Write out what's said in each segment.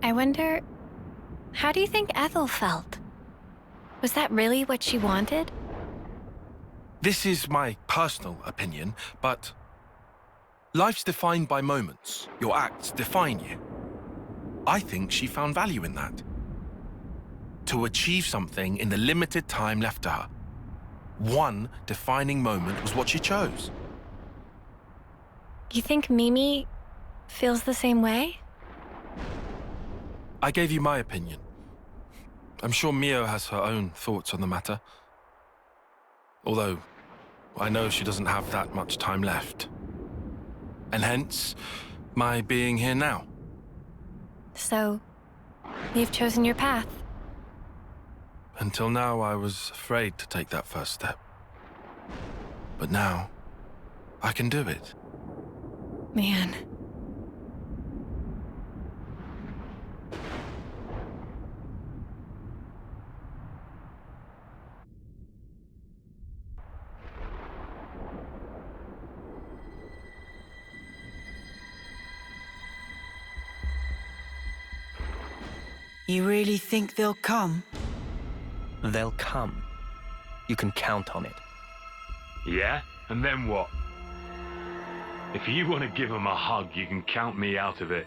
I wonder, how do you think Ethel felt? Was that really what she wanted? This is my personal opinion, but life's defined by moments. Your acts define you. I think she found value in that. To achieve something in the limited time left to her. One defining moment was what she chose. You think Mimi feels the same way? I gave you my opinion. I'm sure Mio has her own thoughts on the matter. Although, I know she doesn't have that much time left. And hence, my being here now. So, you've chosen your path. Until now, I was afraid to take that first step. But now, I can do it. Man. You really think they'll come? They'll come. You can count on it. Yeah? And then what? If you want to give them a hug, you can count me out of it.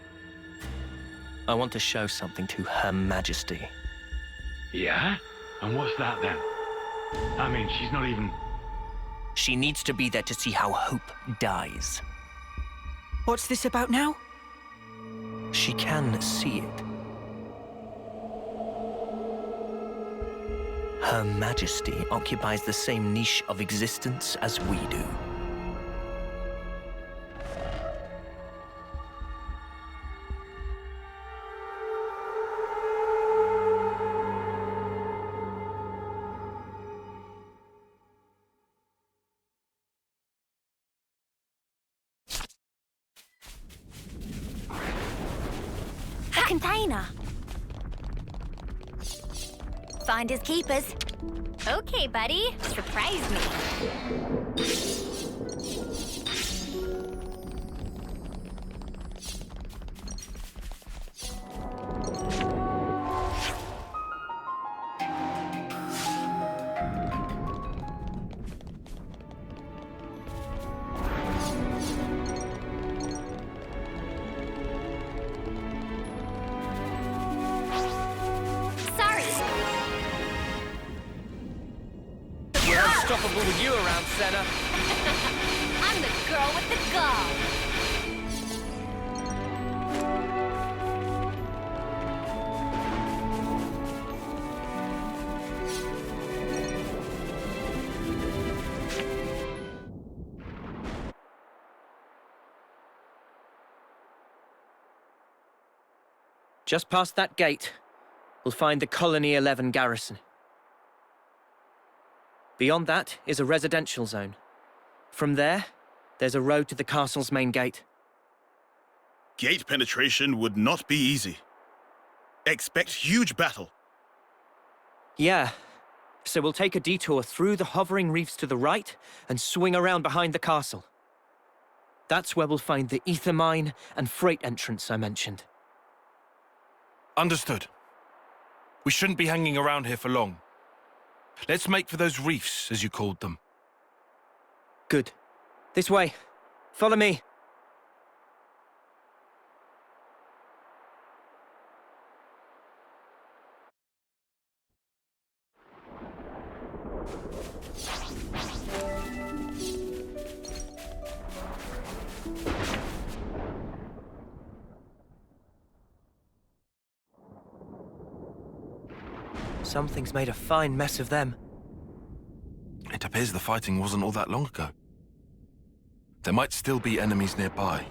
I want to show something to Her Majesty. Yeah? And what's that then? I mean, she's not even... She needs to be there to see how hope dies. What's this about now? She can see it. Her Majesty occupies the same niche of existence as we do. A container. Finders keepers. Okay, buddy. Surprise me. Unstoppable with you around, Senna. I'm the girl with the gall. Just past that gate, we'll find the Colony 11 garrison. Beyond that is a residential zone. From there, there's a road to the castle's main gate. Gate penetration would not be easy. Expect huge battle. Yeah, so we'll take a detour through the hovering reefs to the right and swing around behind the castle. That's where we'll find the ether mine and freight entrance I mentioned. Understood. We shouldn't be hanging around here for long. Let's make for those reefs, as you called them. Good. This way. Follow me. Something's made a fine mess of them. It appears the fighting wasn't all that long ago. There might still be enemies nearby.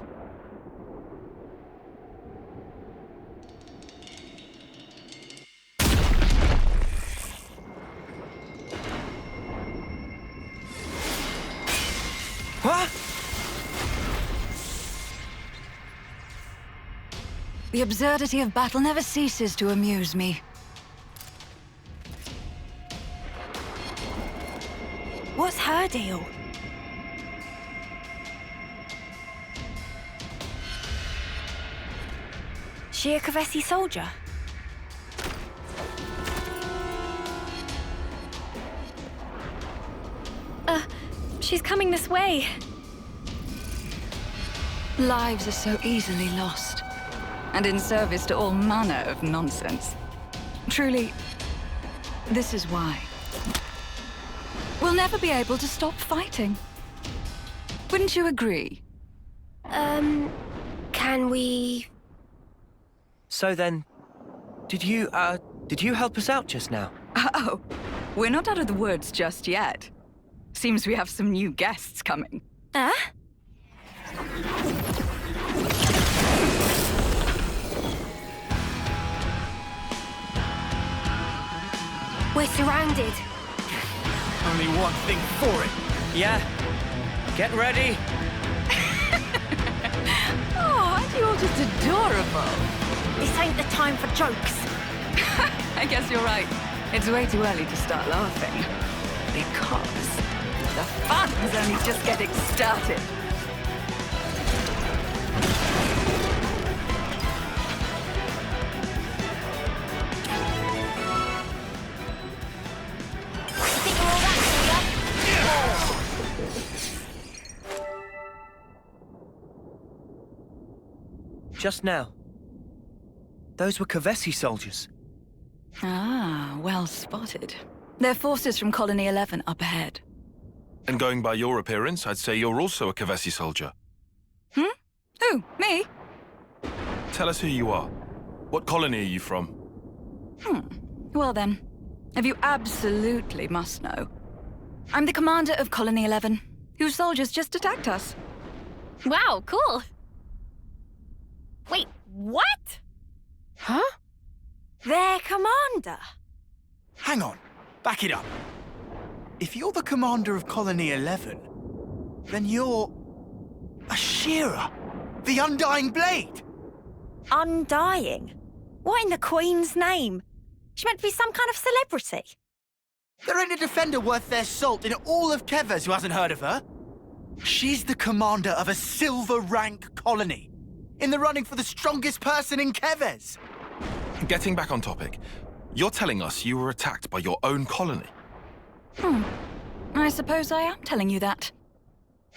What? The absurdity of battle never ceases to amuse me. What's her deal? she a Kavesi soldier? She's coming this way. Lives are so easily lost, and in service to all manner of nonsense. Truly, this is why. We'll never be able to stop fighting. Wouldn't you agree? Can we... So then, did you help us out just now? Oh, we're not out of the woods just yet. Seems we have some new guests coming. We're surrounded. Only one thing for it. Yeah. Get ready. Oh, aren't you all just adorable? This ain't the time for jokes. I guess you're right. It's way too early to start laughing. Because the fun's only just getting started. Think we're all that, Just now. Those were Kavesi soldiers. Ah, well spotted. They're forces from Colony 11 up ahead. And going by your appearance, I'd say you're also a Kavesi soldier. Who? Me? Tell us who you are. What colony are you from? Well then, if you absolutely must know, I'm the commander of Colony 11, whose soldiers just attacked us. Wow, cool. Wait, what? Huh? Their commander? Hang on. Back it up. If you're the commander of Colony 11, then you're... Ashira, the Undying Blade! Undying? What in the Queen's name? She meant to be some kind of celebrity. There ain't a defender worth their salt in all of Kevers who hasn't heard of her. She's the commander of a silver rank colony, in the running for the strongest person in Kevers. Getting back on topic, you're telling us you were attacked by your own colony. I suppose I am telling you that.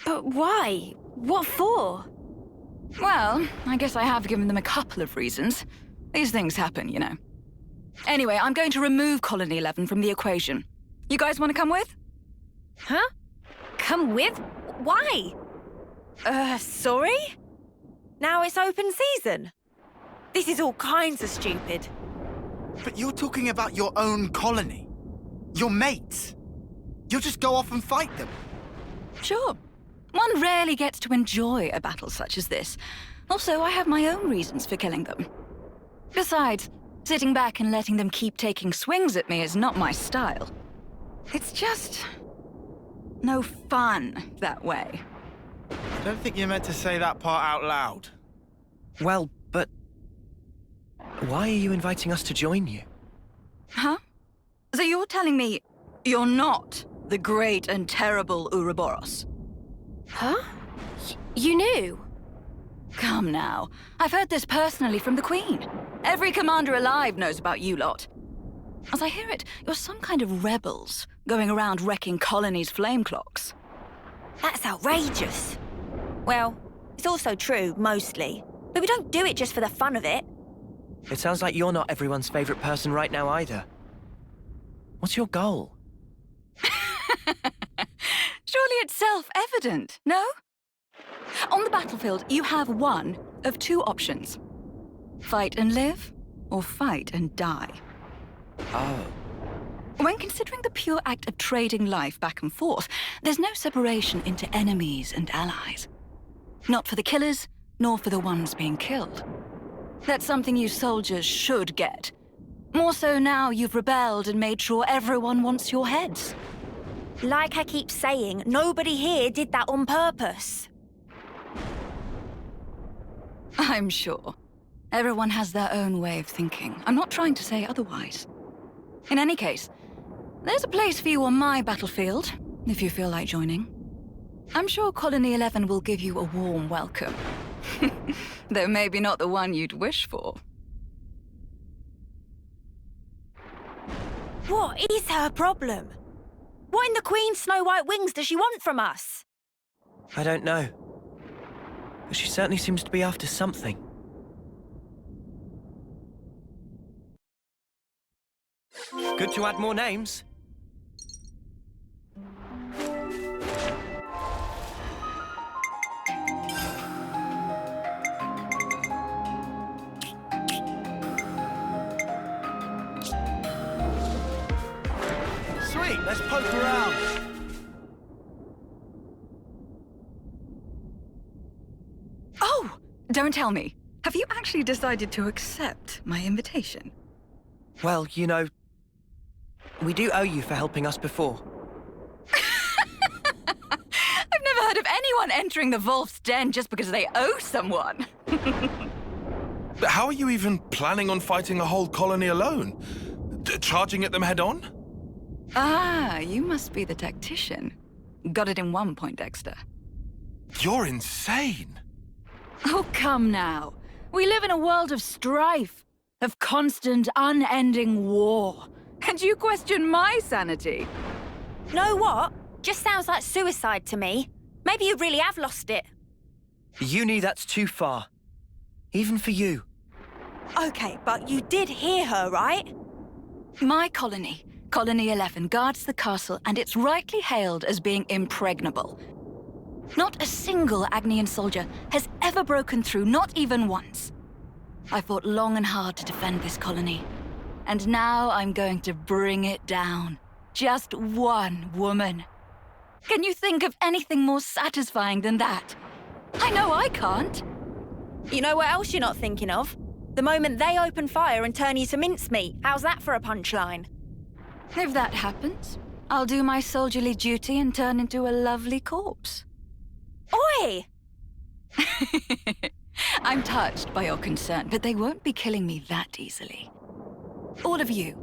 But why? What for? Well, I guess I have given them a couple of reasons. These things happen, you know. Anyway, I'm going to remove Colony 11 from the equation. You guys want to come with? Huh? Come with? Why? Sorry? Now it's open season? This is all kinds of stupid. But you're talking about your own colony. Your mates. You'll just go off and fight them. Sure. One rarely gets to enjoy a battle such as this. Also, I have my own reasons for killing them. Besides, sitting back and letting them keep taking swings at me is not my style. It's just... no fun that way. I don't think you're meant to say that part out loud. Well, but... why are you inviting us to join you? Huh? So you're telling me you're not the great and terrible Ouroboros? Huh? You knew? Come now. I've heard this personally from the Queen. Every commander alive knows about you lot. As I hear it, you're some kind of rebels, going around wrecking colonies' flame clocks. That's outrageous. Well, it's also true, mostly. But we don't do it just for the fun of it. It sounds like you're not everyone's favorite person right now either. What's your goal? Surely it's self-evident, no? On the battlefield, you have one of two options. Fight and live, or fight and die. Oh. When considering the pure act of trading life back and forth, there's no separation into enemies and allies. Not for the killers, nor for the ones being killed. That's something you soldiers should get. More so now you've rebelled and made sure everyone wants your heads. Like I keep saying, nobody here did that on purpose. I'm sure. Everyone has their own way of thinking. I'm not trying to say otherwise. In any case, there's a place for you on my battlefield, if you feel like joining. I'm sure Colony 11 will give you a warm welcome. Though maybe not the one you'd wish for. What is her problem? What in the Queen's snow white wings does she want from us? I don't know. But she certainly seems to be after something. Good to add more names. Sweet, let's poke around. Oh, don't tell me. Have you actually decided to accept my invitation? Well, you know, we do owe you for helping us before. I've never heard of anyone entering the Wolf's Den just because they owe someone. But how are you even planning on fighting a whole colony alone? Charging at them head on? Ah, you must be the tactician. Got it in one point, Dexter. You're insane. Oh, come now. We live in a world of strife, of constant, unending war. And you question my sanity? Know what? Just sounds like suicide to me. Maybe you really have lost it. Uni, that's too far. Even for you. Okay, but you did hear her, right? My colony, Colony 11, guards the castle, and it's rightly hailed as being impregnable. Not a single Agnian soldier has ever broken through, not even once. I fought long and hard to defend this colony. And now I'm going to bring it down. Just one woman. Can you think of anything more satisfying than that? I know I can't. You know what else you're not thinking of? The moment they open fire and turn you to mincemeat. How's that for a punchline? If that happens, I'll do my soldierly duty and turn into a lovely corpse. Oi! I'm touched by your concern, but they won't be killing me that easily. All of you,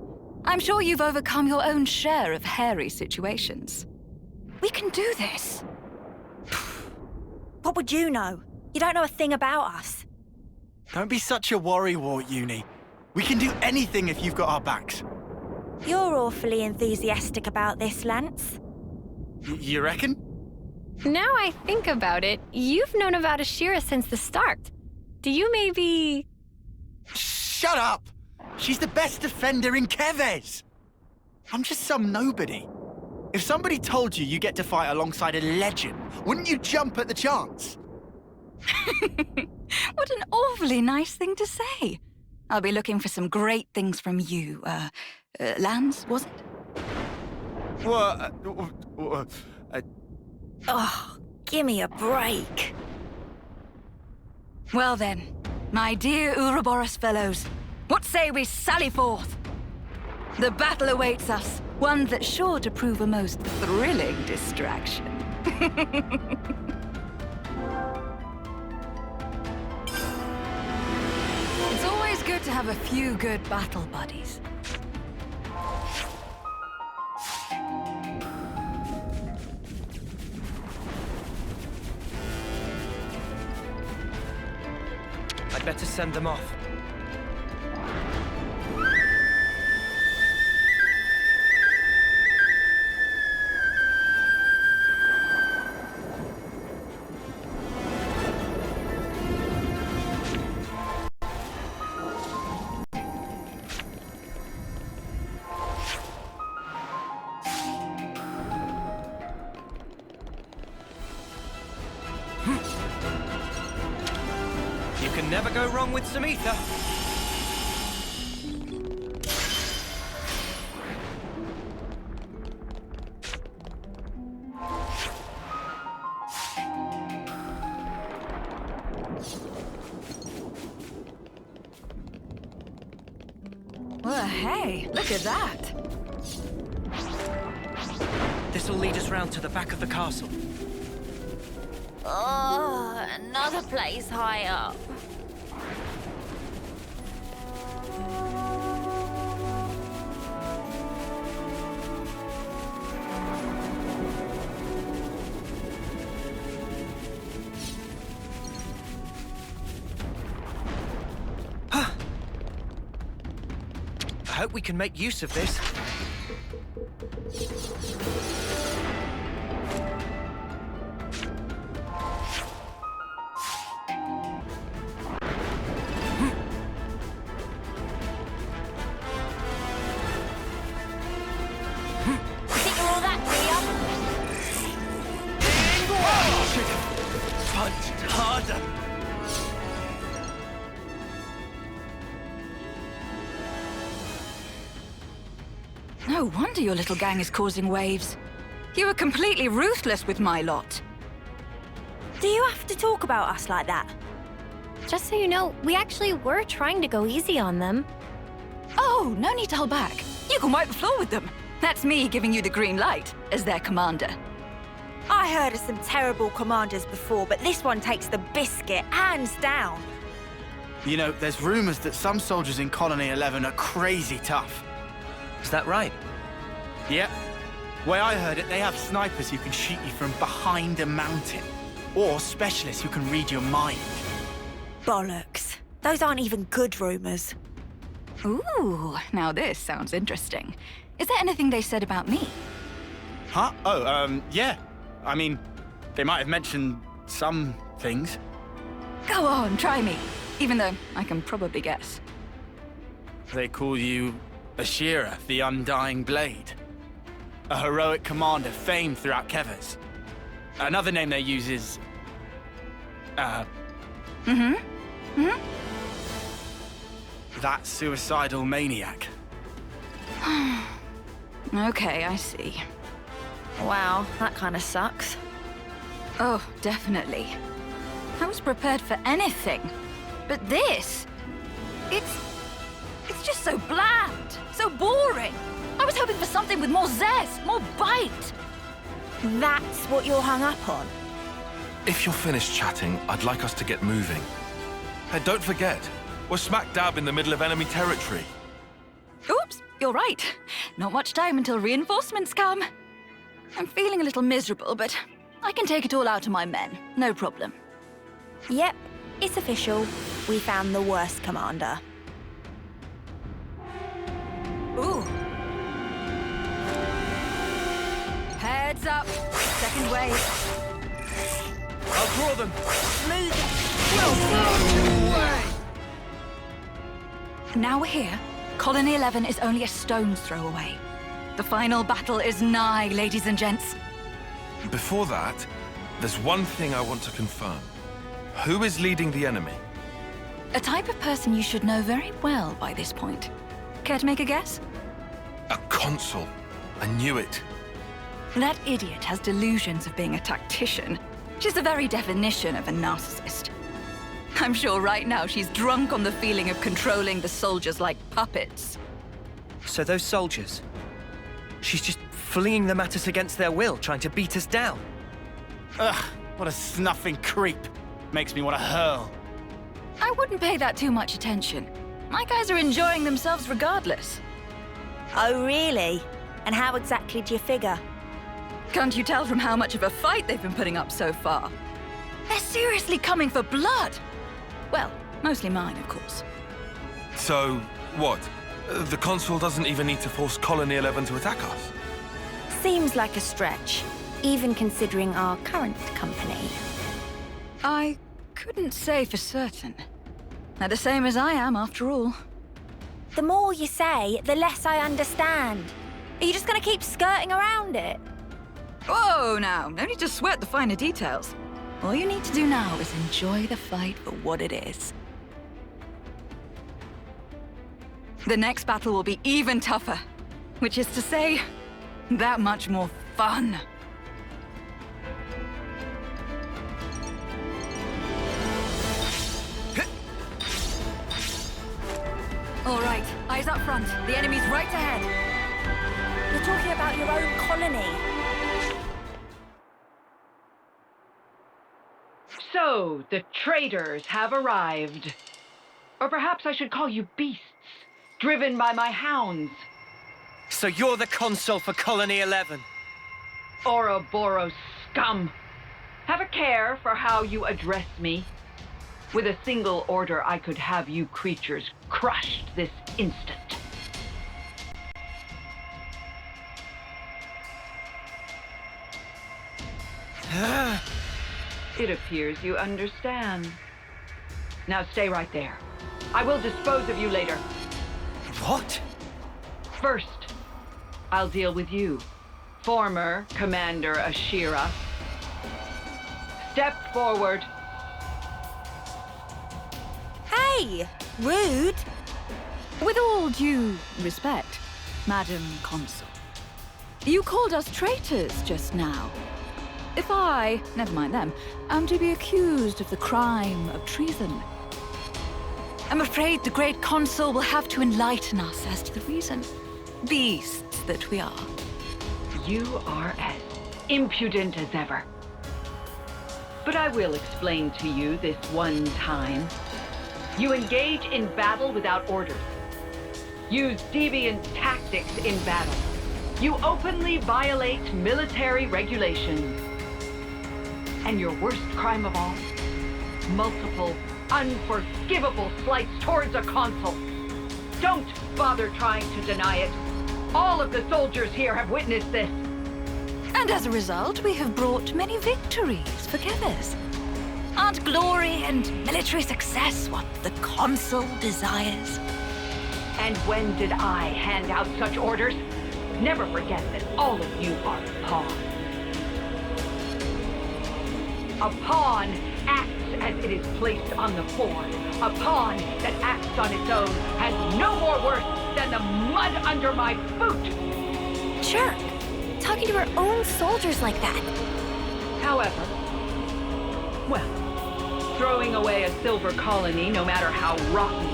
I'm sure you've overcome your own share of hairy situations. We can do this. What would you know? You don't know a thing about us. Don't be such a worrywart, Uni. We can do anything if you've got our backs. You're awfully enthusiastic about this, Lance. You reckon? Now I think about it, you've known about Ashira since the start. Do you maybe... Shut up! She's the best defender in Keves! I'm just some nobody. If somebody told you you get to fight alongside a legend, wouldn't you jump at the chance? What an awfully nice thing to say. I'll be looking for some great things from you. Lance, was it? Oh, give me a break. Well then, my dear Ouroboros fellows, what say we sally forth? The battle awaits us, one that's sure to prove a most thrilling distraction. It's always good to have a few good battle buddies. I'd better send them off. You can never go wrong with some ether. Well, hey, look at that. This'll lead us round to the back of the castle. Oh, another place high up. hope we can make use of this. Think you're all that, Punched harder. No wonder your little gang is causing waves. You were completely ruthless with my lot. Do you have to talk about us like that? Just so you know, we actually were trying to go easy on them. Oh, no need to hold back. You can wipe the floor with them. That's me giving you the green light as their commander. I heard of some terrible commanders before, but this one takes the biscuit, hands down. You know, there's rumors that some soldiers in Colony 11 are crazy tough. Is that right? Yep. Way I heard it, they have snipers who can shoot you from behind a mountain. Or specialists who can read your mind. Bollocks. Those aren't even good rumors. Ooh, now this sounds interesting. Is there anything they said about me? Huh? Oh, yeah. I mean, they might have mentioned some things. Go on, try me. Even though I can probably guess. They call you Ashira, the Undying Blade. A heroic commander famed throughout Kevers. Another name they use is... that suicidal maniac. Okay, I see. Wow, that kind of sucks. Oh, definitely. I was prepared for anything. But this... It's just so bland, so boring. I was hoping for something with more zest, more bite. That's what you're hung up on? If you're finished chatting, I'd like us to get moving. And don't forget, we're smack dab in the middle of enemy territory. Oops, you're right. Not much time until reinforcements come. I'm feeling a little miserable, but I can take it all out to my men. No problem. Yep, it's official. We found the worst commander. Ooh. Heads up. Second wave. I'll draw them. Now we're here. Colony 11 is only a stone's throw away. The final battle is nigh, ladies and gents. Before that, there's one thing I want to confirm. Who is leading the enemy? A type of person you should know very well by this point. Care to make a guess? A consul. I knew it. That idiot has delusions of being a tactician. She's the very definition of a narcissist. I'm sure right now she's drunk on the feeling of controlling the soldiers like puppets. So those soldiers, she's just fleeing them at us against their will, trying to beat us down. Ugh, what a snuffing creep. Makes me want to hurl. I wouldn't pay that too much attention. My guys are enjoying themselves regardless. Oh, really? And how exactly do you figure? Can't you tell from how much of a fight they've been putting up so far? They're seriously coming for blood. Well, mostly mine, of course. So, what? The consul doesn't even need to force Colony 11 to attack us? Seems like a stretch, even considering our current company. I couldn't say for certain. They're the same as I am, after all. The more you say, the less I understand. Are you just gonna keep skirting around it? Whoa, now, no need to sweat the finer details. All you need to do now is enjoy the fight for what it is. The next battle will be even tougher, which is to say, that much more fun. All right, eyes up front. The enemy's right ahead. You're talking about your own colony. So, the traders have arrived. Or perhaps I should call you beasts, driven by my hounds. So you're the consul for Colony 11? Ouroboros scum. Have a care for how you address me. With a single order, I could have you creatures crushed this instant. It appears you understand. Now stay right there. I will dispose of you later. What? First, I'll deal with you, former Commander Ashira. Step forward. Hey! Rude! With all due respect, Madam Consul, you called us traitors just now. If I, never mind them, am to be accused of the crime of treason, I'm afraid the great consul will have to enlighten us as to the reason. Beasts that we are. You are as impudent as ever. But I will explain to you this one time. You engage in battle without orders. Use deviant tactics in battle. You openly violate military regulations. And your worst crime of all? Multiple, unforgivable slights towards a consul. Don't bother trying to deny it. All of the soldiers here have witnessed this. And as a result, we have brought many victories for Kevers. Aren't glory and military success what the consul desires? And when did I hand out such orders? Never forget that all of you are pawns. A pawn acts as it is placed on the board. A pawn that acts on its own has no more worth than the mud under my boot. Jerk! Talking to our own soldiers like that. However, well, throwing away a silver colony, no matter how rotten,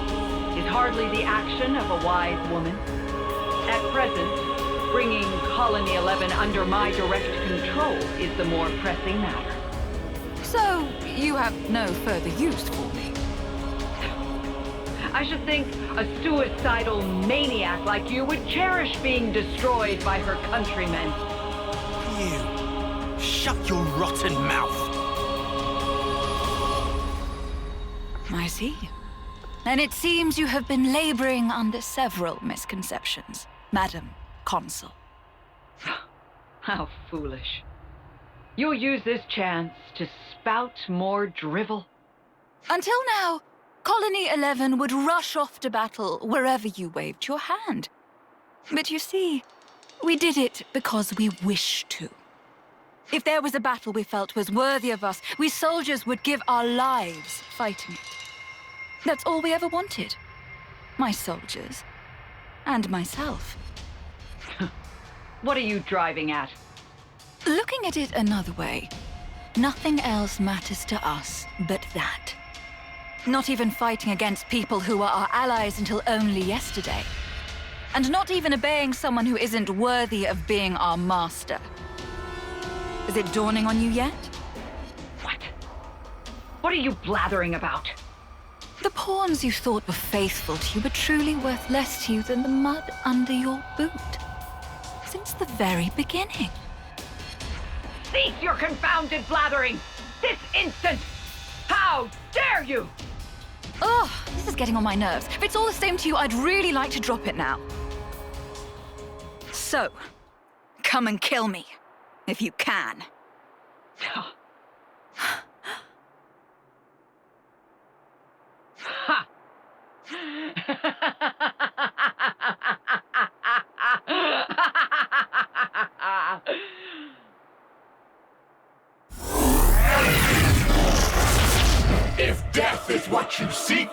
is hardly the action of a wise woman. At present, bringing Colony 11 under my direct control is the more pressing matter. So, you have no further use for me? I should think a suicidal maniac like you would cherish being destroyed by her countrymen. You. Shut your rotten mouth. I see. And it seems you have been laboring under several misconceptions, Madam Consul. How foolish. You'll use this chance to spout more drivel. Until now, Colony 11 would rush off to battle wherever you waved your hand. But you see, we did it because we wished to. If there was a battle we felt was worthy of us, we soldiers would give our lives fighting it. That's all we ever wanted. My soldiers. And myself. What are you driving at? Looking at it another way, nothing else matters to us but that. Not even fighting against people who were our allies until only yesterday. And not even obeying someone who isn't worthy of being our master. Is it dawning on you yet? What? What are you blathering about? The pawns you thought were faithful to you were truly worth less to you than the mud under your boot. Since the very beginning. Cease your confounded blathering! This instant! How dare you! Ugh, this is getting on my nerves. If it's all the same to you, I'd really like to drop it now. So, come and kill me, if you can. Ha! If death is what you seek,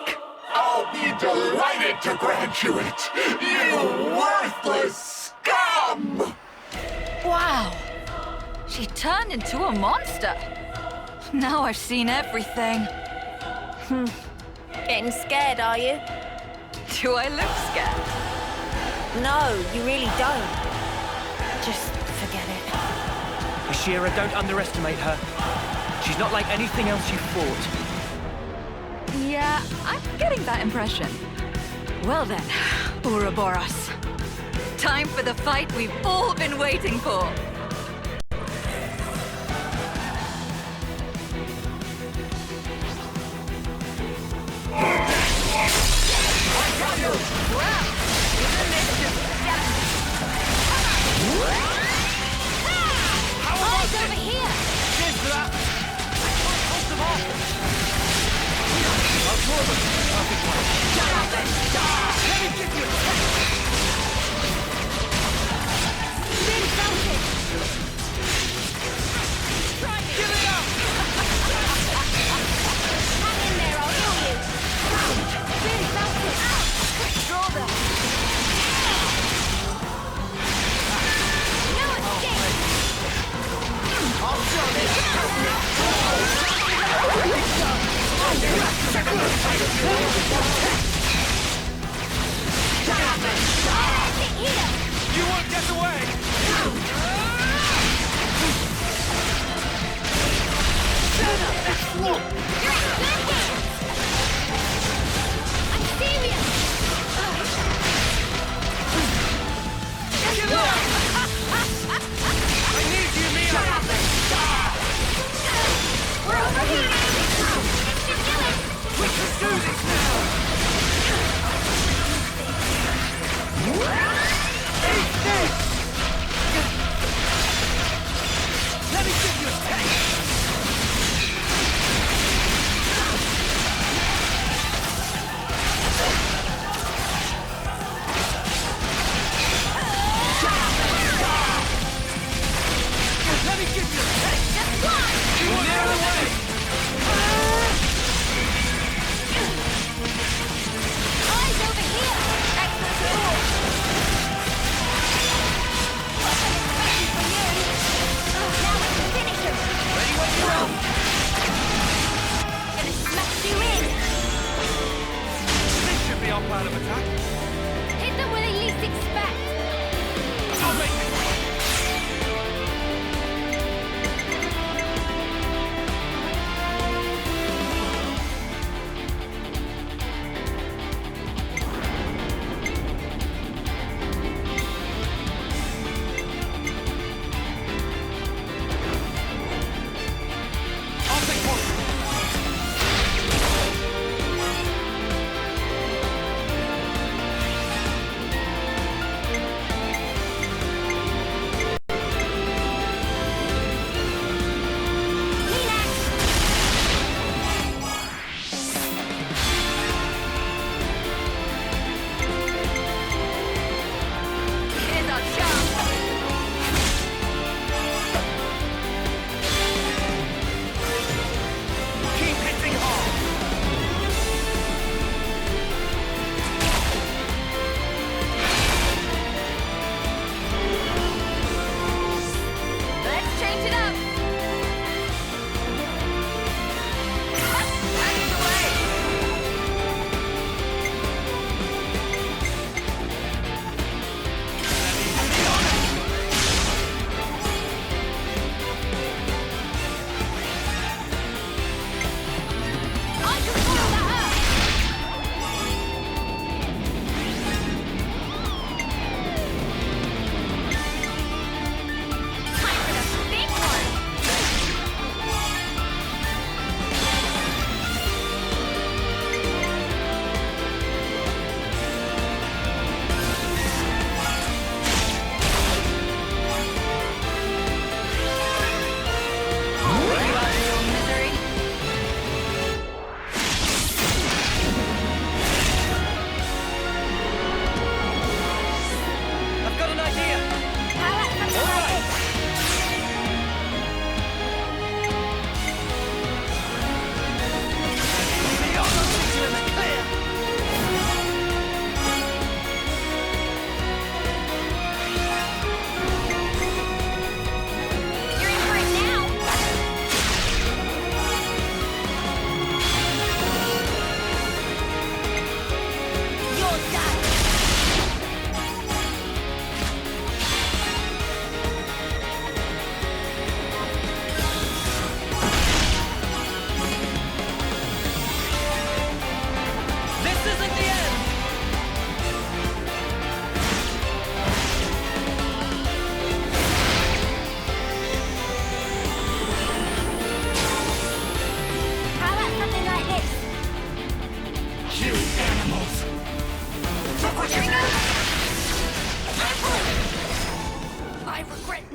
I'll be delighted to grant you it, you worthless scum! Wow, she turned into a monster. Now I've seen everything. Getting scared, are you? Do I look scared? No, you really don't. Just forget it. Ashira, don't underestimate her. She's not like anything else you've fought. Yeah, I'm getting that impression. Well then, Ouroboros. Time for the fight we've all been waiting for. Eyes over here!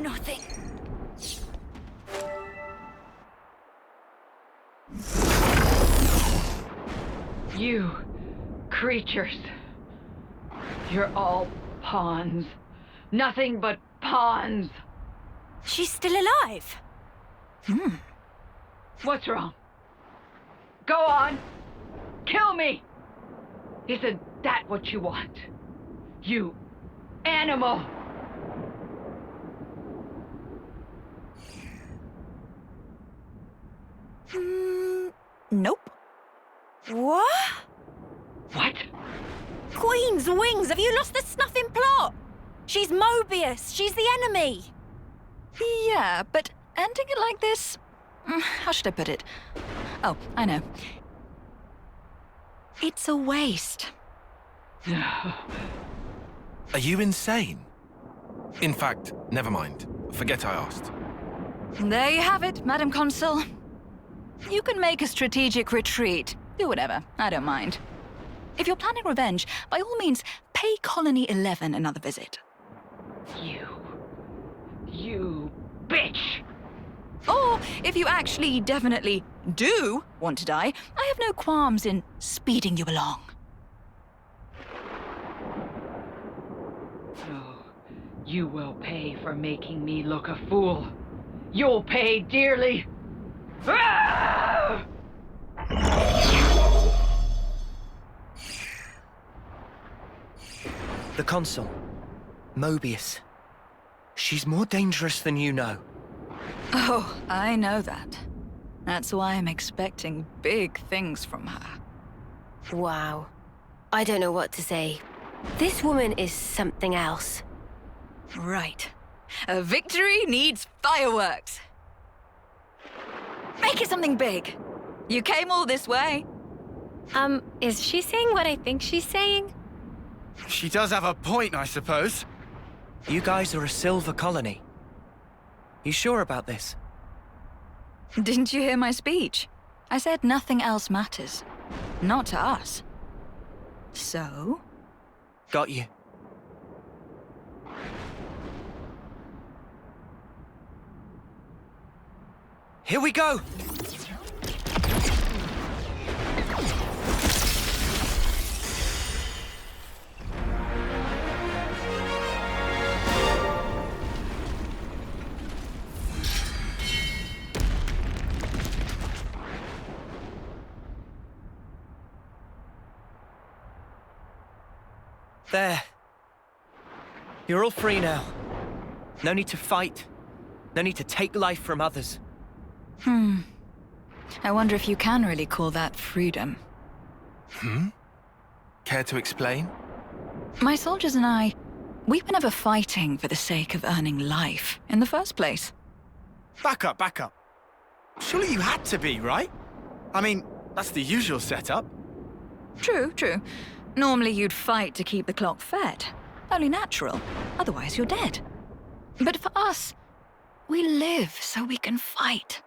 nothing. You creatures. You're all pawns. Nothing but pawns. She's still alive. What's wrong? Go on. Kill me. Isn't that what you want? You animal. Nope. What? What? Queen's wings! Have you lost the snuffing plot? She's Mobius. She's the enemy. Yeah, but ending it like this... how should I put it? Oh, I know. It's a waste. Are you insane? In fact, never mind. Forget I asked. There you have it, Madam Consul. You can make a strategic retreat. Do whatever, I don't mind. If you're planning revenge, by all means, pay Colony 11 another visit. You bitch! Or, if you actually definitely do want to die, I have no qualms in speeding you along. Oh, you will pay for making me look a fool. You'll pay dearly. Ah! The Consul, Mobius. She's more dangerous than you know. Oh, I know that. That's why I'm expecting big things from her. Wow. I don't know what to say. This woman is something else. Right. A victory needs fireworks. Make it something big. You came all this way. Is she saying what I think she's saying? She does have a point, I suppose. You guys are a silver colony. You sure about this? Didn't you hear my speech? I said nothing else matters. Not to us. So? Got you. Here we go! There. You're all free now. No need to fight. No need to take life from others. I wonder if you can really call that freedom. Care to explain? My soldiers and I, we were never fighting for the sake of earning life in the first place. Back up, back up. Surely you had to be, right? I mean, that's the usual setup. True, true. Normally you'd fight to keep the clock fed. Only natural. Otherwise you're dead. But for us, we live so we can fight.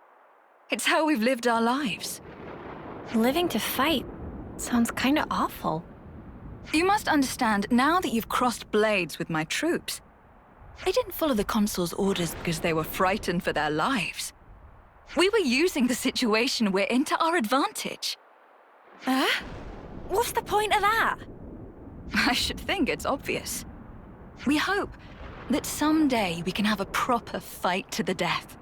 It's how we've lived our lives. Living to fight sounds kinda awful. You must understand, now that you've crossed blades with my troops, they didn't follow the Consul's orders because they were frightened for their lives. We were using the situation we're in to our advantage. Huh? What's the point of that? I should think it's obvious. We hope that someday we can have a proper fight to the death,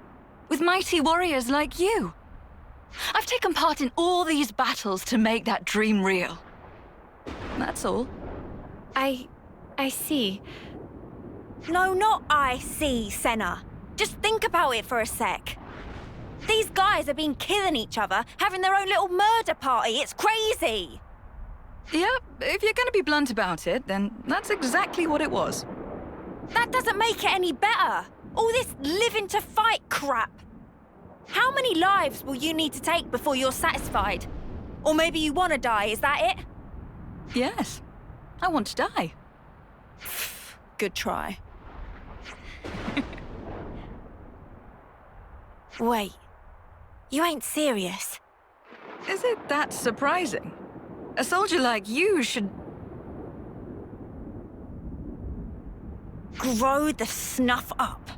with mighty warriors like you. I've taken part in all these battles to make that dream real. That's all. I see. No, not I see, Senna. Just think about it for a sec. These guys have been killing each other, having their own little murder party. It's crazy. Yeah, if you're gonna be blunt about it, then that's exactly what it was. That doesn't make it any better. All this living to fight crap. How many lives will you need to take before you're satisfied? Or maybe you want to die, is that it? Yes, I want to die. Good try. Wait, you ain't serious? Is it that surprising? A soldier like you should... Grow the snuff up.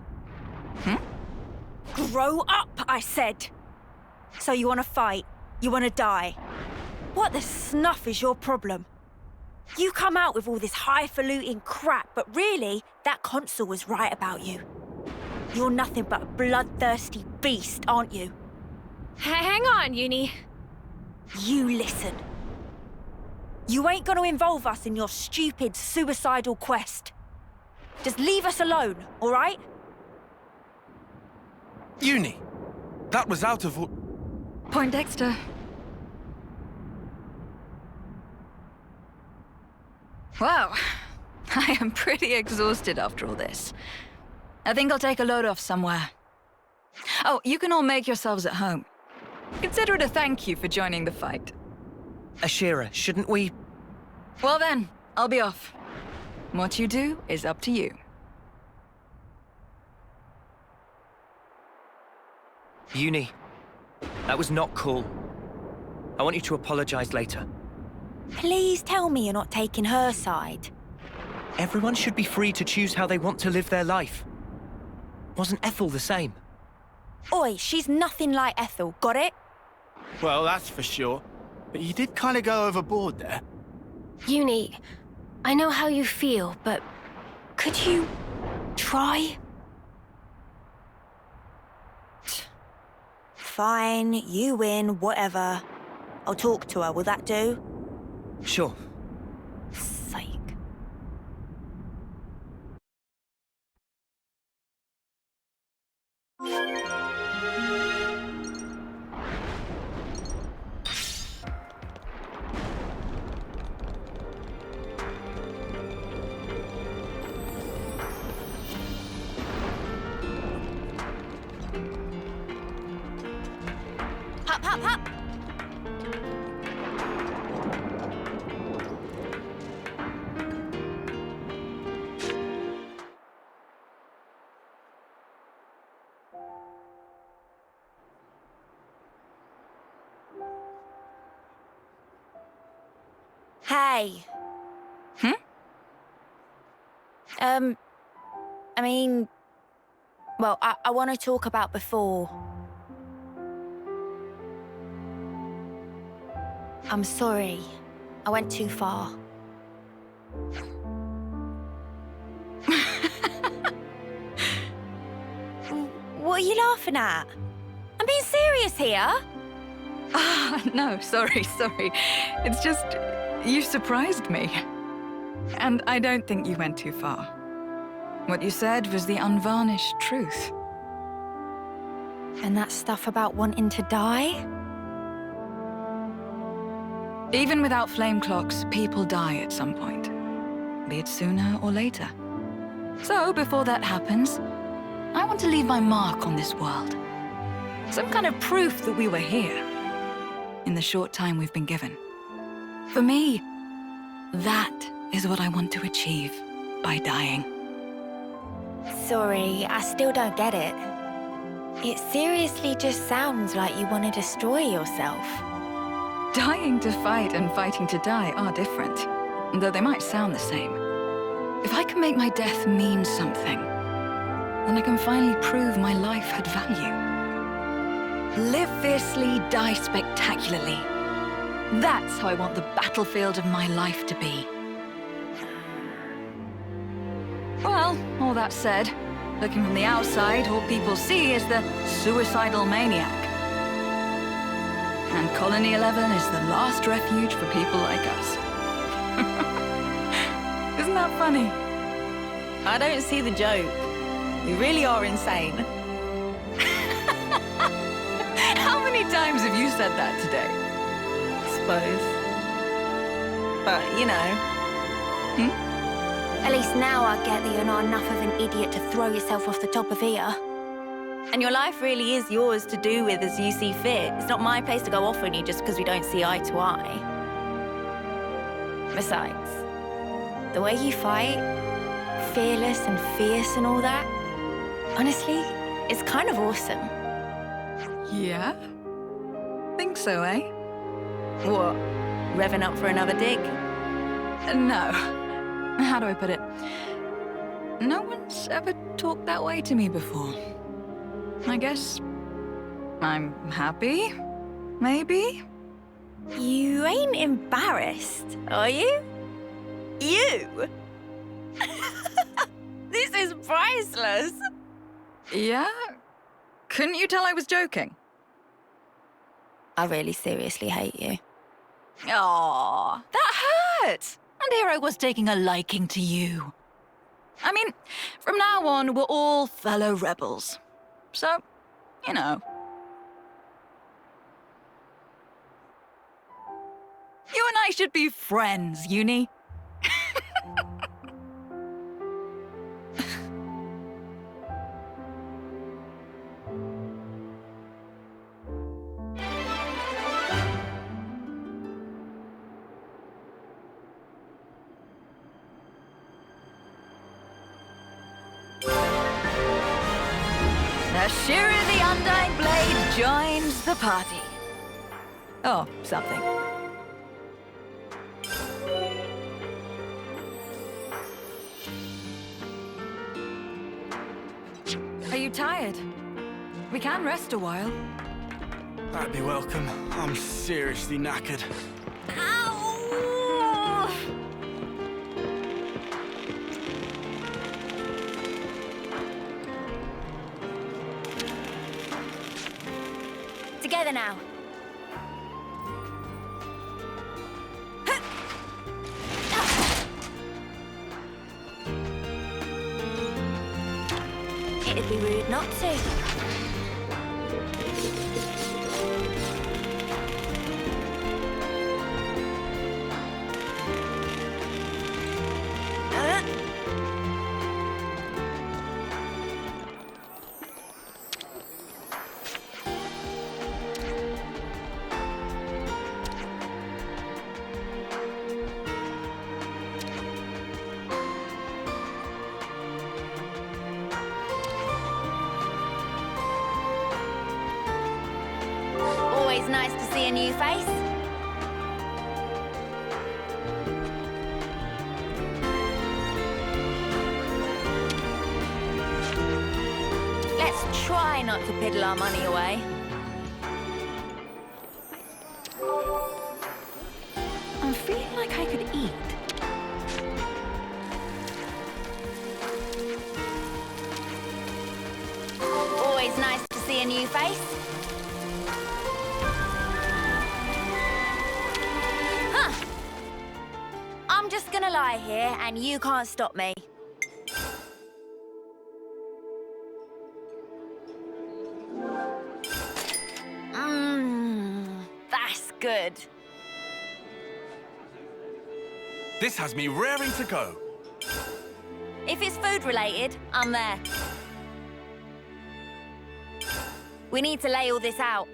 Grow up, I said. So you want to fight? You want to die? What the snuff is your problem? You come out with all this highfalutin crap, but really, that consul was right about you. You're nothing but a bloodthirsty beast, aren't you? Hang on, Uni. You listen. You ain't gonna involve us in your stupid, suicidal quest. Just leave us alone, all right? Uni, that was out of... Poindexter. Wow. I am pretty exhausted after all this. I think I'll take a load off somewhere. Oh, you can all make yourselves at home. Consider it a thank you for joining the fight. Ashira, shouldn't we... Well then, I'll be off. What you do is up to you. Uni, that was not cool. I want you to apologize later. Please tell me you're not taking her side. Everyone should be free to choose how they want to live their life. Wasn't Ethel the same? Oi, she's nothing like Ethel, got it? Well, that's for sure. But you did kind of go overboard there. Uni, I know how you feel, but could you try? Fine, you win, whatever. I'll talk to her, will that do? Sure. Psych. Hop, hop, hop! Hey. I mean... Well, I want to talk about before. I'm sorry. I went too far. What are you laughing at? I'm being serious here. Ah, no, sorry. It's just, you surprised me. And I don't think you went too far. What you said was the unvarnished truth. And that stuff about wanting to die? Even without flame clocks, people die at some point. Be it sooner or later. So, before that happens, I want to leave my mark on this world. Some kind of proof that we were here, in the short time we've been given. For me, that is what I want to achieve by dying. Sorry, I still don't get it. It seriously just sounds like you want to destroy yourself. Dying to fight and fighting to die are different, though they might sound the same. If I can make my death mean something, then I can finally prove my life had value. Live fiercely, die spectacularly. That's how I want the battlefield of my life to be. Well, all that said, looking from the outside, all people see is the suicidal maniac. And Colony 11 is the last refuge for people like us. Isn't that funny? I don't see the joke. You really are insane. How many times have you said that today? Suppose. But, you know. At least now I get that you're not enough of an idiot to throw yourself off the top of here. And your life really is yours to do with as you see fit. It's not my place to go off on you just because we don't see eye to eye. Besides, the way you fight, fearless and fierce and all that, honestly, it's kind of awesome. Yeah? Think so, eh? What? Revving up for another dig? No. How do I put it? No one's ever talked that way to me before. I guess I'm happy, maybe? You ain't embarrassed, are you? You? This is priceless. Yeah? Couldn't you tell I was joking? I really seriously hate you. Aww, that hurt! And here I was taking a liking to you. I mean, from now on, we're all fellow rebels. So, you know. You and I should be friends, Uni. Ashira the Undying Blade joins the party. Oh, something. Are you tired? We can rest a while. That'd be welcome. I'm seriously knackered. Ow! Together now. It'd be rude not to. Always nice to see a new face. Let's try not to piddle our money away. I'm feeling like I could eat. Always nice to see a new face. Huh. I'm just gonna lie here and you can't stop me. That's good. This has me raring to go. If it's food related, I'm there. We need to lay all this out.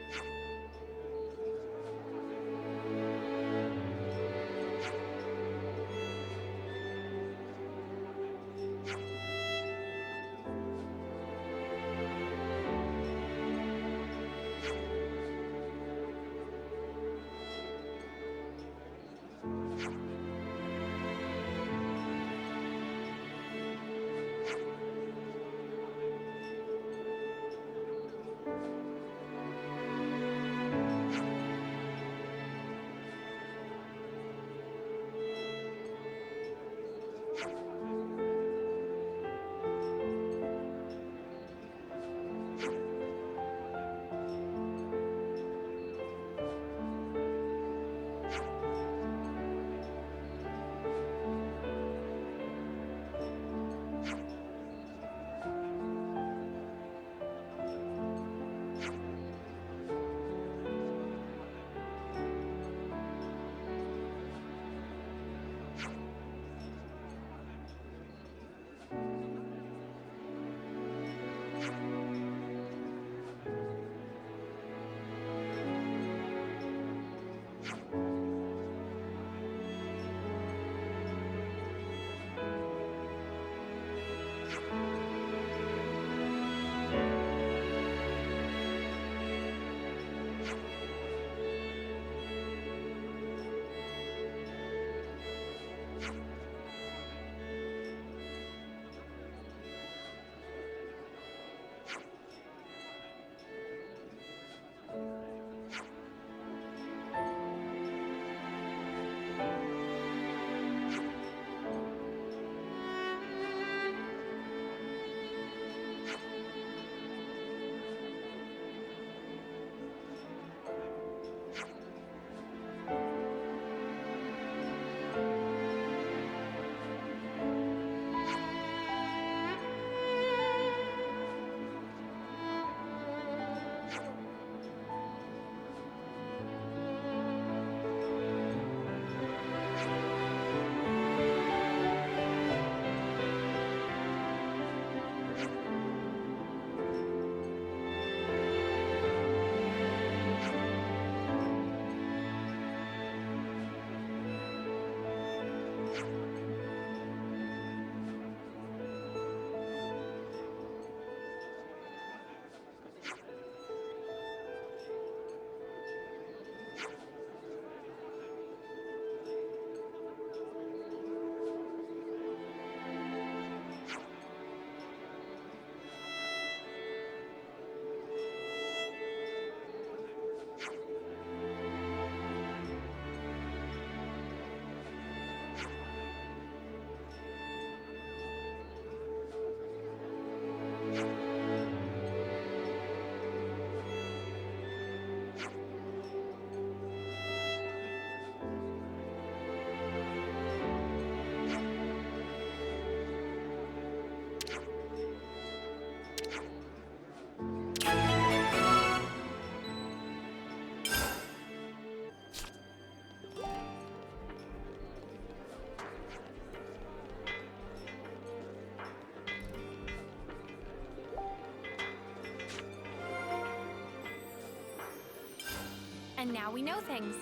And now we know things.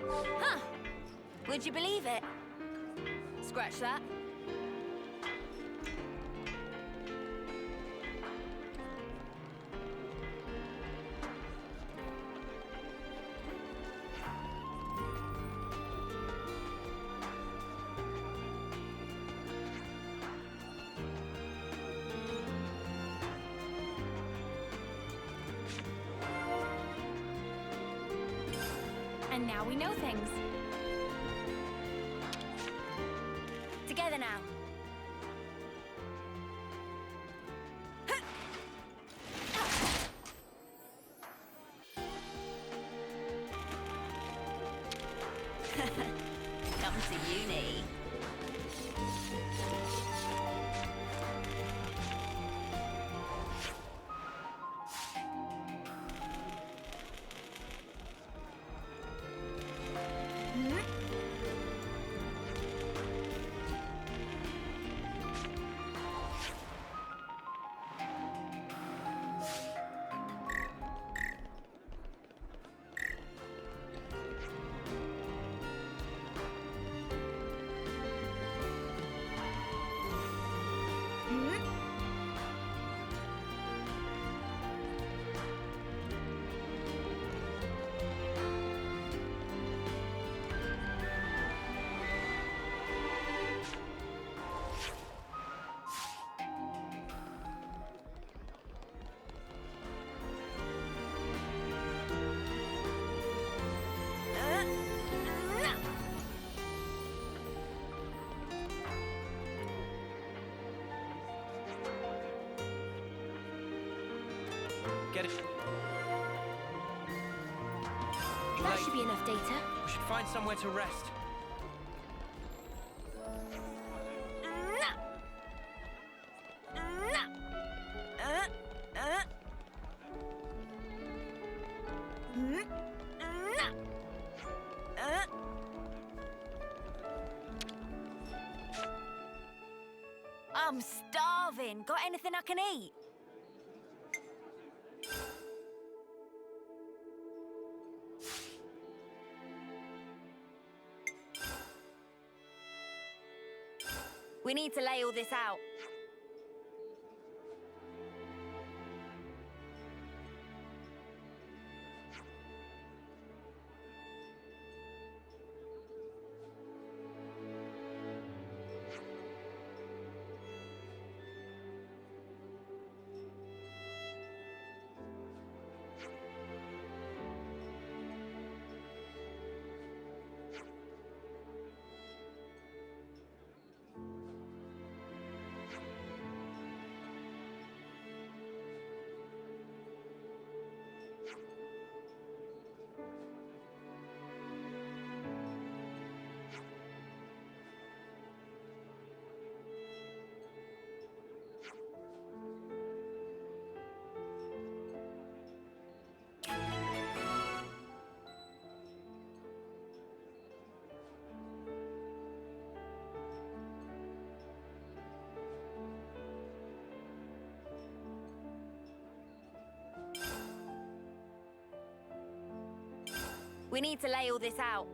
Huh. Would you believe it? Scratch that. And now we know things. Together now. Come to uni. Get it? That should be enough data. We should find somewhere to rest. I'm starving. Got anything I can eat? We need to lay all this out. We need to lay all this out.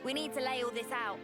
We need to lay all this out.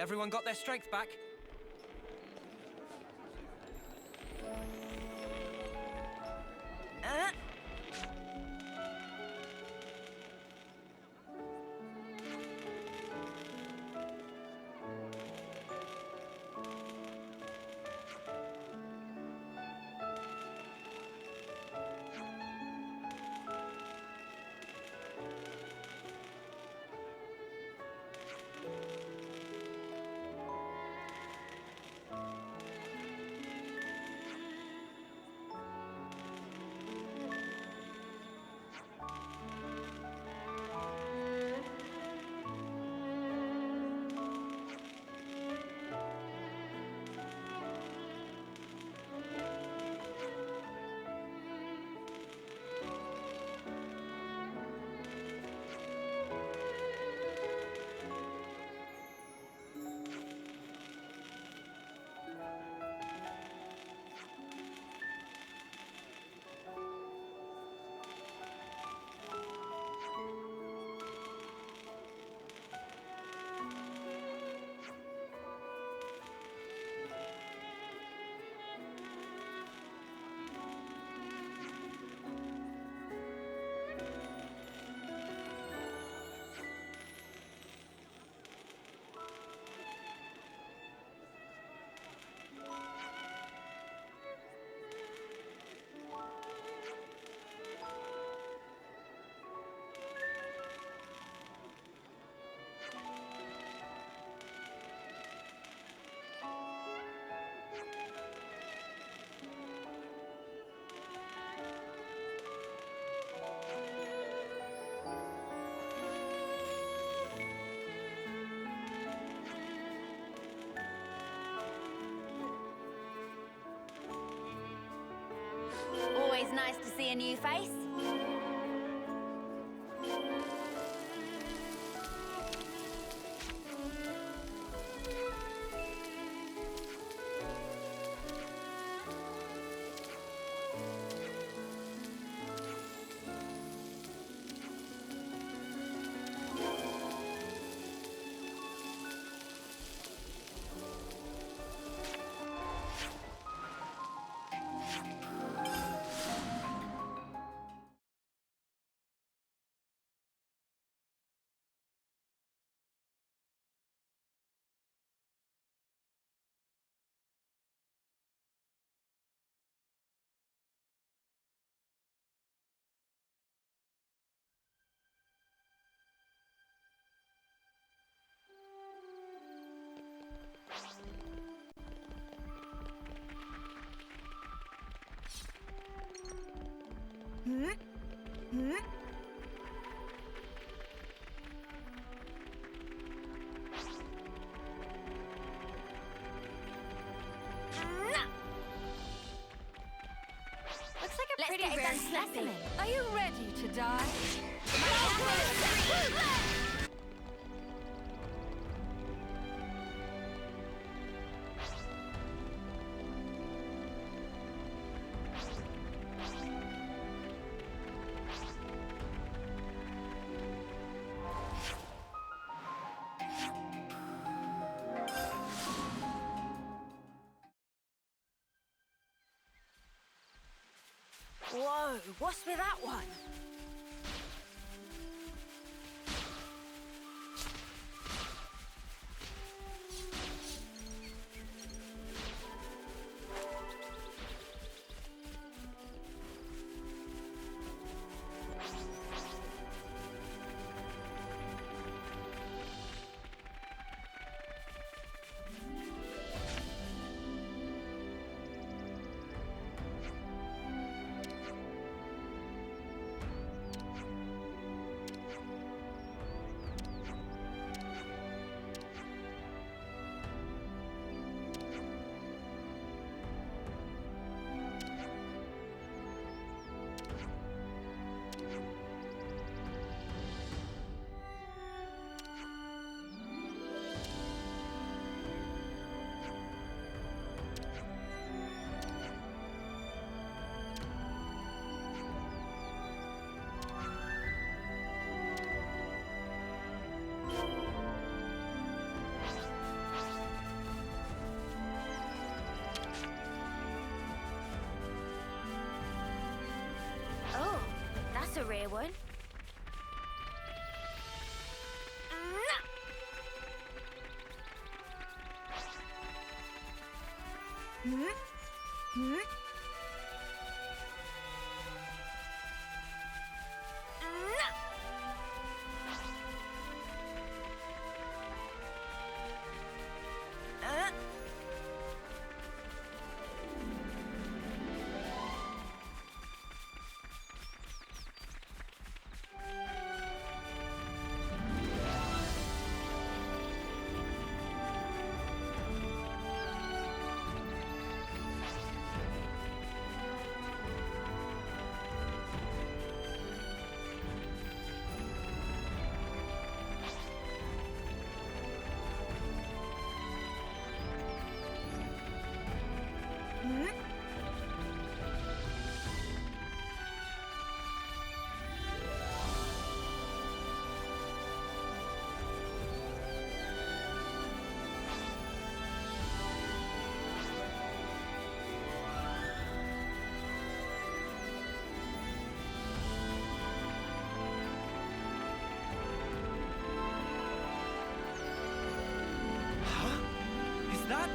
Everyone got their strength back? Always nice to see a new face. Looks like a Let's pretty get it rare done specimen. snappily. Are you ready to die? Whoa, what's with that one? That's a rare one. Is that?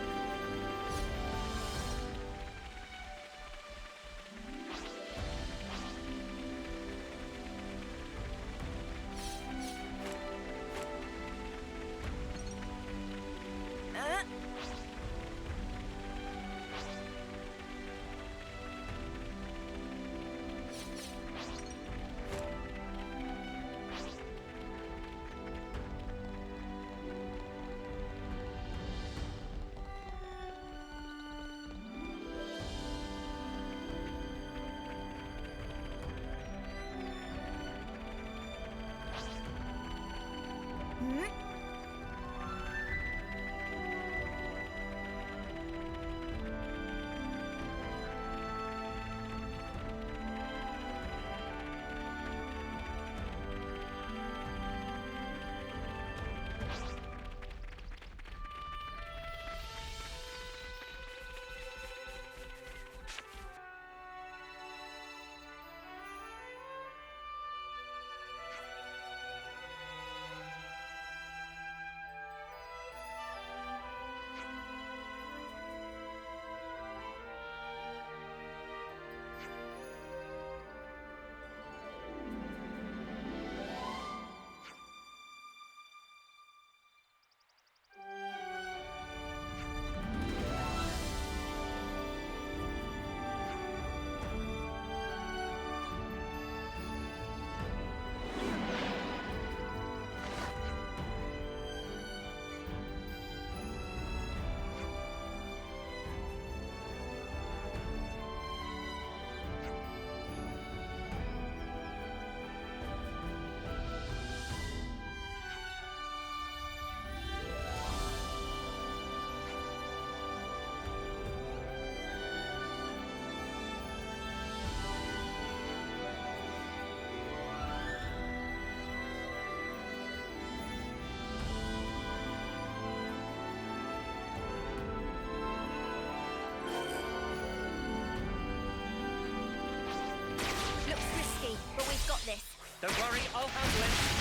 But we've got this. Don't worry, I'll handle it.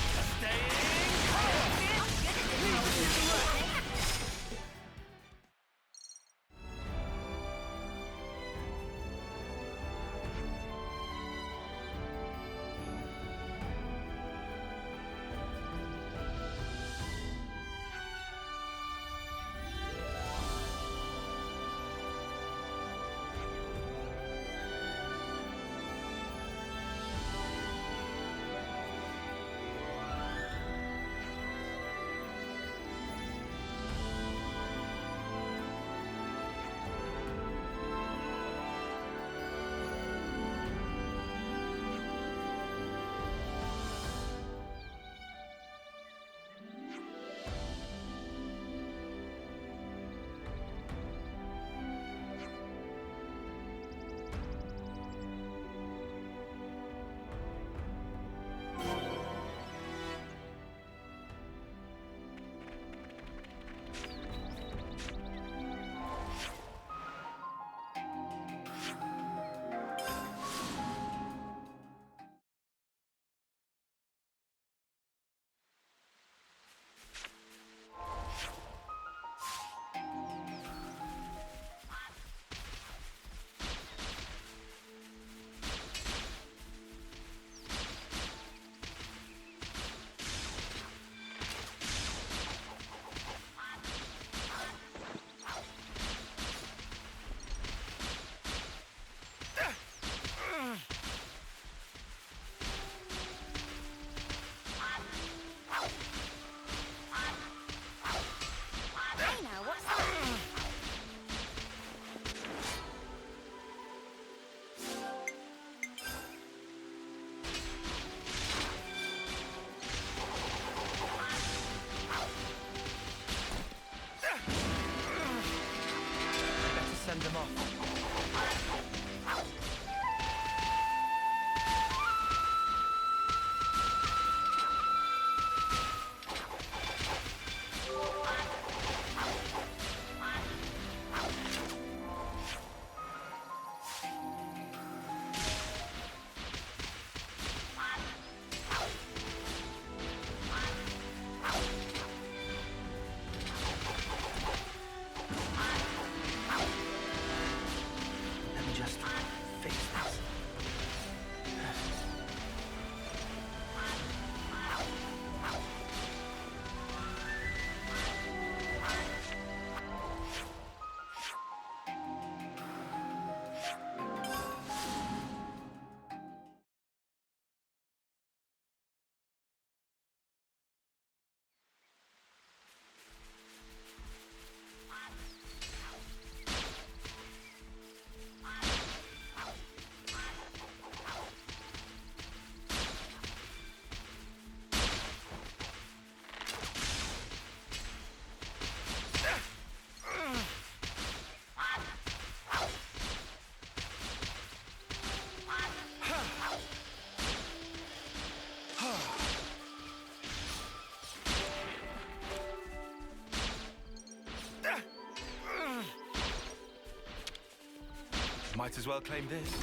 Might as well claim this.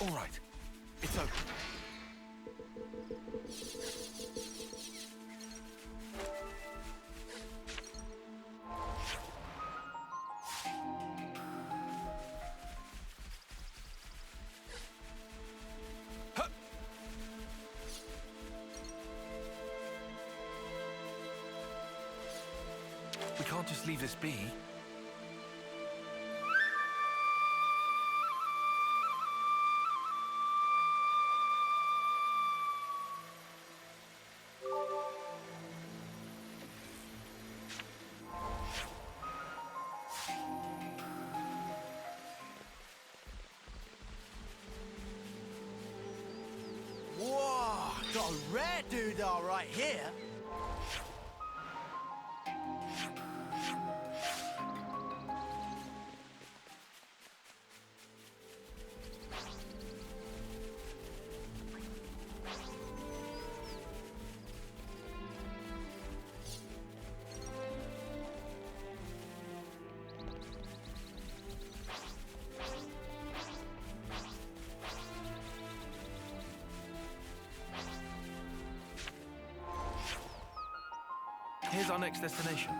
All right, it's open. Huh. We can't just leave this be. Whoa, got a rare doodah right here. Here's our next destination.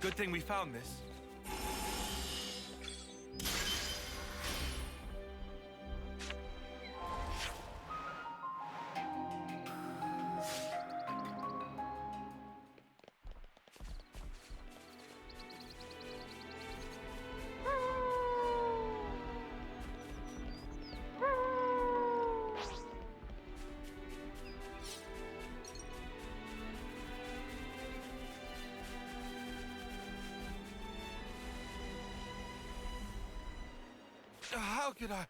Good thing we found this. How could I?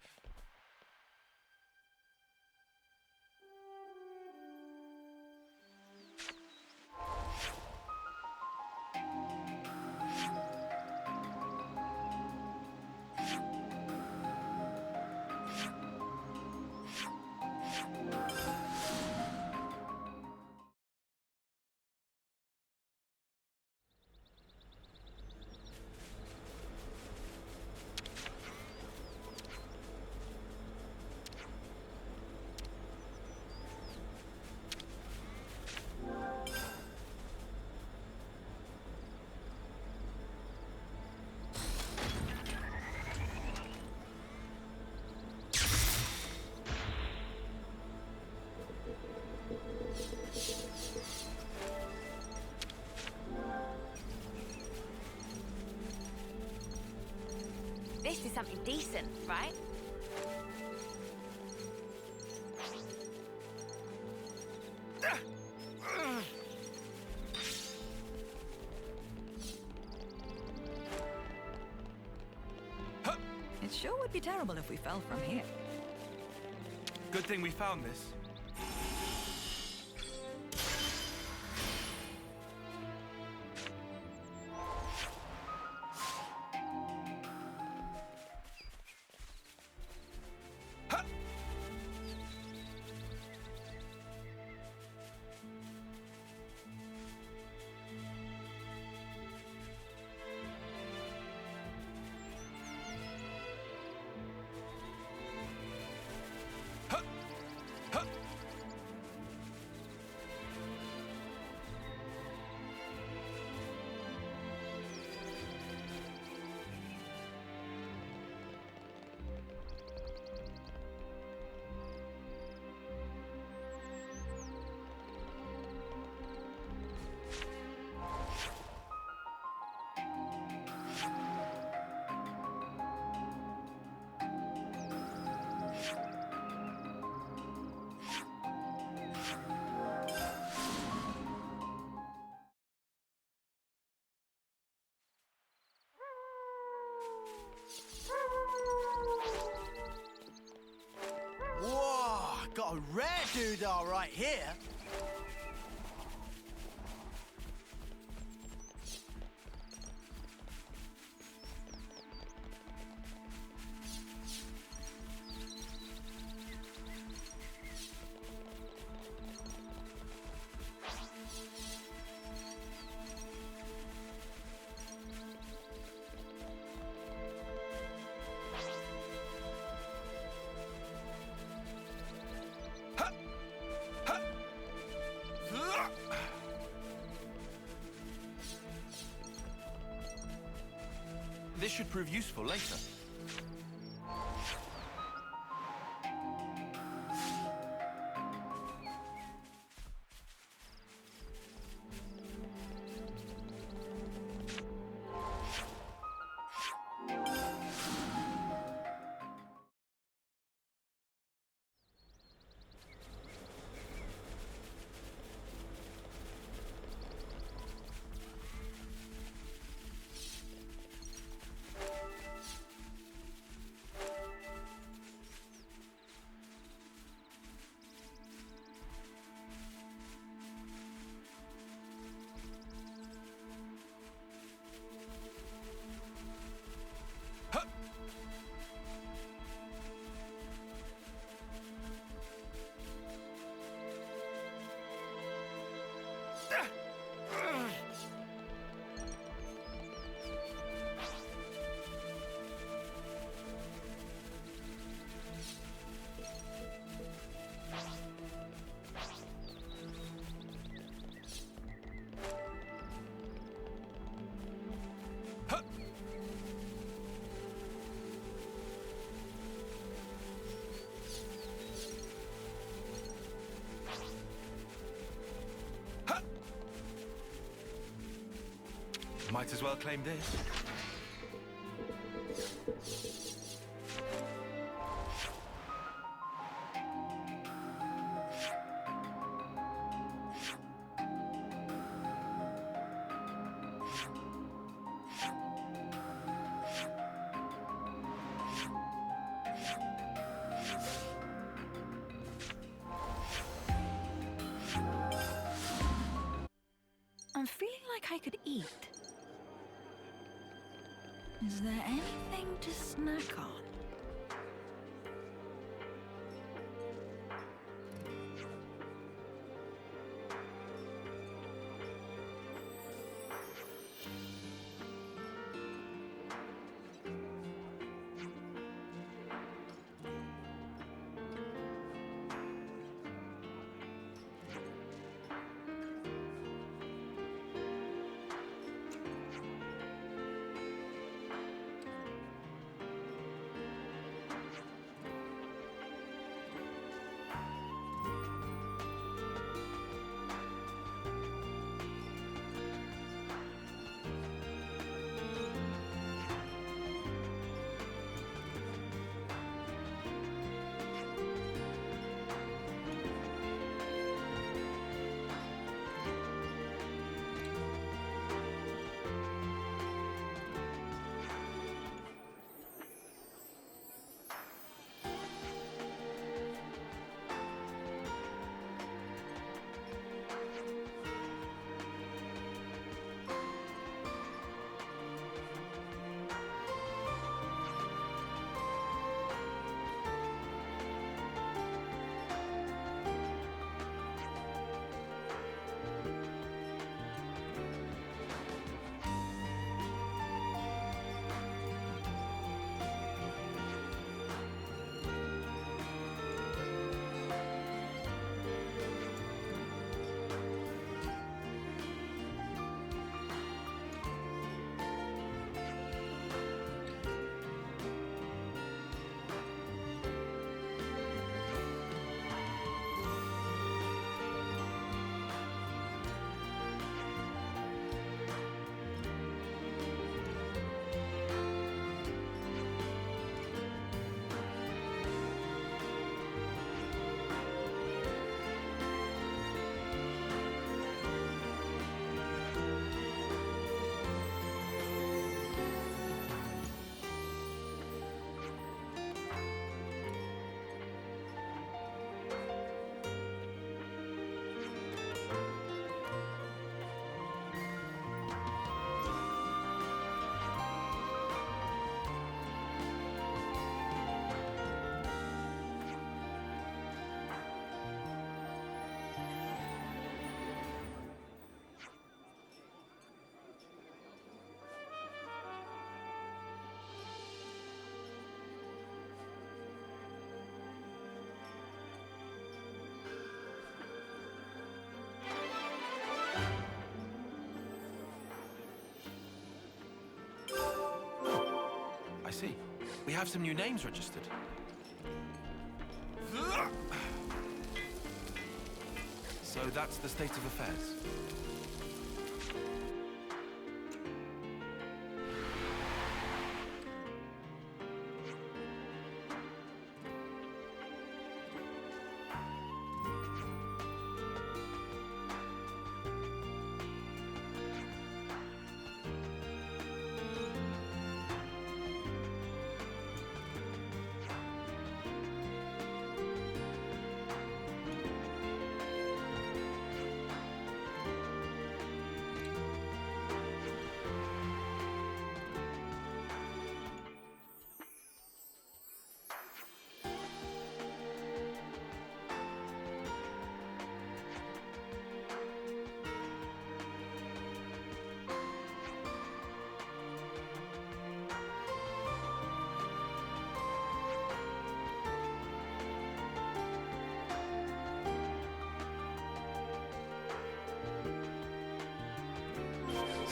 This is something decent, right? It sure would be terrible if we fell from here. Good thing we found this. Whoa, got a rare doodah right here. This should prove useful later. Might as well claim this. I'm feeling like I could eat. Is there anything to snack on? see. We have some new names registered. So that's the state of affairs.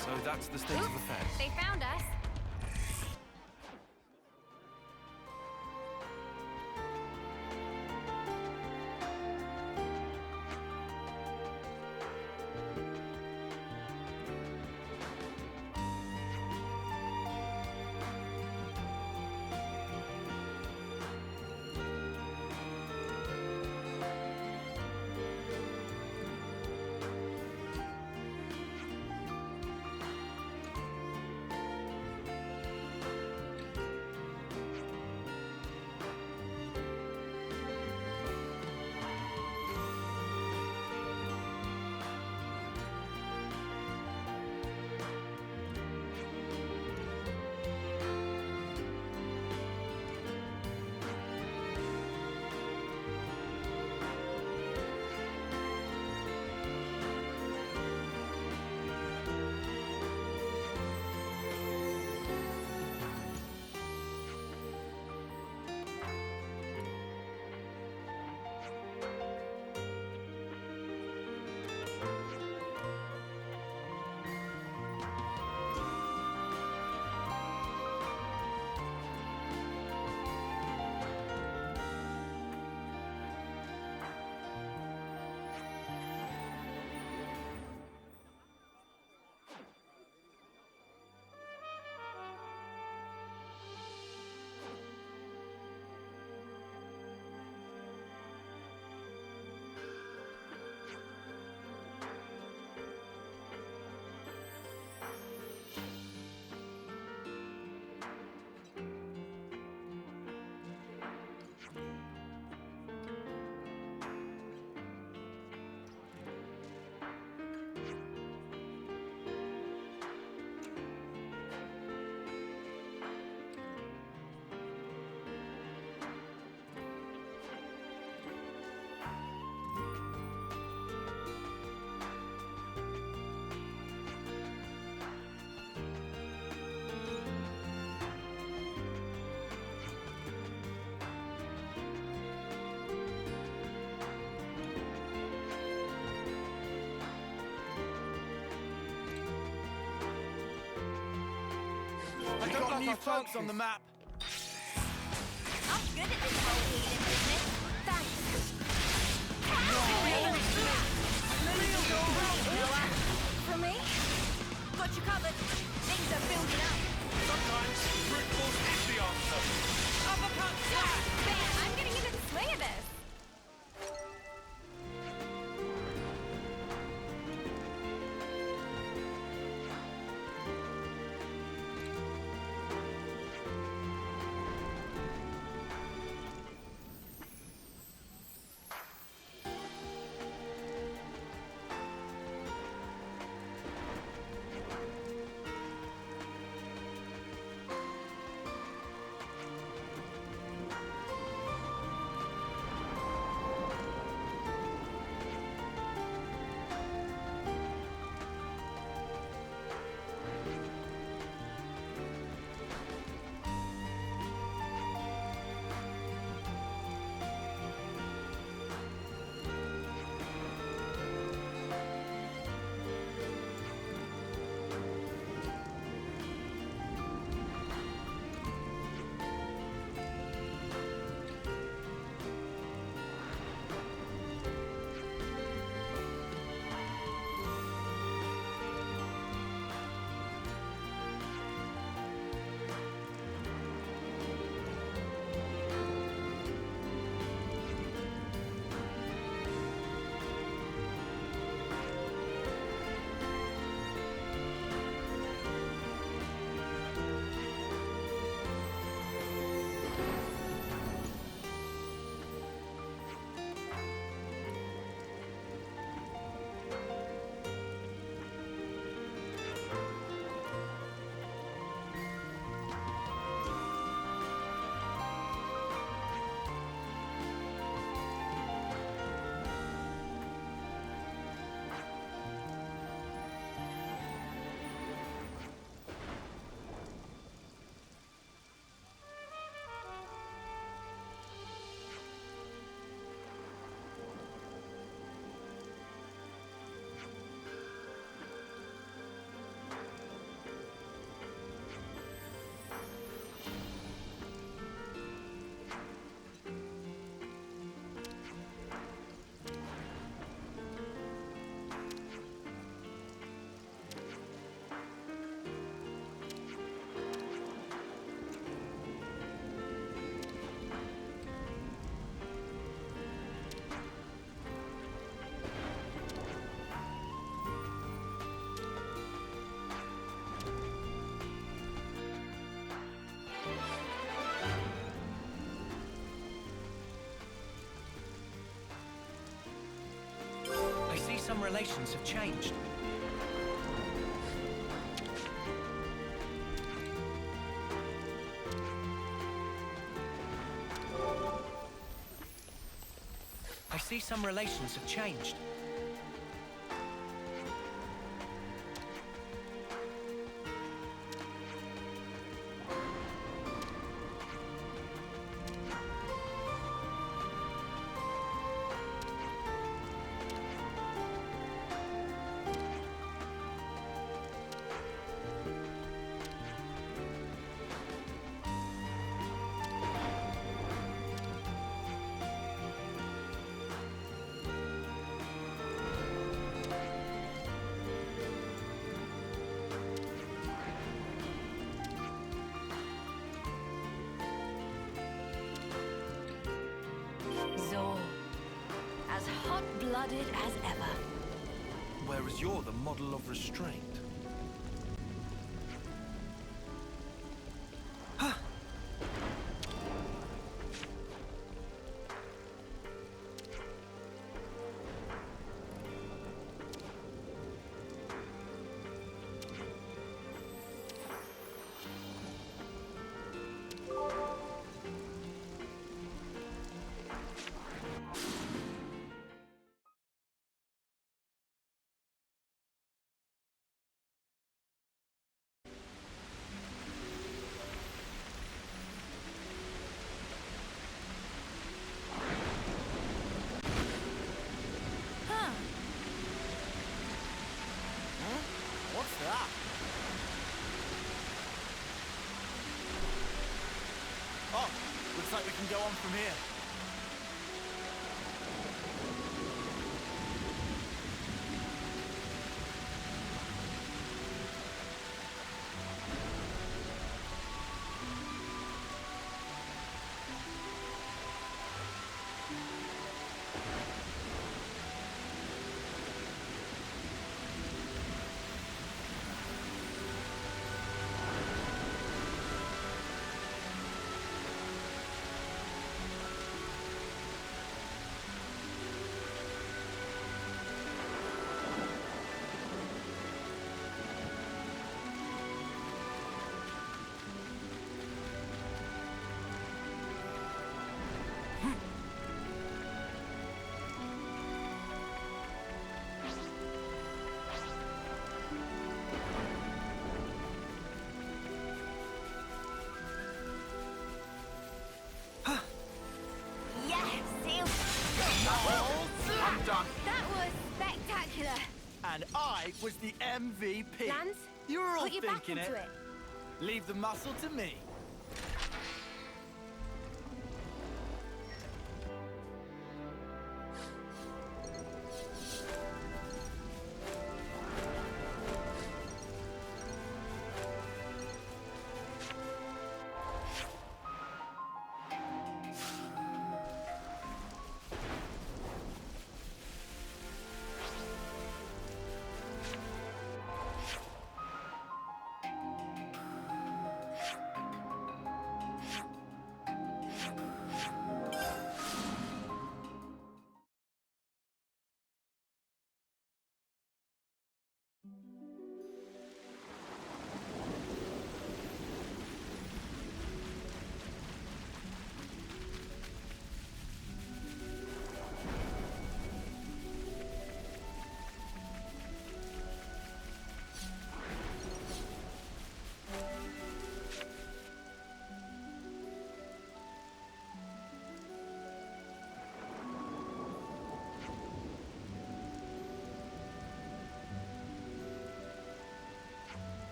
So that's the state of affairs. They found us. We've got new folks on the map. I'm good at this whole healing business. Thanks. For me? Got you covered. Things are building up. Sometimes brute force is the answer. Uppercut! Bam! I'm getting into the swing of this. relations have changed. I see some relations have changed. As hot-blooded as ever. Whereas you're the model of restraint. What's that? Oh, looks like we can go on from here. I'm done. That was spectacular. And I was the MVP. Lance, you were all put your back thinking into it. it. Leave the muscle to me.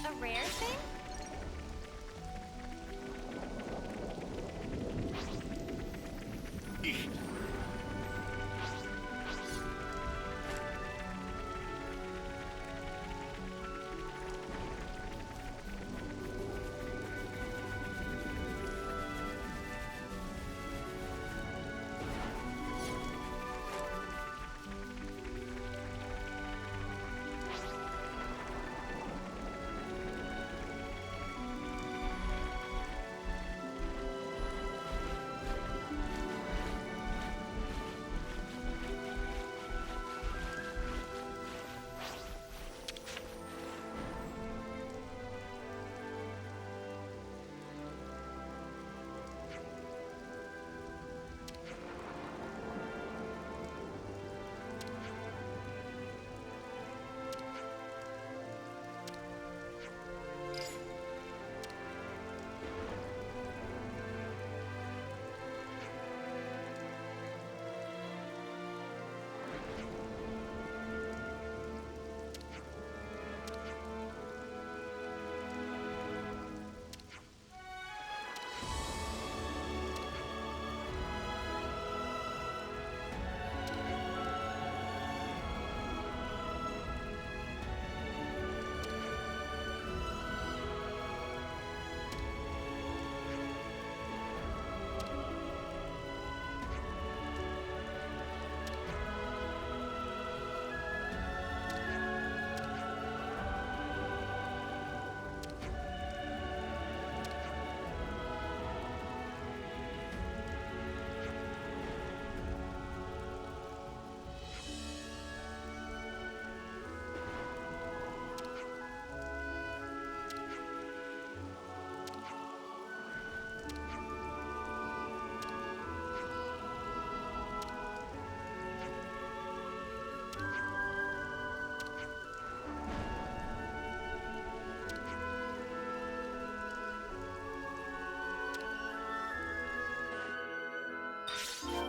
A rare thing?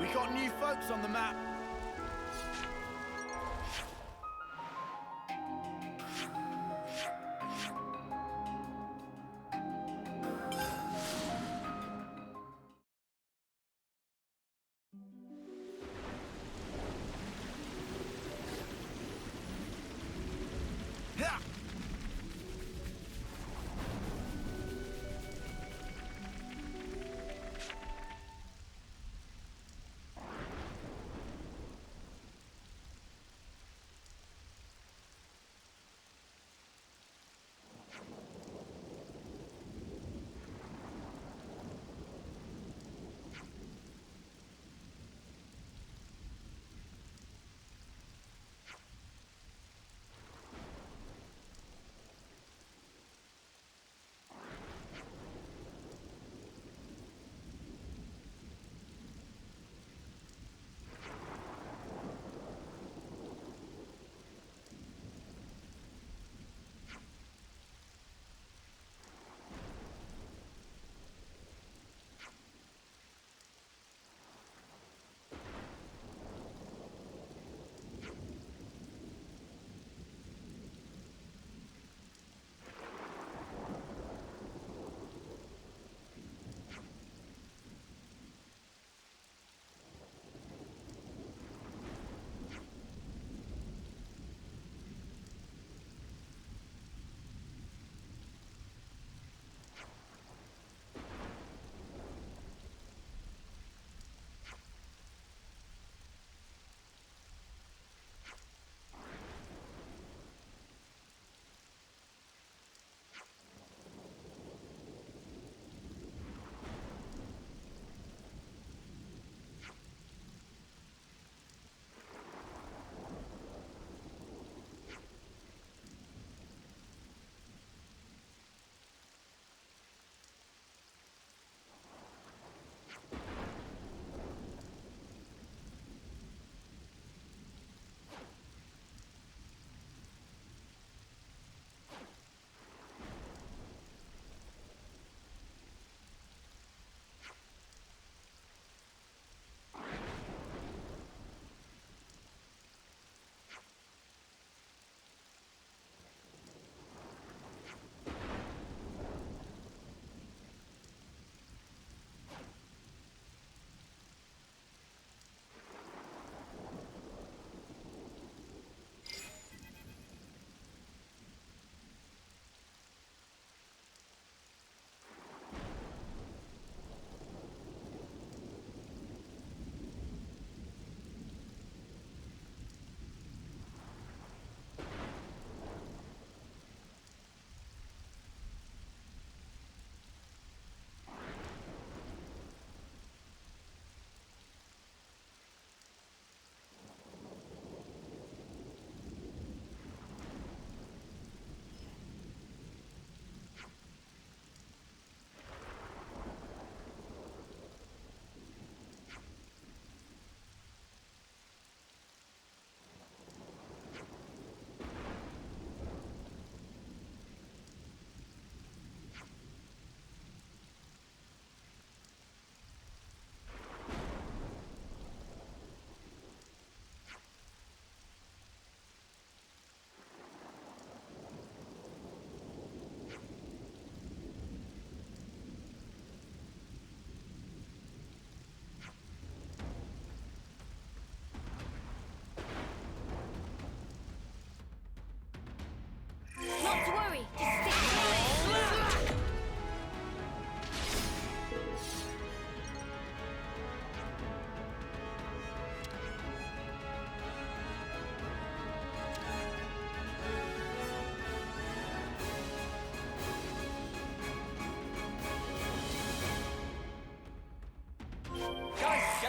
We got new folks on the map.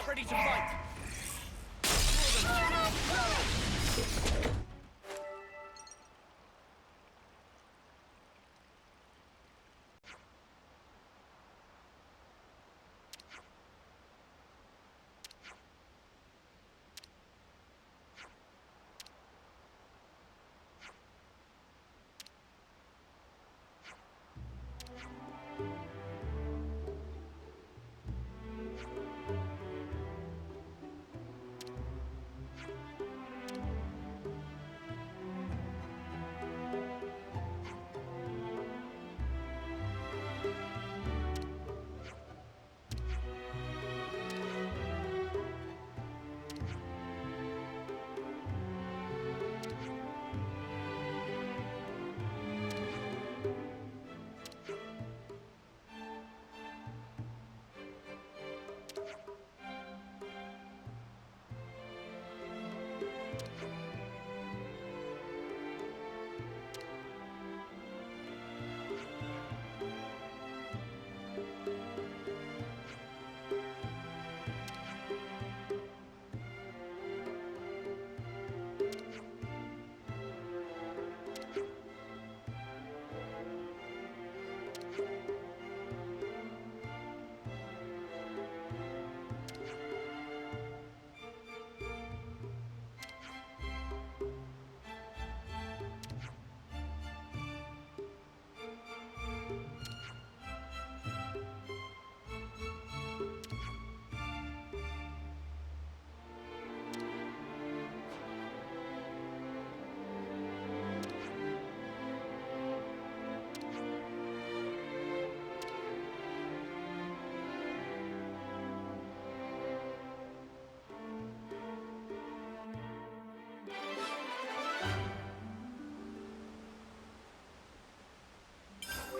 ready to fight!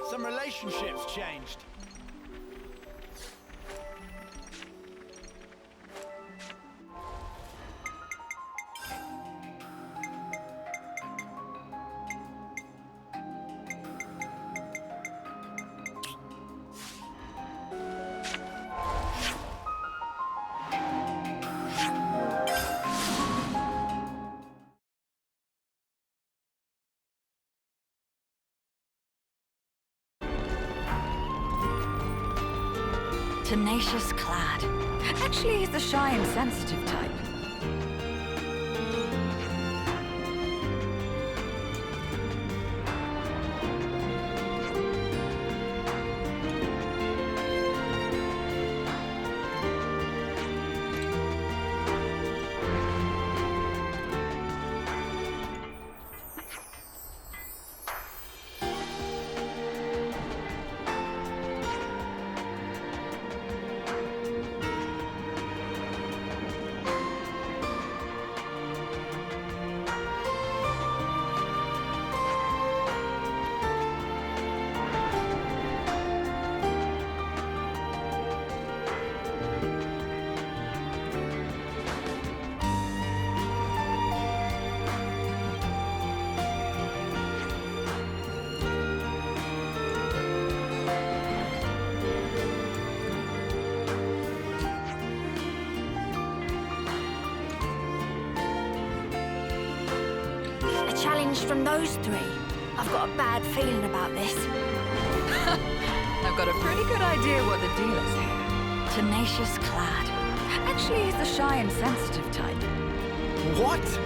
Some relationships changed. Tenacious clad. Actually, he's the shy and sensitive type. From those three, I've got a bad feeling about this. I've got a pretty good idea what the deal is here. Tenacious clad. Actually, he's the shy and sensitive type. What?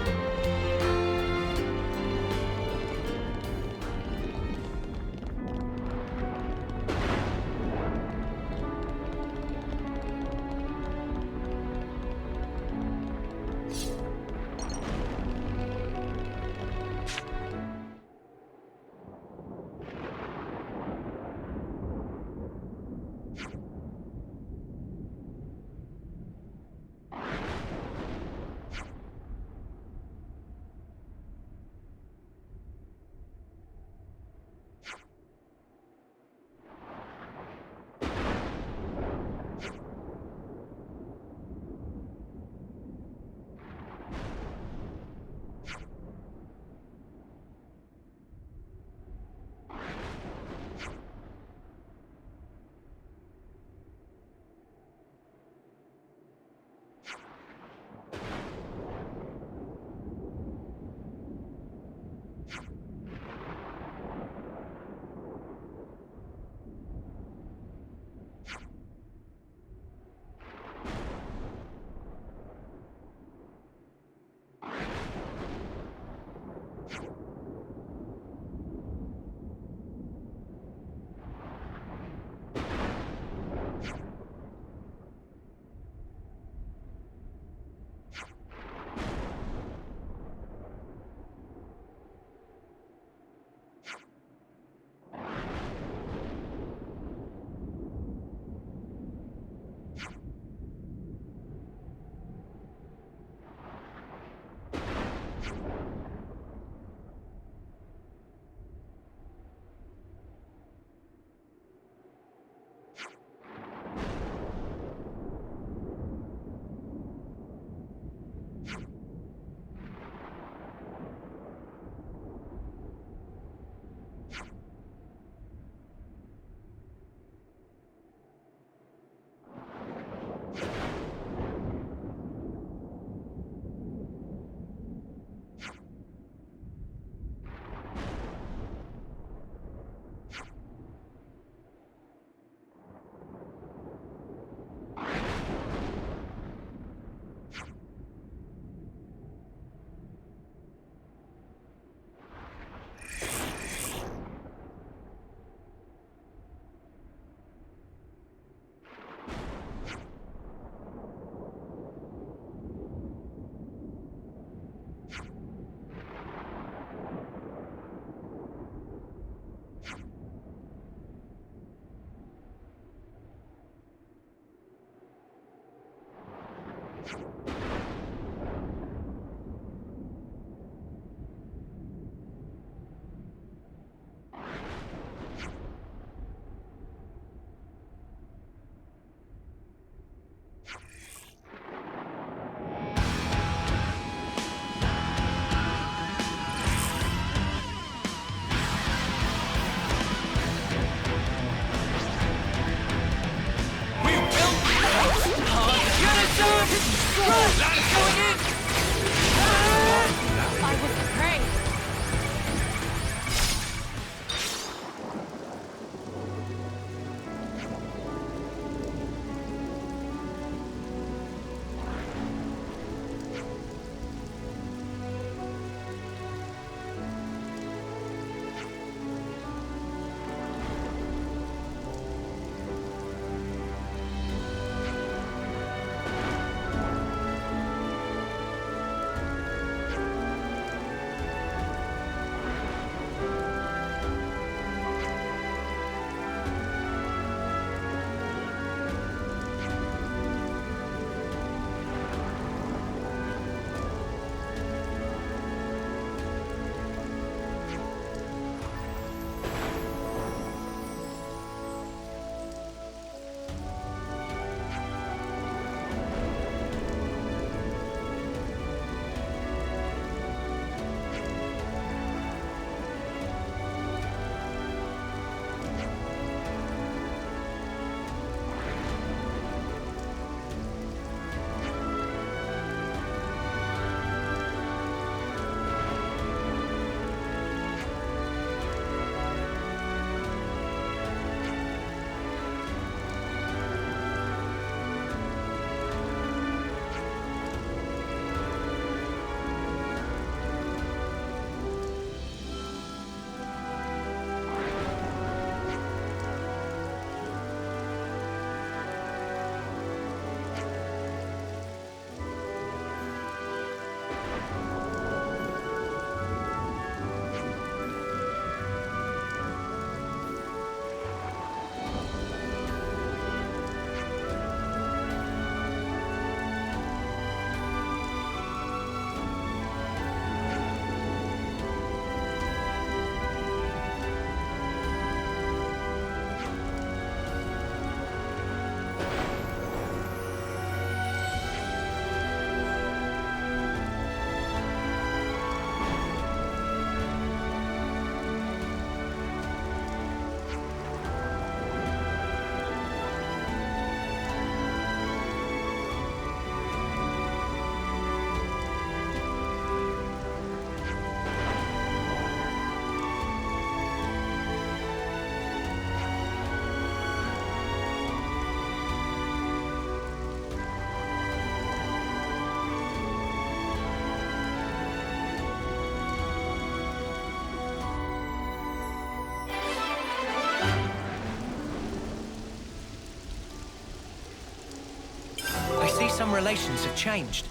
some relations have changed.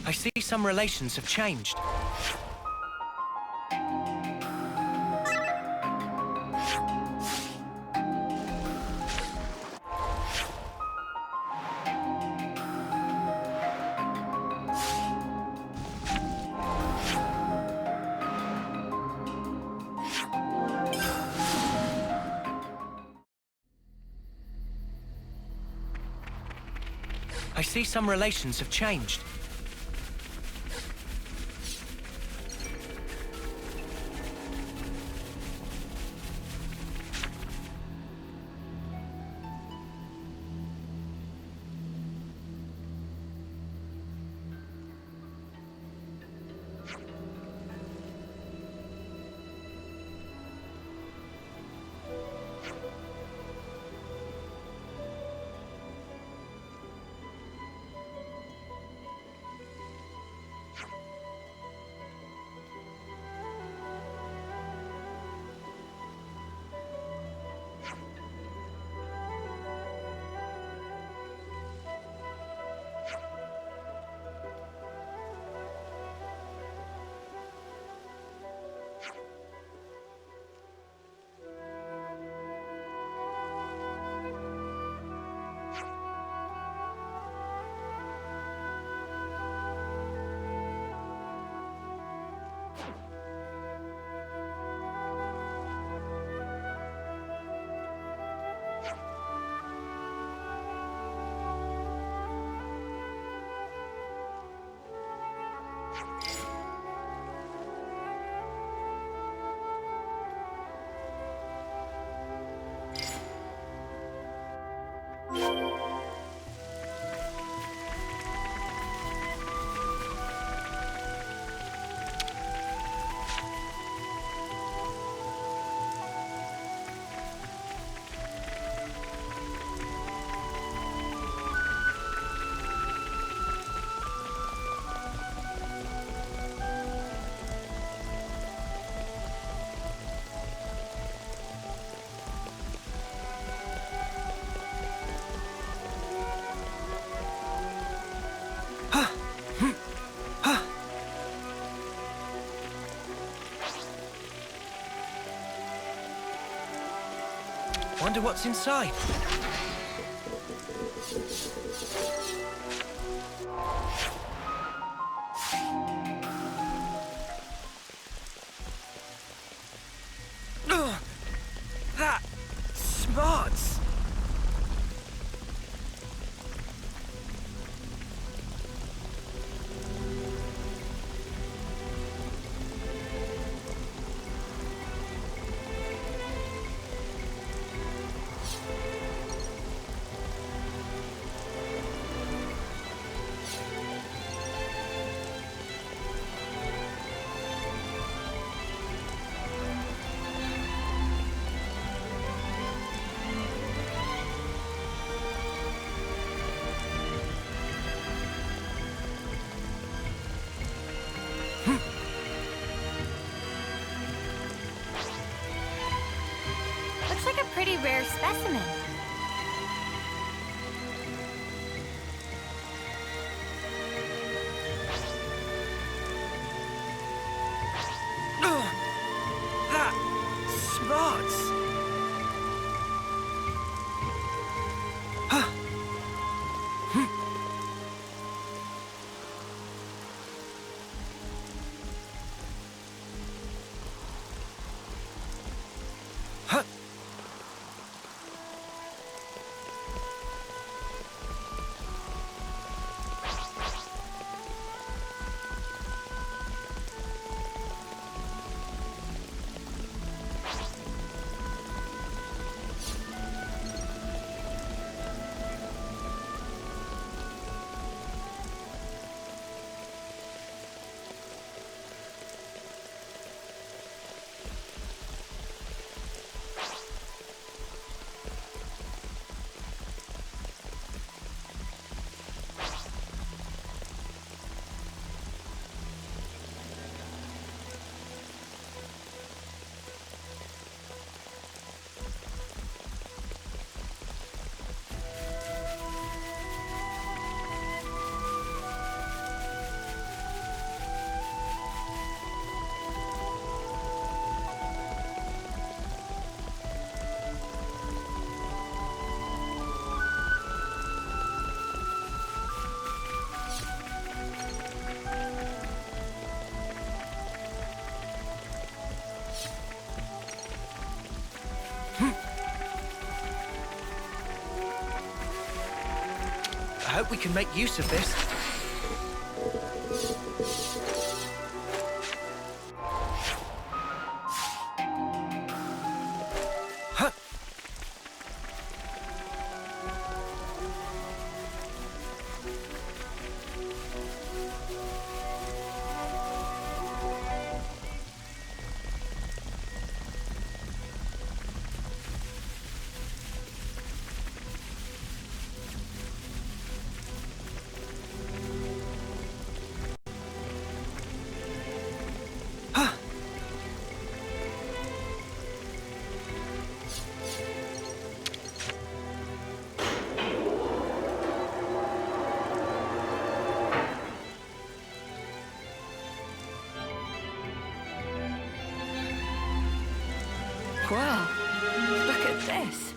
I see some relations have changed. I see some relations have changed. Wonder what's inside. Ugh, that smarts. Looks like a pretty rare specimen. Ugh, that smarts. Huh. Huh. I hope we can make use of this. Huh. Wow, look at this.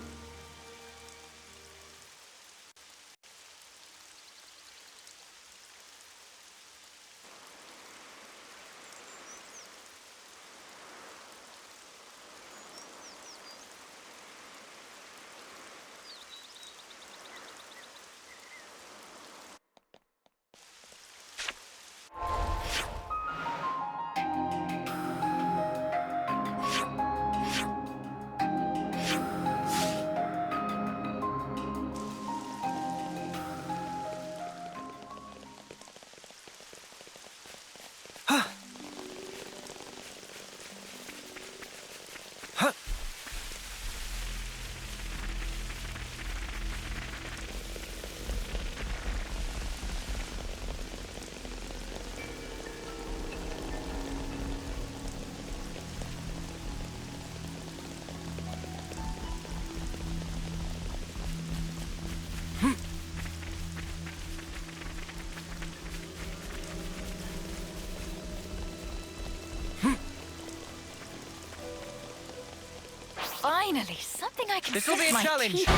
Finally, something I can This'll be a my challenge. teeth.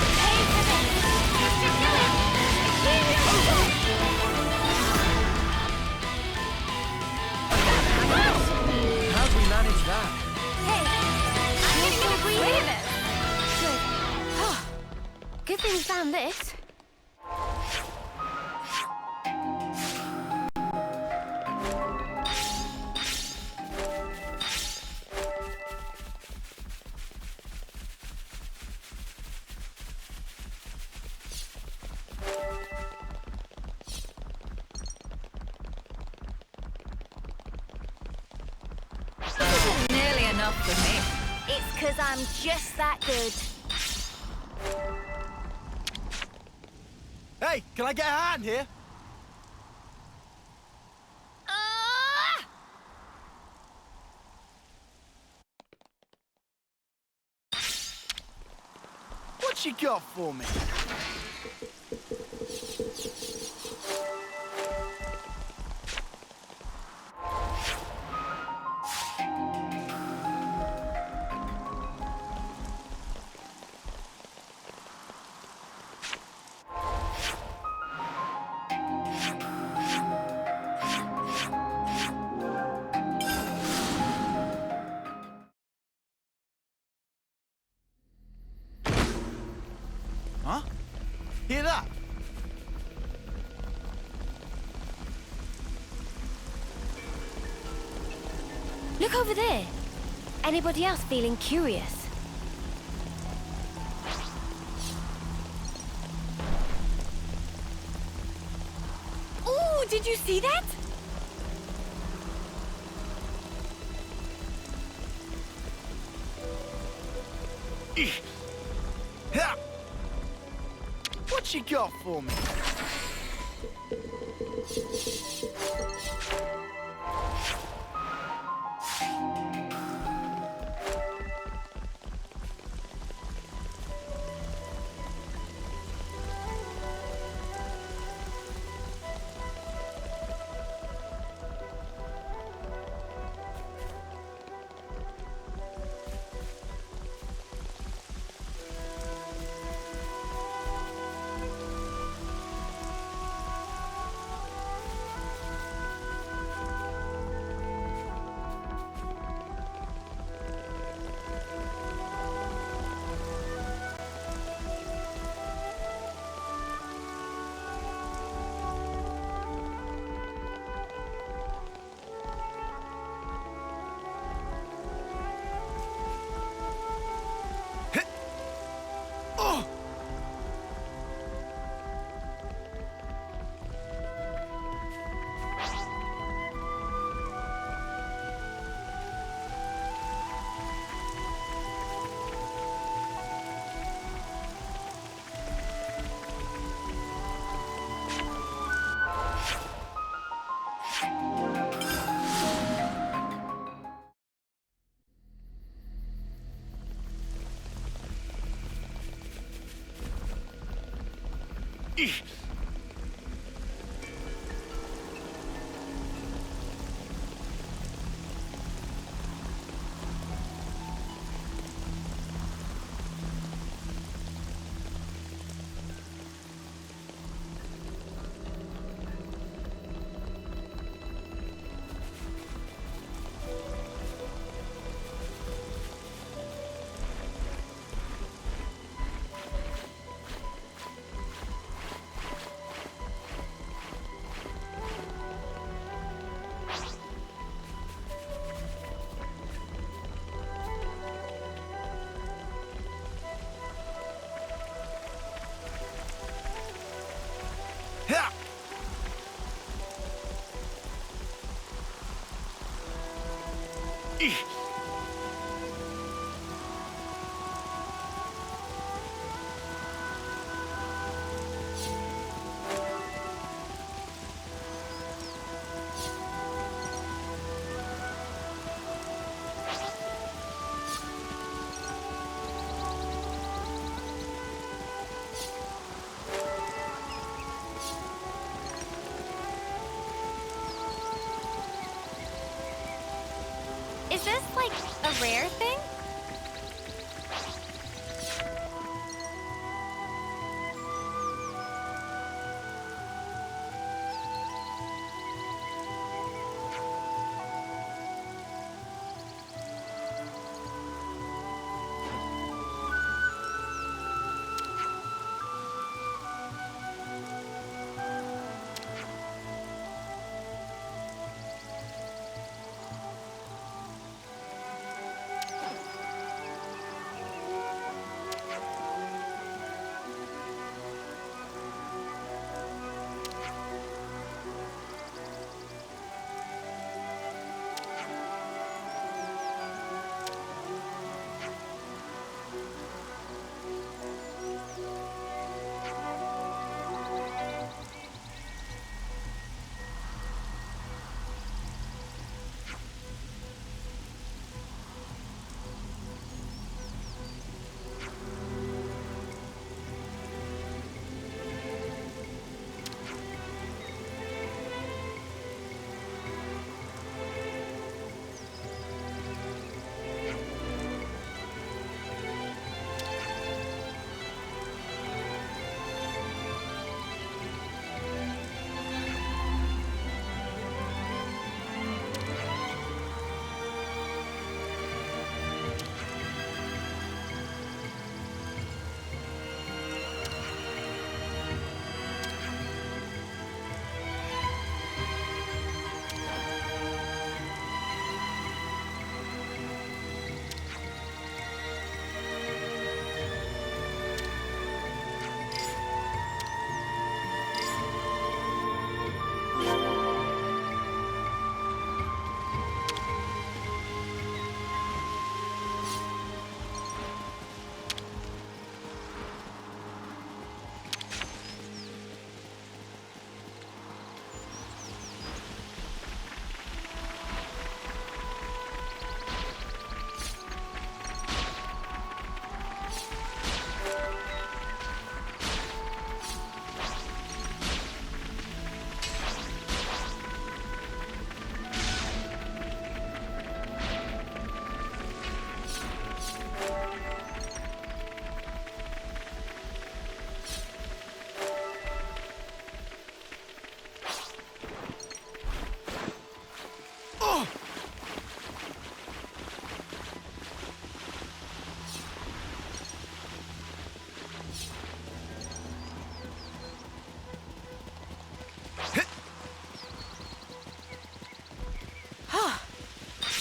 How'd we manage that? I'm gonna agree with it. Good. Good thing we found this. Nearly enough for me. It's 'cause I'm just that good. Hey, can I get a hand here? What you got for me? Huh? Hear that? Look over there. Anybody else feeling curious? Ooh, did you see that? Ha! What you got for me? Is this, like, a rare thing?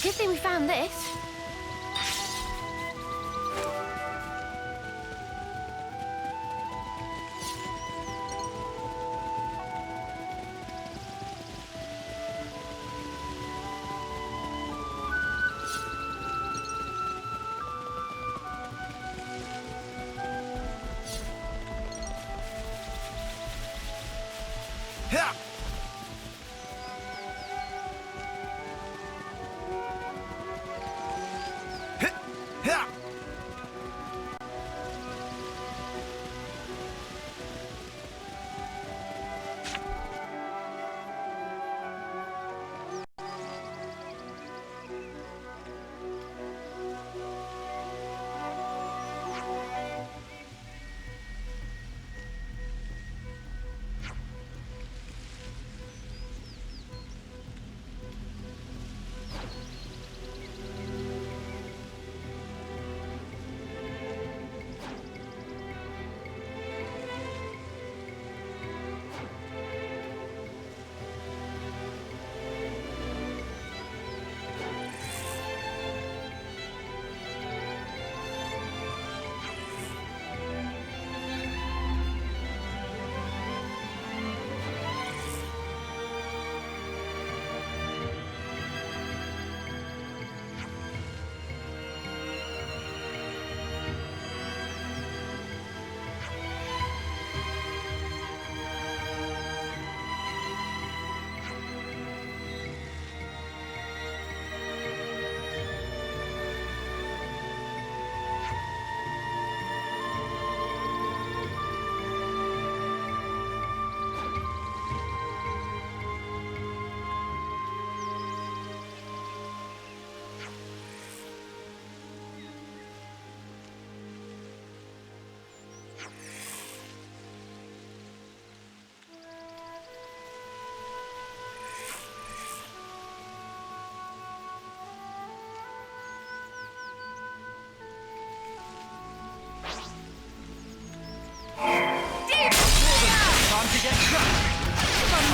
Good thing we found this.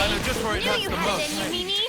I know just where it hurts the most.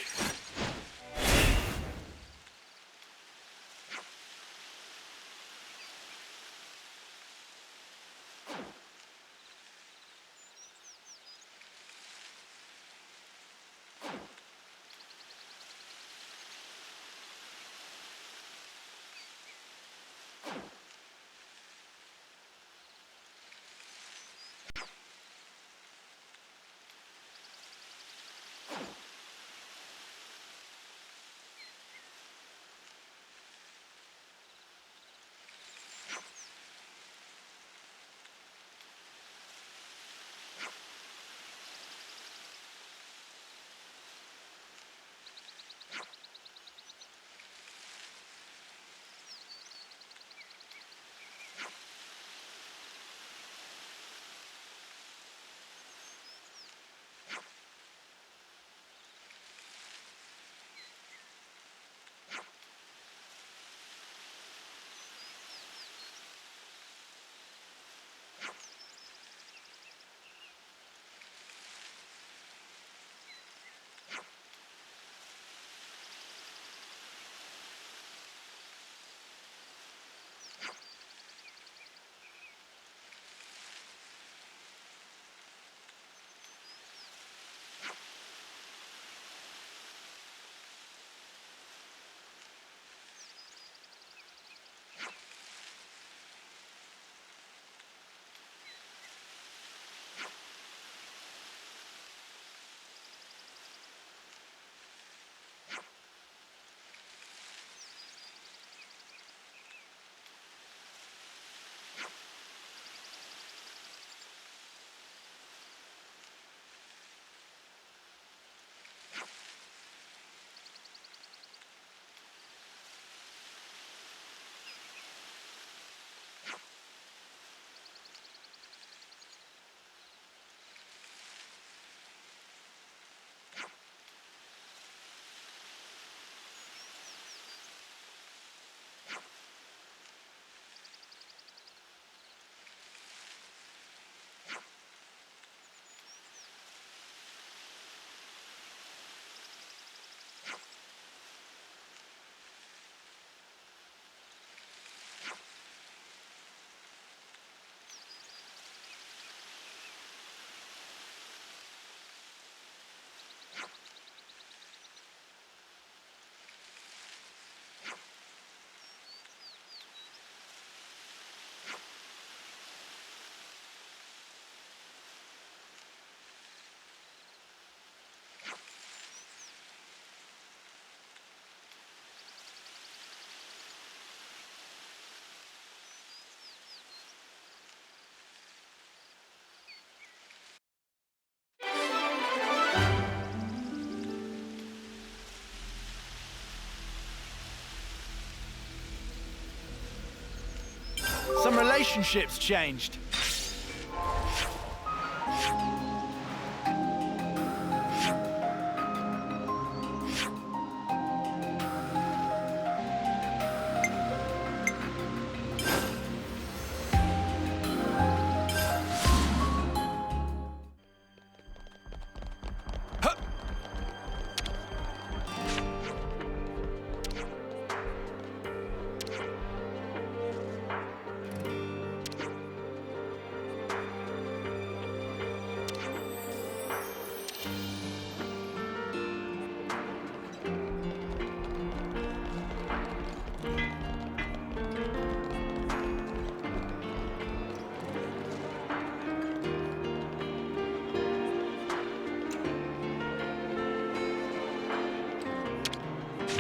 relationship's changed.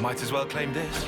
Might as well claim this.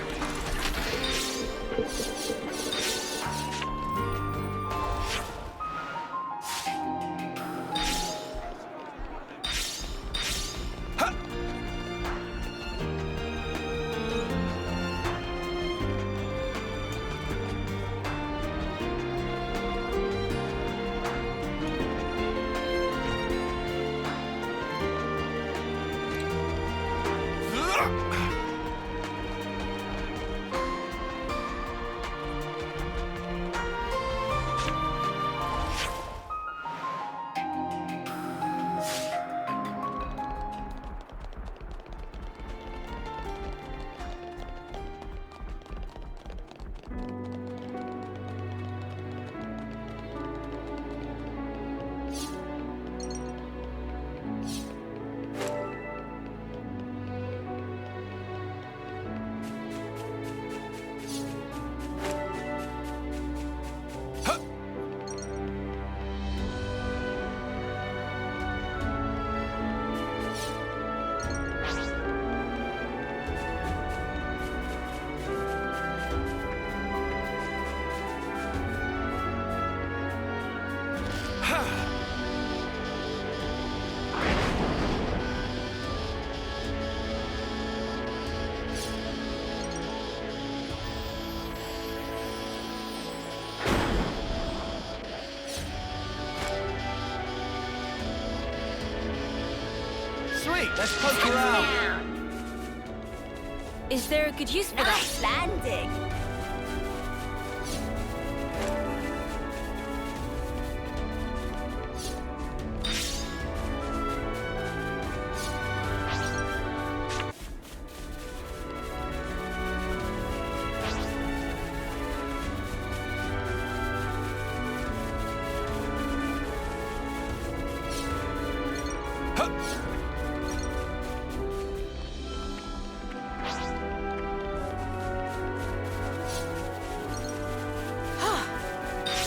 Sweet, let's poke around. Is there a good use for that? Landing.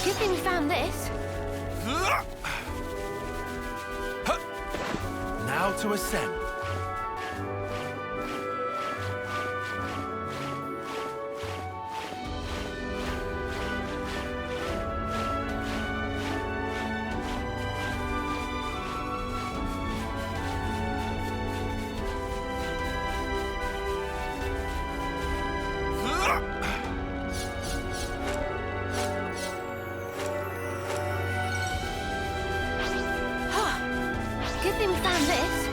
Good thing we found this. Now to ascend. Good thing we found this.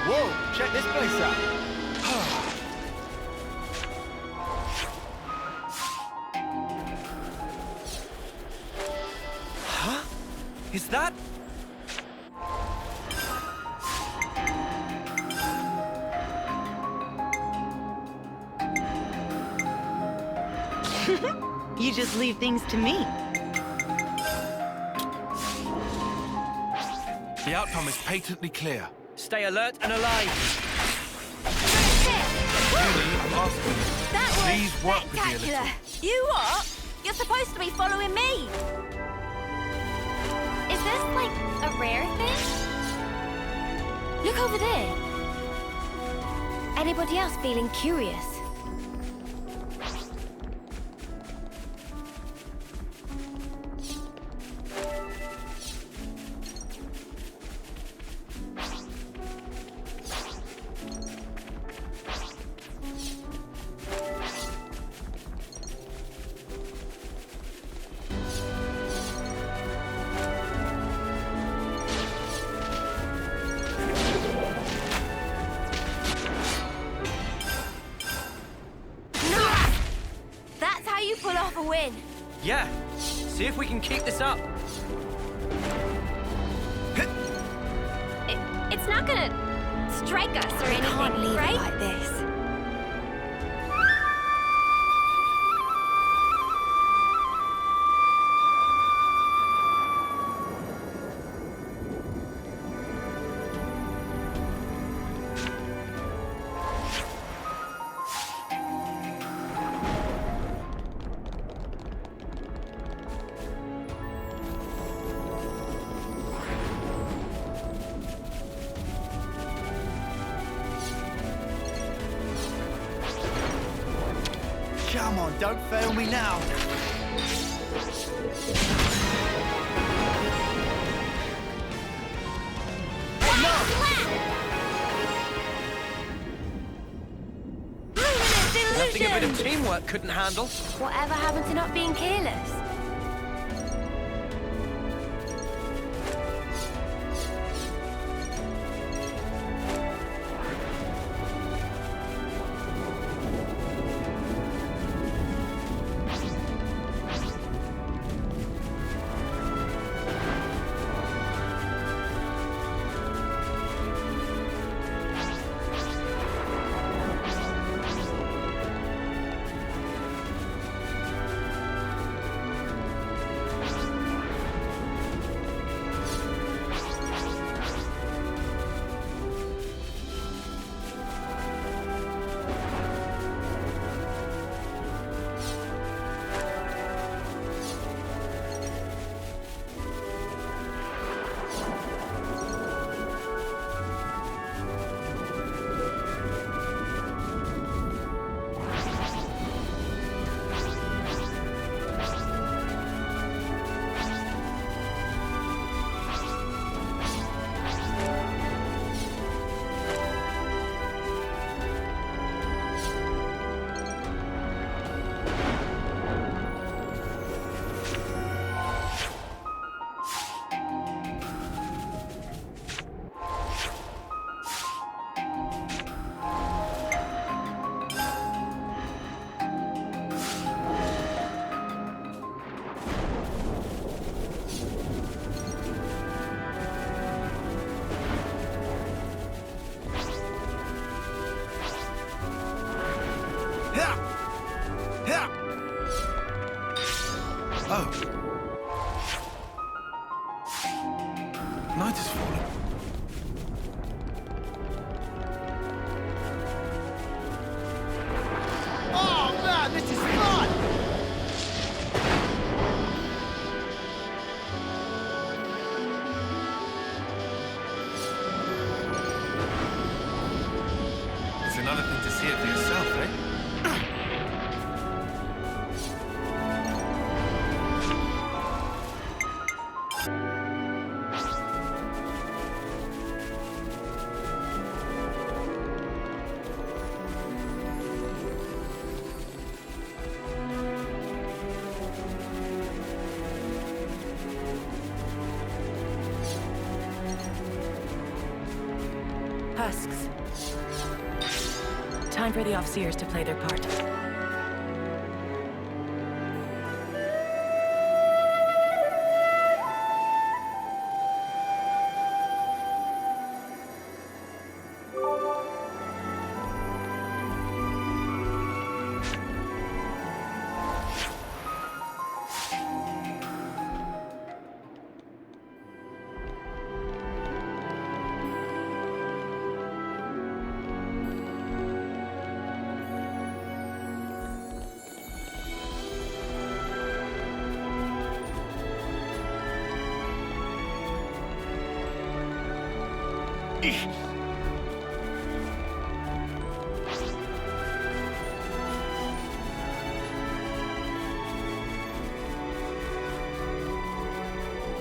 Whoa, check this place out. Huh? Is that? You just leave things to me. The outcome is patently clear. Stay alert and alive. Really, I'm asking you. That was Please work with me a spectacular. little. You what? You're supposed to be following me. Is this, like, a rare thing? Look over there. Anybody else feeling curious? That's how you pull off a win. Yeah. See if we can keep this up. It's not gonna strike us or anything, Can't leave right? it like this. Come on, don't fail me now. Nothing a bit of teamwork couldn't handle. Whatever happened to not being careless? Oh. Night has fallen. Oh man, this is fun! It's another thing to see it for yourself, eh? Husks. Time for the Offseers to play their part.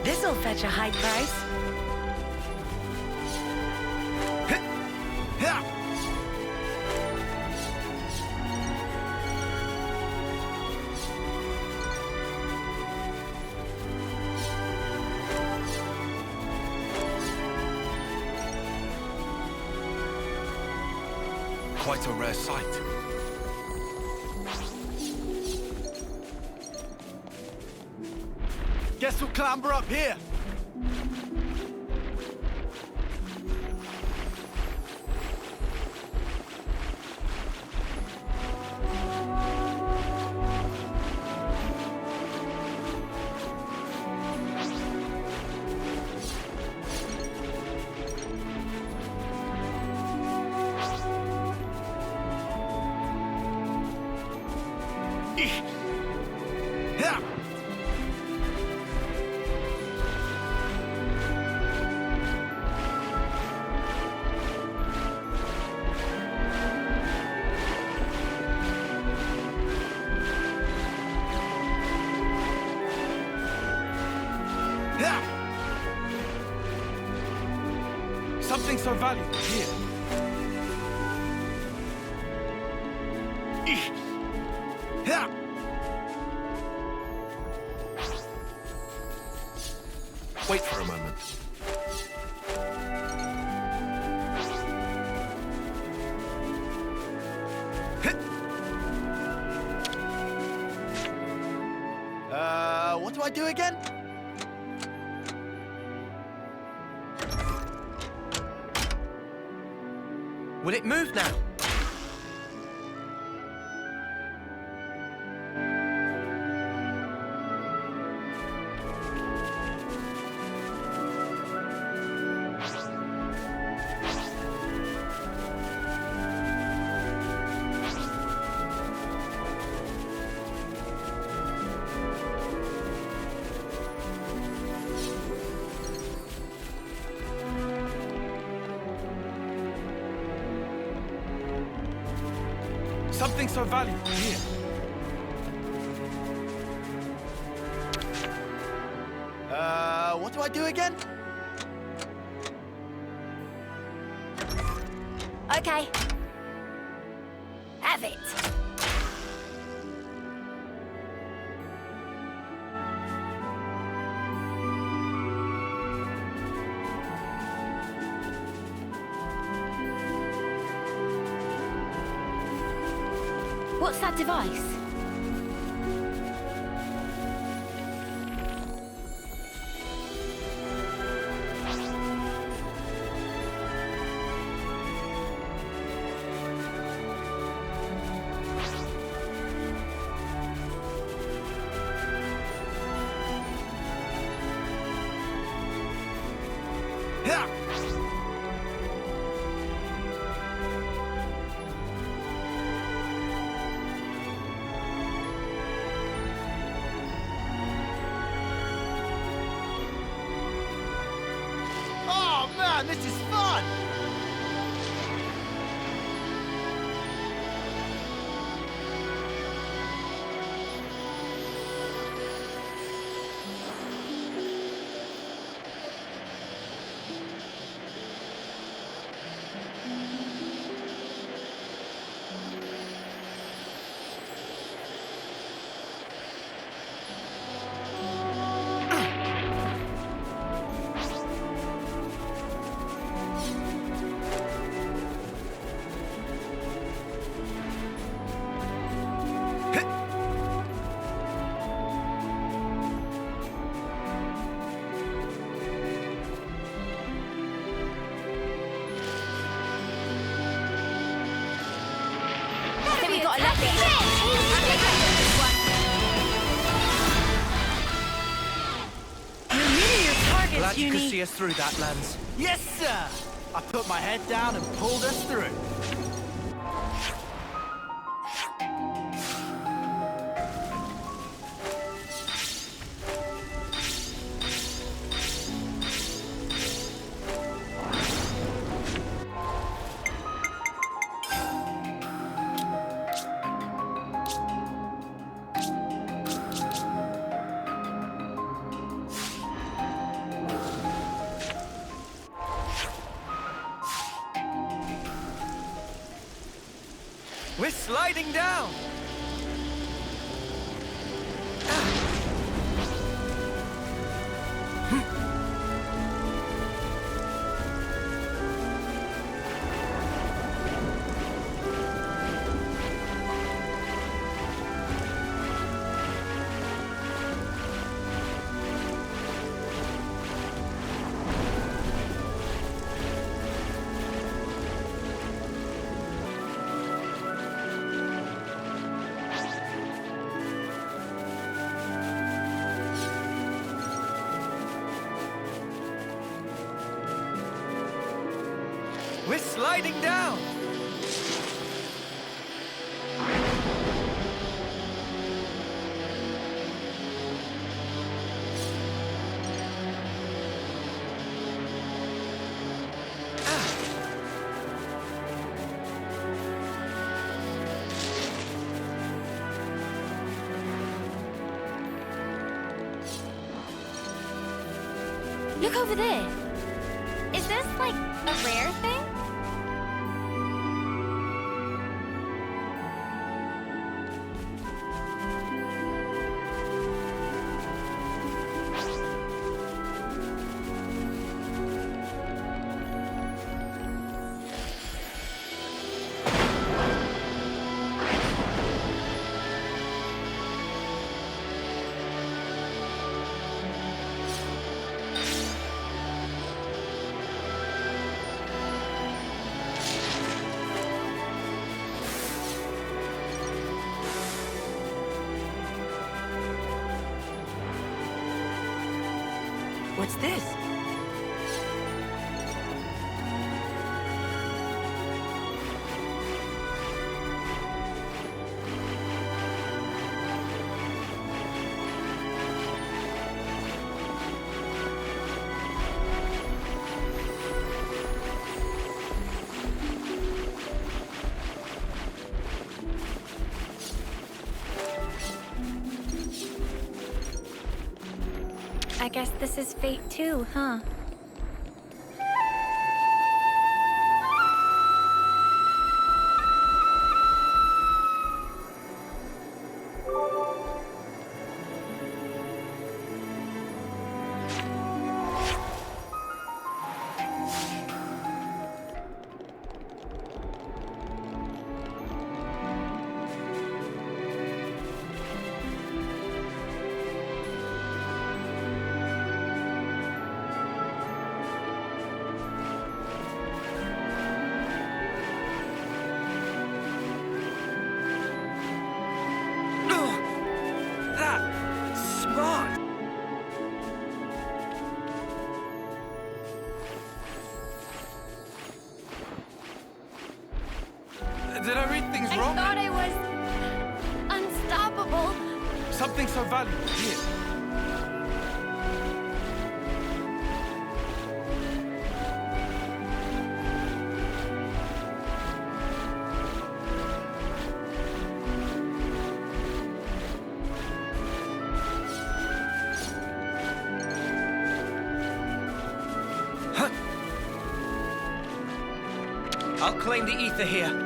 This'll fetch a high price. Quite a rare sight. Guess we'll clamber up here. Something so valuable here. Wait for a moment. What do I do again? Will it move now? Something so valuable here. What do I do again? Okay. Have it. What's that device? Oh man, this is fun! We got a lucky You're meeting your targets, Glad you could Uni. see us through that, Lance. Yes, sir! I put my head down and pulled us through. We're sliding down! We're sliding down! Look over there. Is this, like, a rare thing? What's this? I guess this is fate too, huh? Did I read things I wrong? thought I was unstoppable. Something so valuable here. I'll claim the ether here.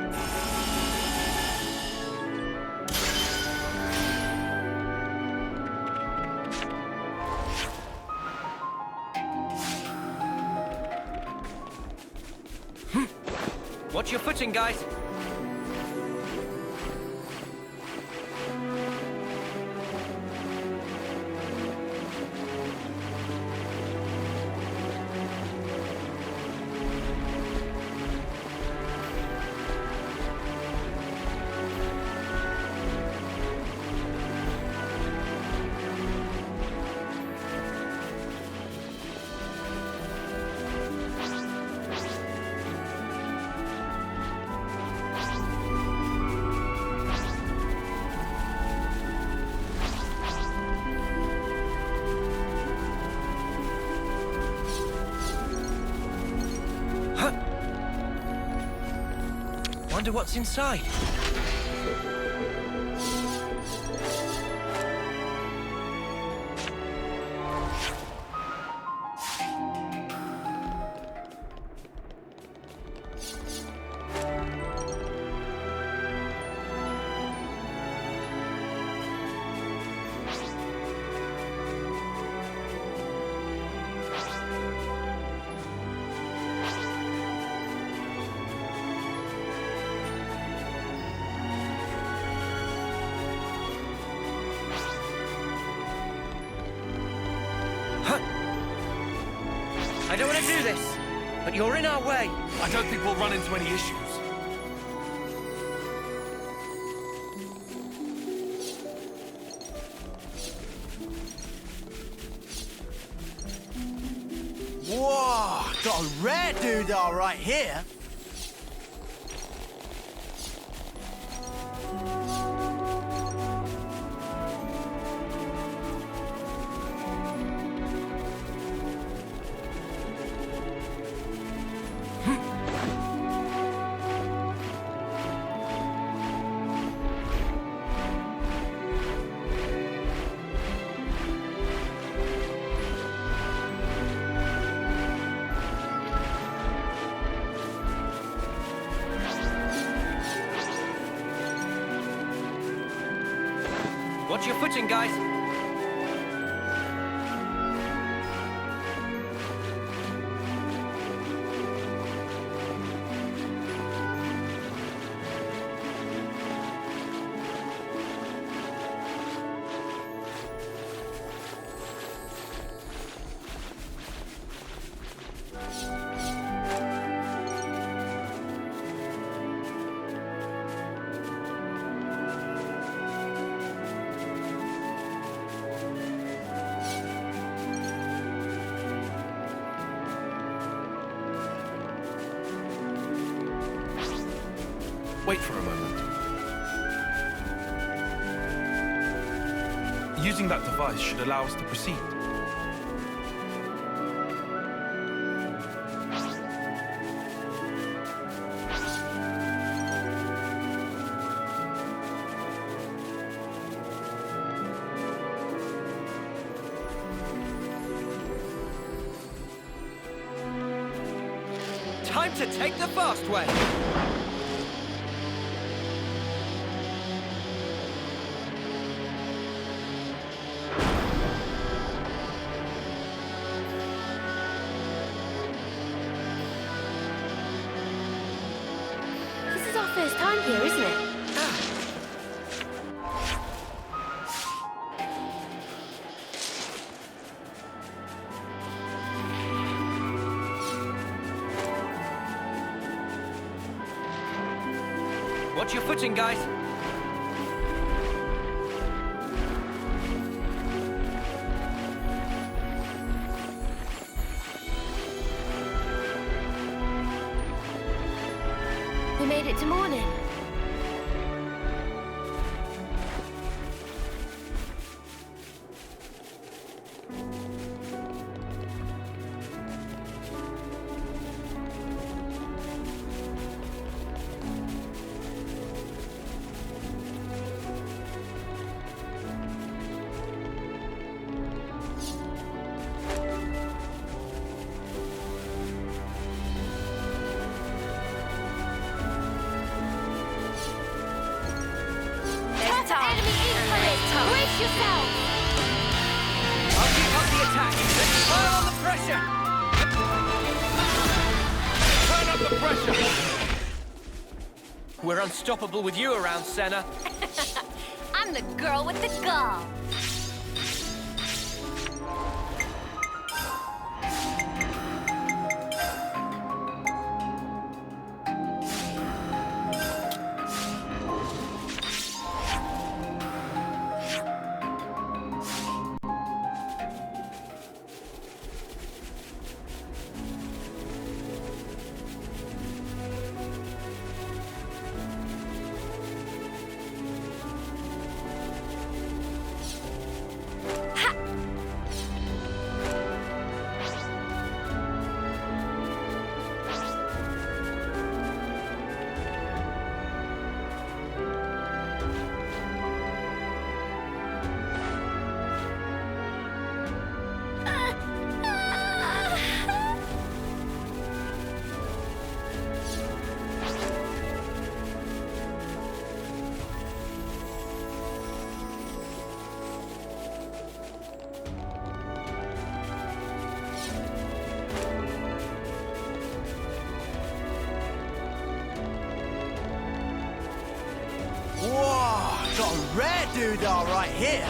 Watch your footing, guys. Wonder what's inside. don't want to do this, but you're in our way. I don't think we'll run into any issues. Whoa! Got a rare doodah right here. Watch your footing, guys. Wait for a moment. Using that device should allow us to proceed. Time to take the fast way. This is our first time here, isn't it? Watch your footing, guys. We made it to morning. Brace yourself! I'll keep up the attack. Let's pile on the pressure! Turn up the pressure! We're unstoppable with you around, Senna. I'm the girl with the gall. Whoa! Got a rare doodah right here.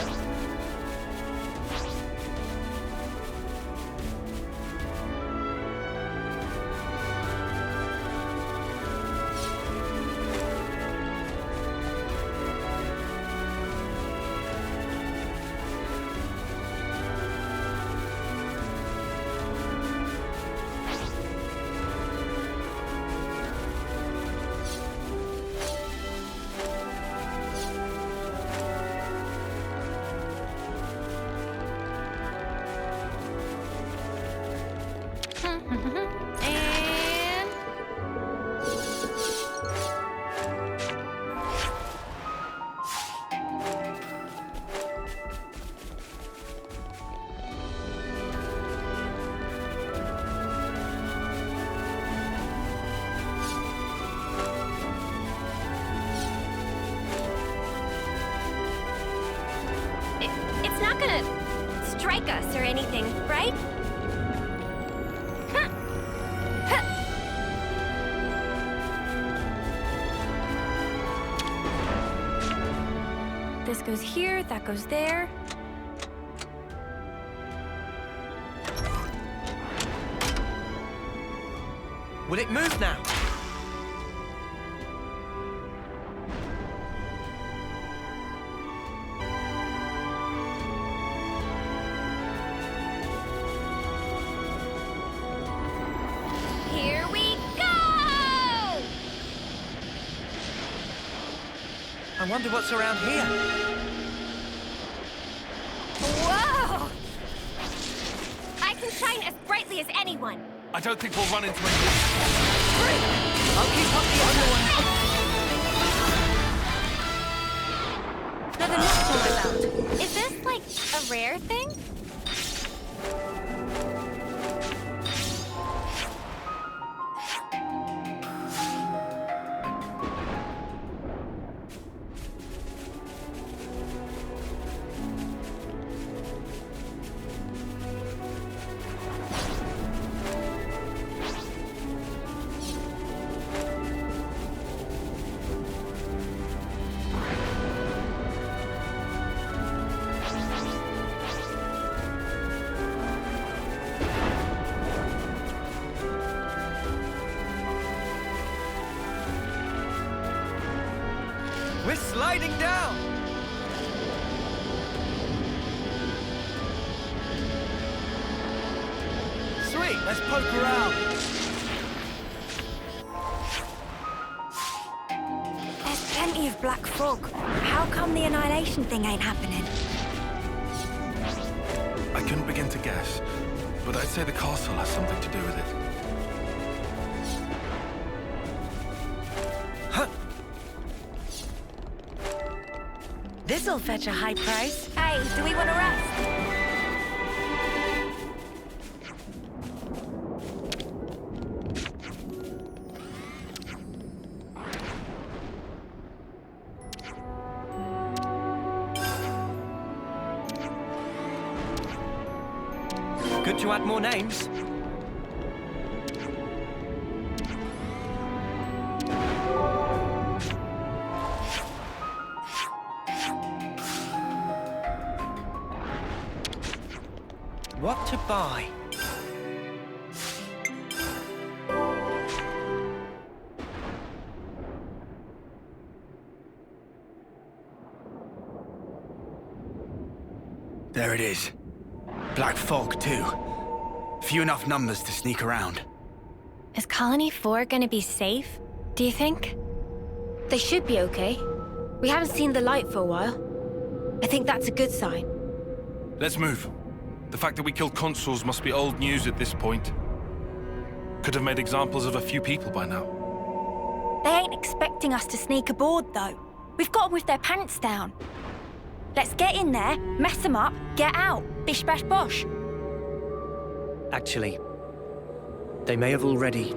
gonna strike us or anything, right? Huh. Huh. This goes here, that goes there. Will it move now? Here we go! I wonder what's around here. Whoa! I can shine as brightly as anyone. I don't think we'll run into any... I'll keep up the other one. Another nest on my belt. Is this, like, a rare thing? We're sliding down! Sweet, let's poke around. There's plenty of black fog. How come the annihilation thing ain't happening? I couldn't begin to guess, but I'd say the castle has something to do with it. This'll fetch a high price. Hey, do we want to rest? Good to add more names. What to buy? There it is. Black fog, too. Few enough numbers to sneak around. Is Colony 4 gonna be safe, do you think? They should be okay. We haven't seen the light for a while. I think that's a good sign. Let's move. The fact that we killed consuls must be old news at this point. Could have made examples of a few people by now. They ain't expecting us to sneak aboard, though. We've got them with their pants down. Let's get in there, mess them up, get out. Bish bash bosh. Actually, they may have already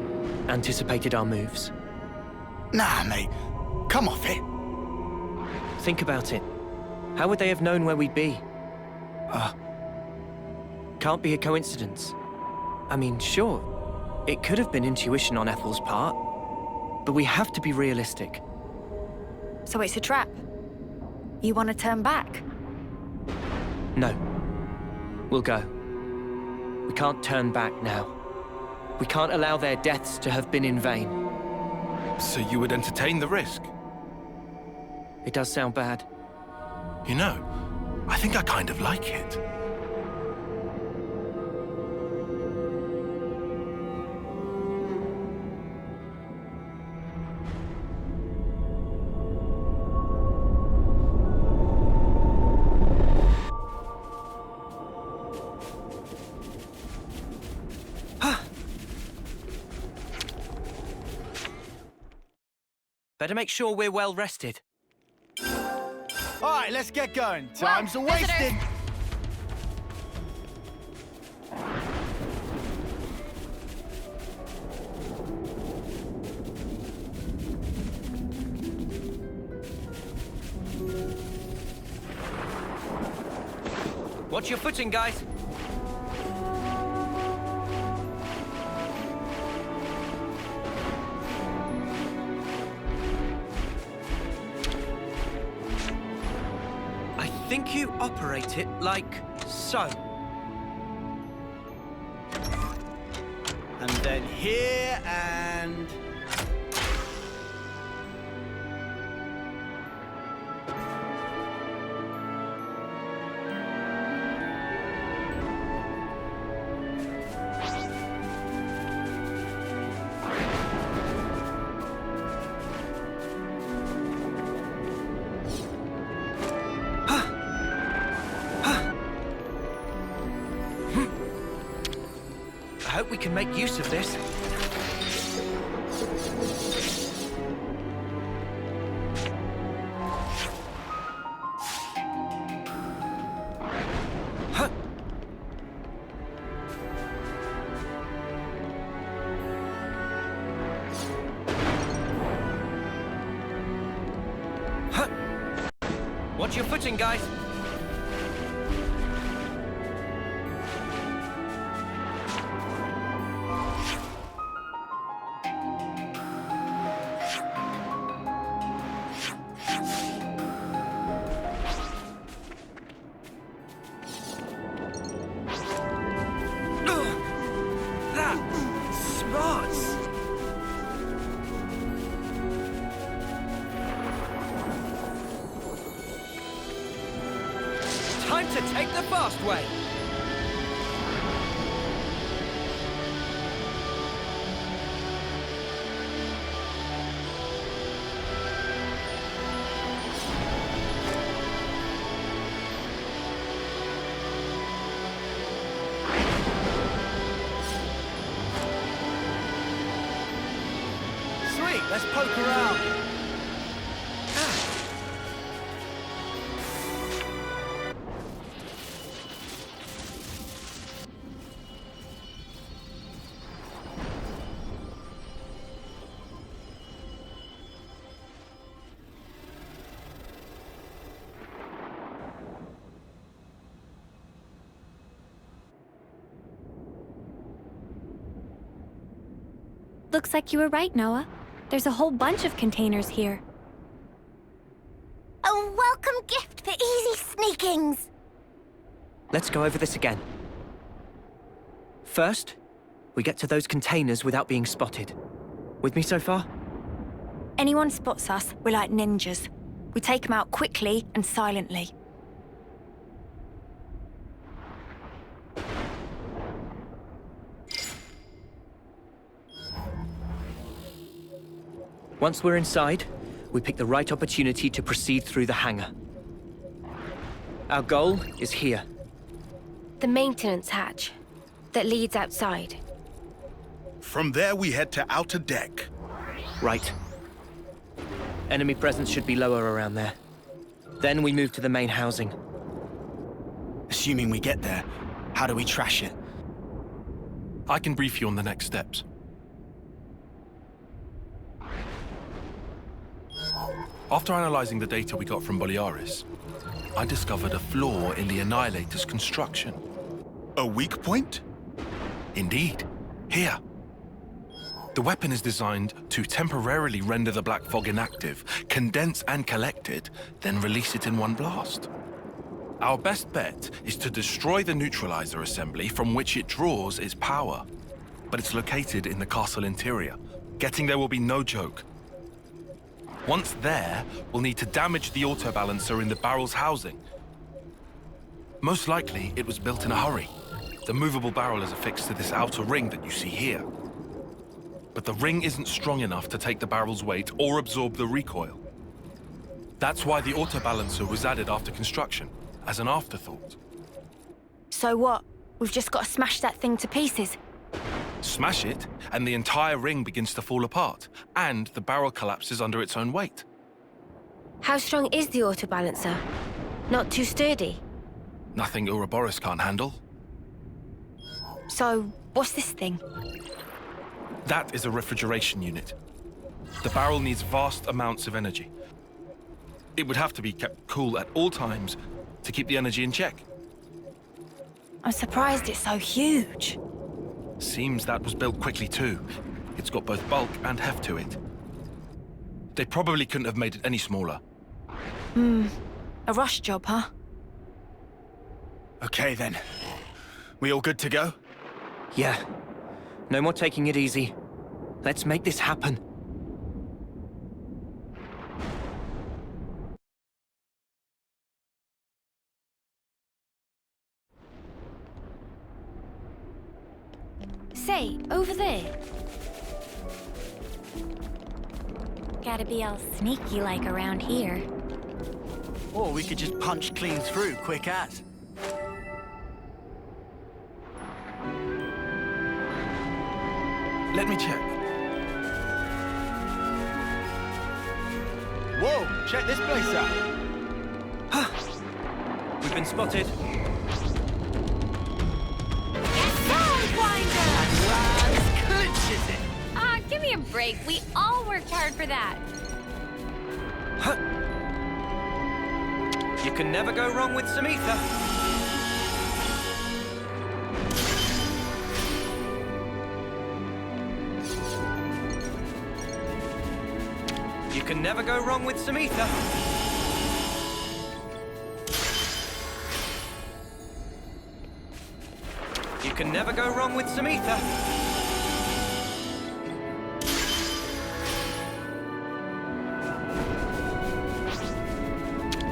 anticipated our moves. Nah, mate. Come off it. Think about it. How would they have known where we'd be? Can't be a coincidence. I mean, sure, it could have been intuition on Ethel's part, but we have to be realistic. So it's a trap. You want to turn back? No. We'll go. We can't turn back now. We can't allow their deaths to have been in vain. So you would entertain the risk? It does sound bad. You know, I think I kind of like it. Better make sure we're well rested. All right, let's get going. Time's a-wasting. Watch your footing, guys. I think you operate it like so. And then here and... I hope we can make use of this. Huh. Huh. Watch your footing, guys. Time to take the fast way. Sweet, let's poke around. Looks like you were right, Noah. There's a whole bunch of containers here. A welcome gift for easy sneakings! Let's go over this again. First, we get to those containers without being spotted. With me so far? Anyone spots us, we're like ninjas. We take them out quickly and silently. Once we're inside, we pick the right opportunity to proceed through the hangar. Our goal is here. The maintenance hatch that leads outside. From there, we head to outer deck. Right. Enemy presence should be lower around there. Then we move to the main housing. Assuming we get there, how do we trash it? I can brief you on the next steps. After analyzing the data we got from Boliaris, I discovered a flaw in the Annihilator's construction. A weak point? Indeed. Here. The weapon is designed to temporarily render the black fog inactive, condense and collect it, then release it in one blast. Our best bet is to destroy the neutralizer assembly from which it draws its power. But it's located in the castle interior. Getting there will be no joke. Once there, we'll need to damage the auto-balancer in the barrel's housing. Most likely, it was built in a hurry. The movable barrel is affixed to this outer ring that you see here. But the ring isn't strong enough to take the barrel's weight or absorb the recoil. That's why the auto-balancer was added after construction, as an afterthought. So what? We've just got to smash that thing to pieces. Smash it, and the entire ring begins to fall apart, and the barrel collapses under its own weight. How strong is the auto-balancer? Not too sturdy? Nothing Ouroboros can't handle. So, what's this thing? That is a refrigeration unit. The barrel needs vast amounts of energy. It would have to be kept cool at all times to keep the energy in check. I'm surprised it's so huge. Seems that was built quickly too. It's got both bulk and heft to it. They probably couldn't have made it any smaller. A rush job, huh? Okay then. We all good to go? Yeah. No more taking it easy. Let's make this happen. Say, over there. Gotta be all sneaky like around here. Or we could just punch clean through, quick as. Let me check. Whoa, check this place out. We've been spotted. Clinches it. Ah, give me a break. We all worked hard for that. You can never go wrong with some ether. You can never go wrong with some ether. You can never go wrong with some ether.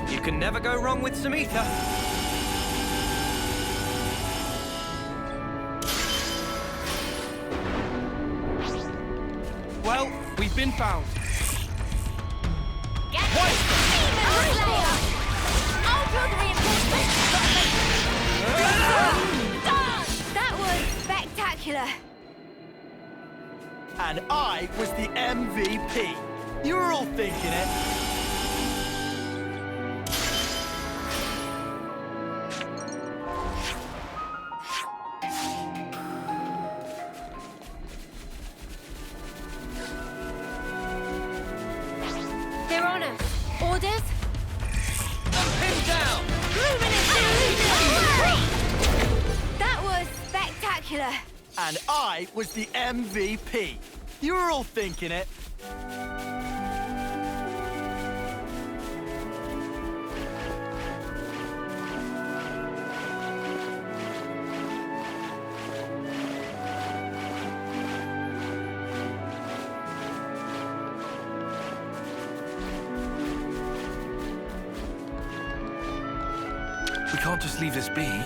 You can never go wrong with some ether. Well, we've been found. That was spectacular. And I was the MVP. You were all thinking it. They're on us. Orders? Pinned down! That was spectacular. And I was the MVP. You were all thinking it. We can't just leave this be.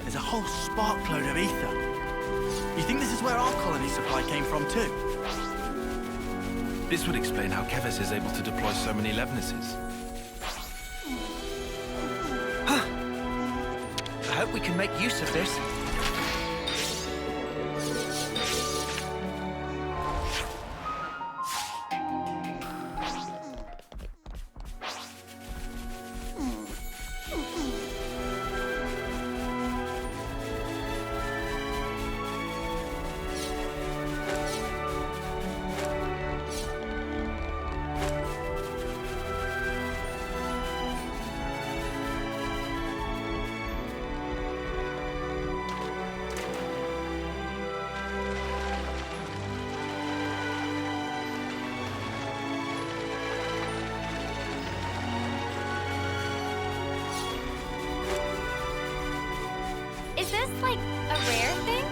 There's a whole spark load of ether. You think this is where our colony supply came from too? This would explain how Keves is able to deploy so many Levnesses. I hope we can make use of this. like a rare thing?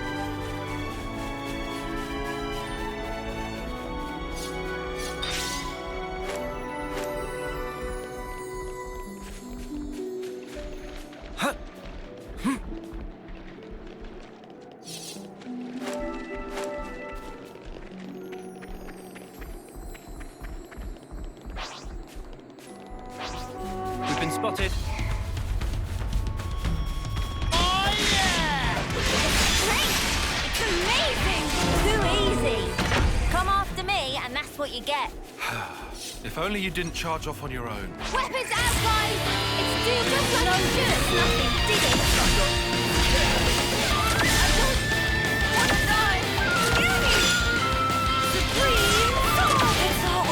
We've been spotted. It's amazing! Too easy! Come after me, and that's what you get. If only you didn't charge off on your own. Weapons out, guys! It's still just like you should have nothing, did it? I don't want to die! Gimme! Supreme Sword! It's all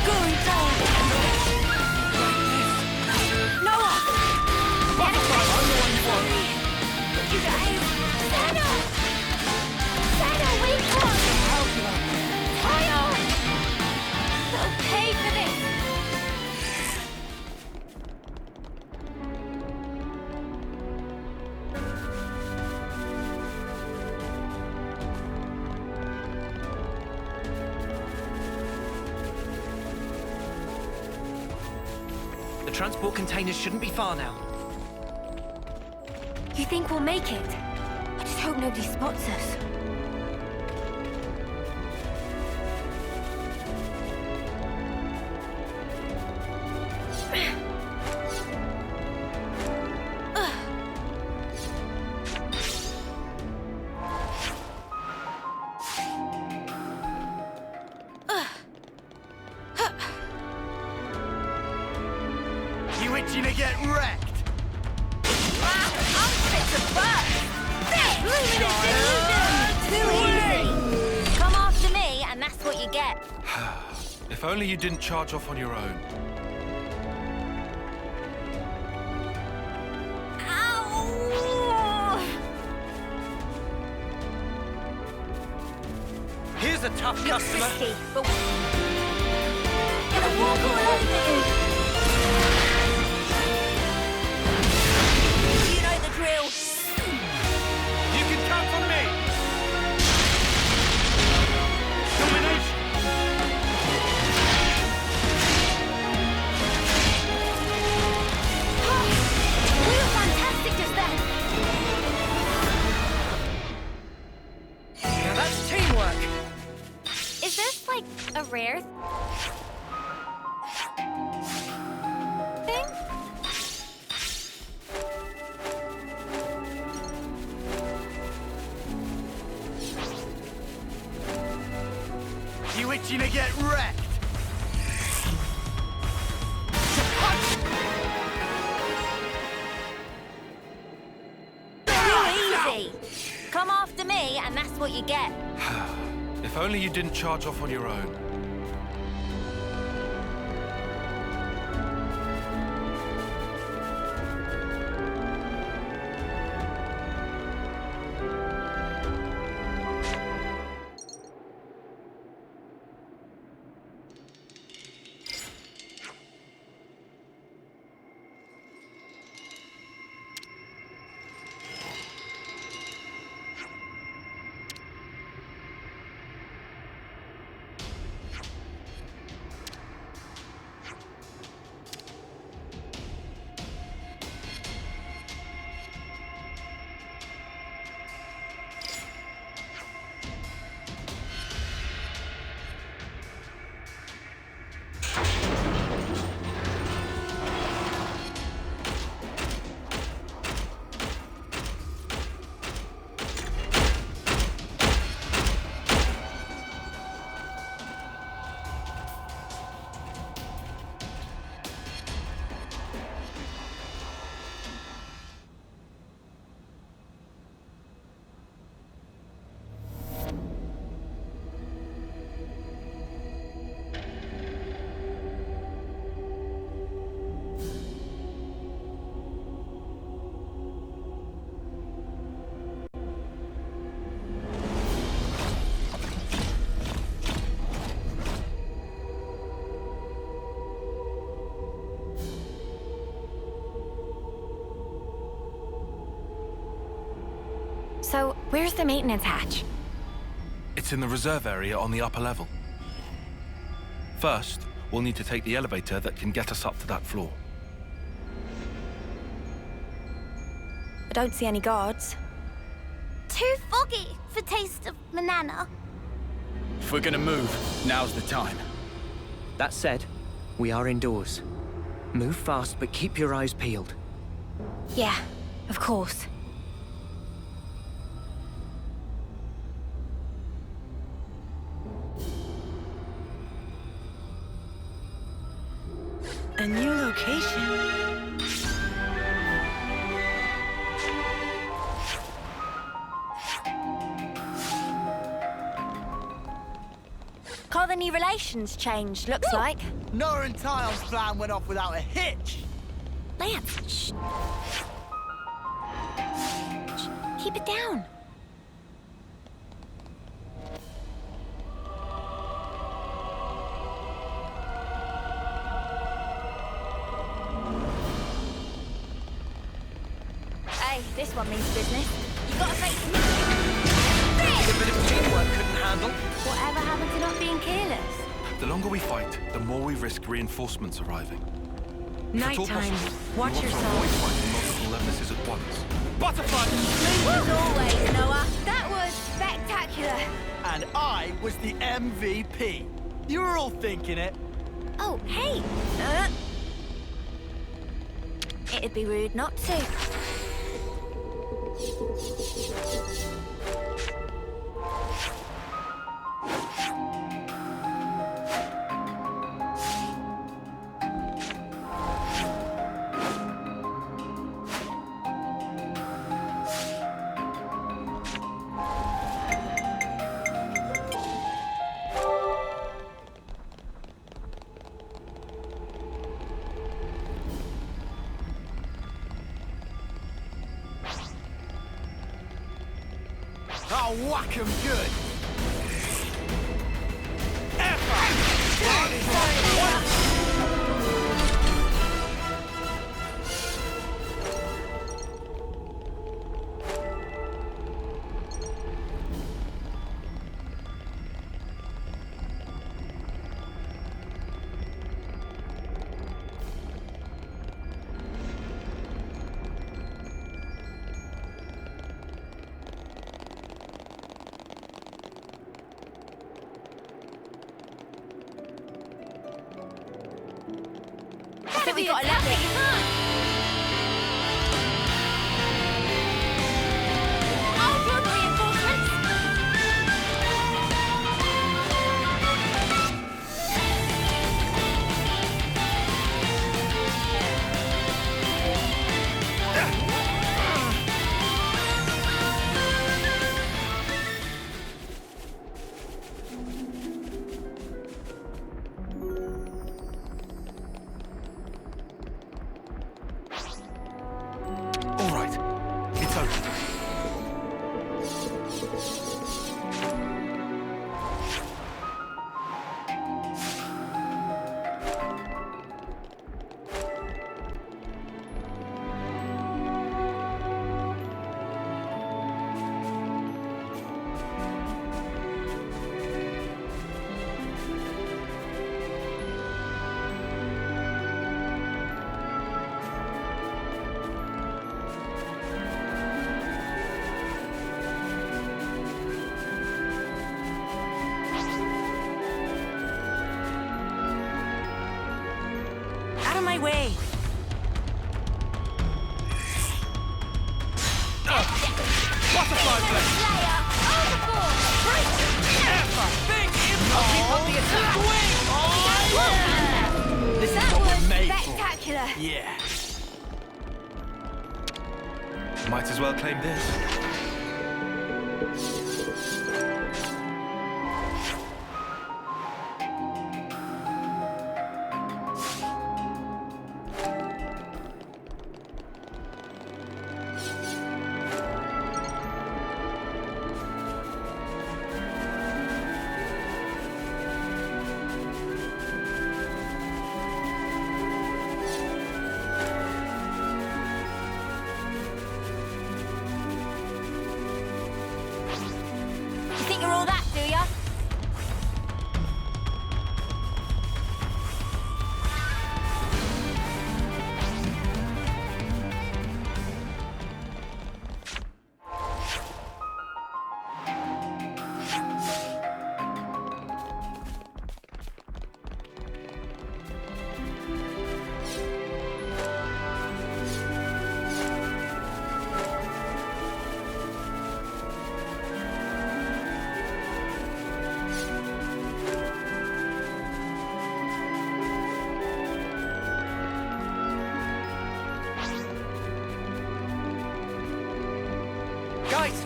going down! Noah! Sorry! You guys! Santa! Santa, wake up! Tayo! They'll pay for this! The transport containers shouldn't be far now. You think we'll make it? I just hope nobody spots us. You itching to get wrecked? I'm fit to burst! Luminous illusion! Too easy! Come after me, and that's what you get. If only you didn't charge off on your own. Ow! Here's a tough Looks customer. risky, but gonna walk all over you. You know the drill. You can count on me. Domination. We were fantastic just then. Now that's teamwork. Is this like a rare thing? You itching to get wrecked? Too easy. Come after me, and that's what you get. If only you didn't charge off on your own. So, where's the maintenance hatch? It's in the reserve area on the upper level. First, we'll need to take the elevator that can get us up to that floor. I don't see any guards. Too foggy for taste of banana. If we're gonna move, now's the time. That said, we are indoors. Move fast, but keep your eyes peeled. Yeah, of course. A new location. Colony relations changed, looks like. Nora and Tyon's plan went off without a hitch. Lance, shh. Keep it down. Hey, this one means business. You gotta face me. A bit of teamwork couldn't handle. Whatever happened to not being careless? The longer we fight, the more we risk reinforcements arriving. If at all Nighttime. possible, Watch we want to yourself. avoid fighting multiple nemesis at once. Butterfly! As always, Noah. That was spectacular. And I was the MVP. You were all thinking it. Oh, hey. It'd be rude not to. I'll whack 'em good. I think we got a level. I'll build reinforcements. All right, it's open. Out of my way. Butterfly blade! I'll keep up the attack. This is That what was we're made spectacular. for. Yeah. Might as well claim this.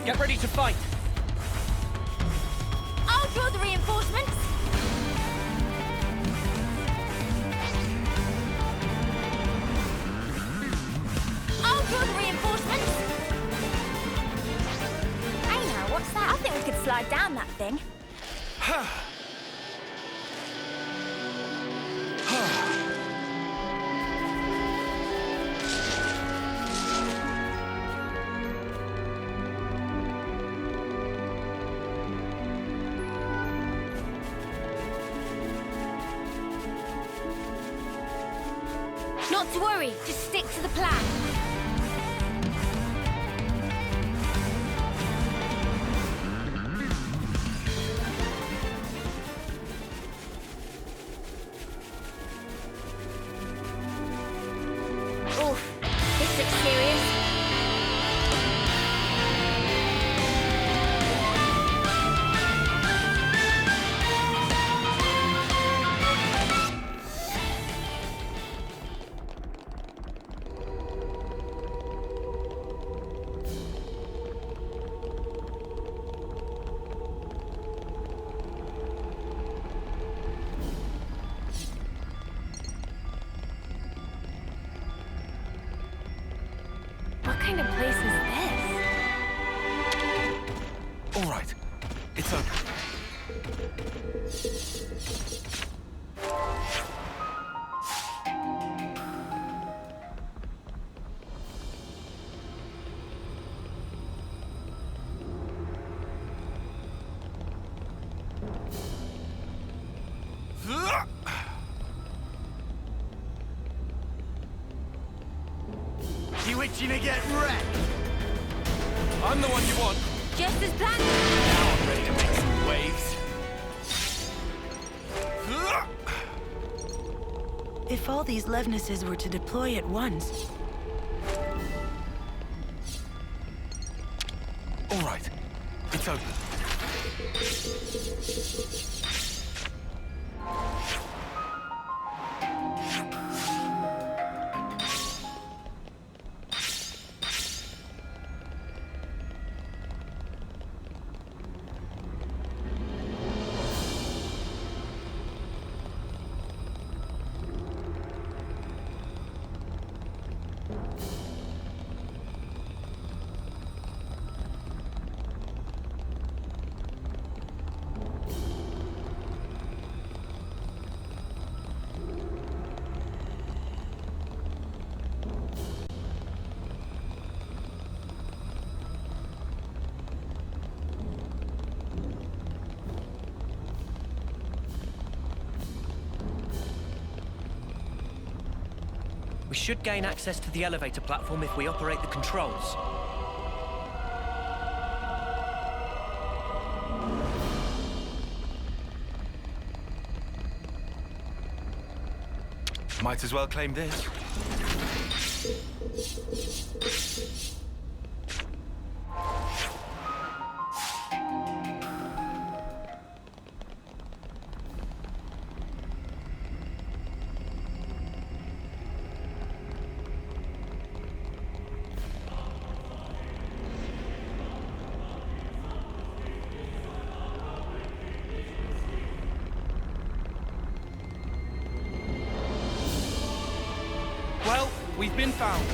get ready to fight! I'll draw the reinforcements. I'll draw the reinforcements. Hey now, what's that? I think we could slide down that thing. Not to worry, just stick to the plan. Oof, this looks serious. What kind of place is this? All right, it's open. You itching to get wrecked? I'm the one you want. Just as planned. Now I'm ready to make some waves. If all these Levnesses were to deploy at once... All right, it's open. We should gain access to the elevator platform if we operate the controls. Might as well claim this. Well, we've been found.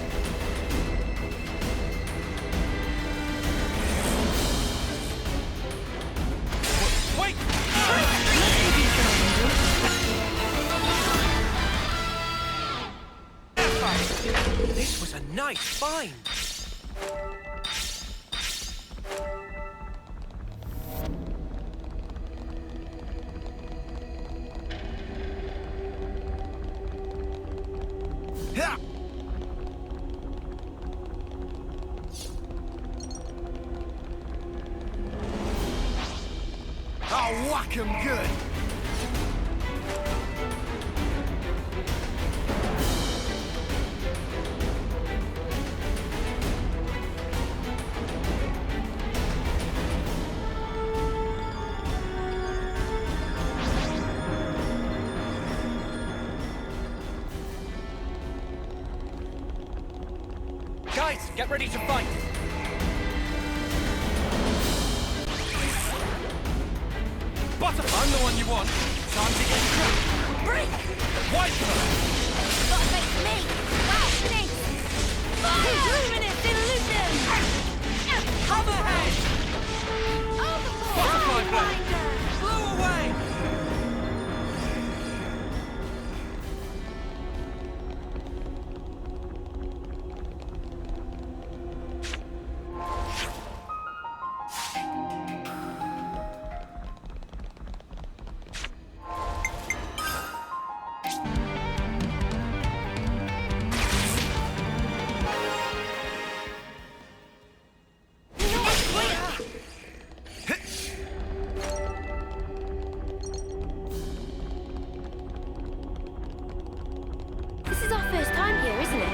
Wait! This was a nice find! Yeah. I'll whack him good. Guys, get ready to fight! I'm the one you want. Time to get cracked. Break! Wipe her! Gotta face me! Wow, thanks! Luminous illusion! Hammerhead! Butterfly blade! Blow away! This is our first time here, isn't it?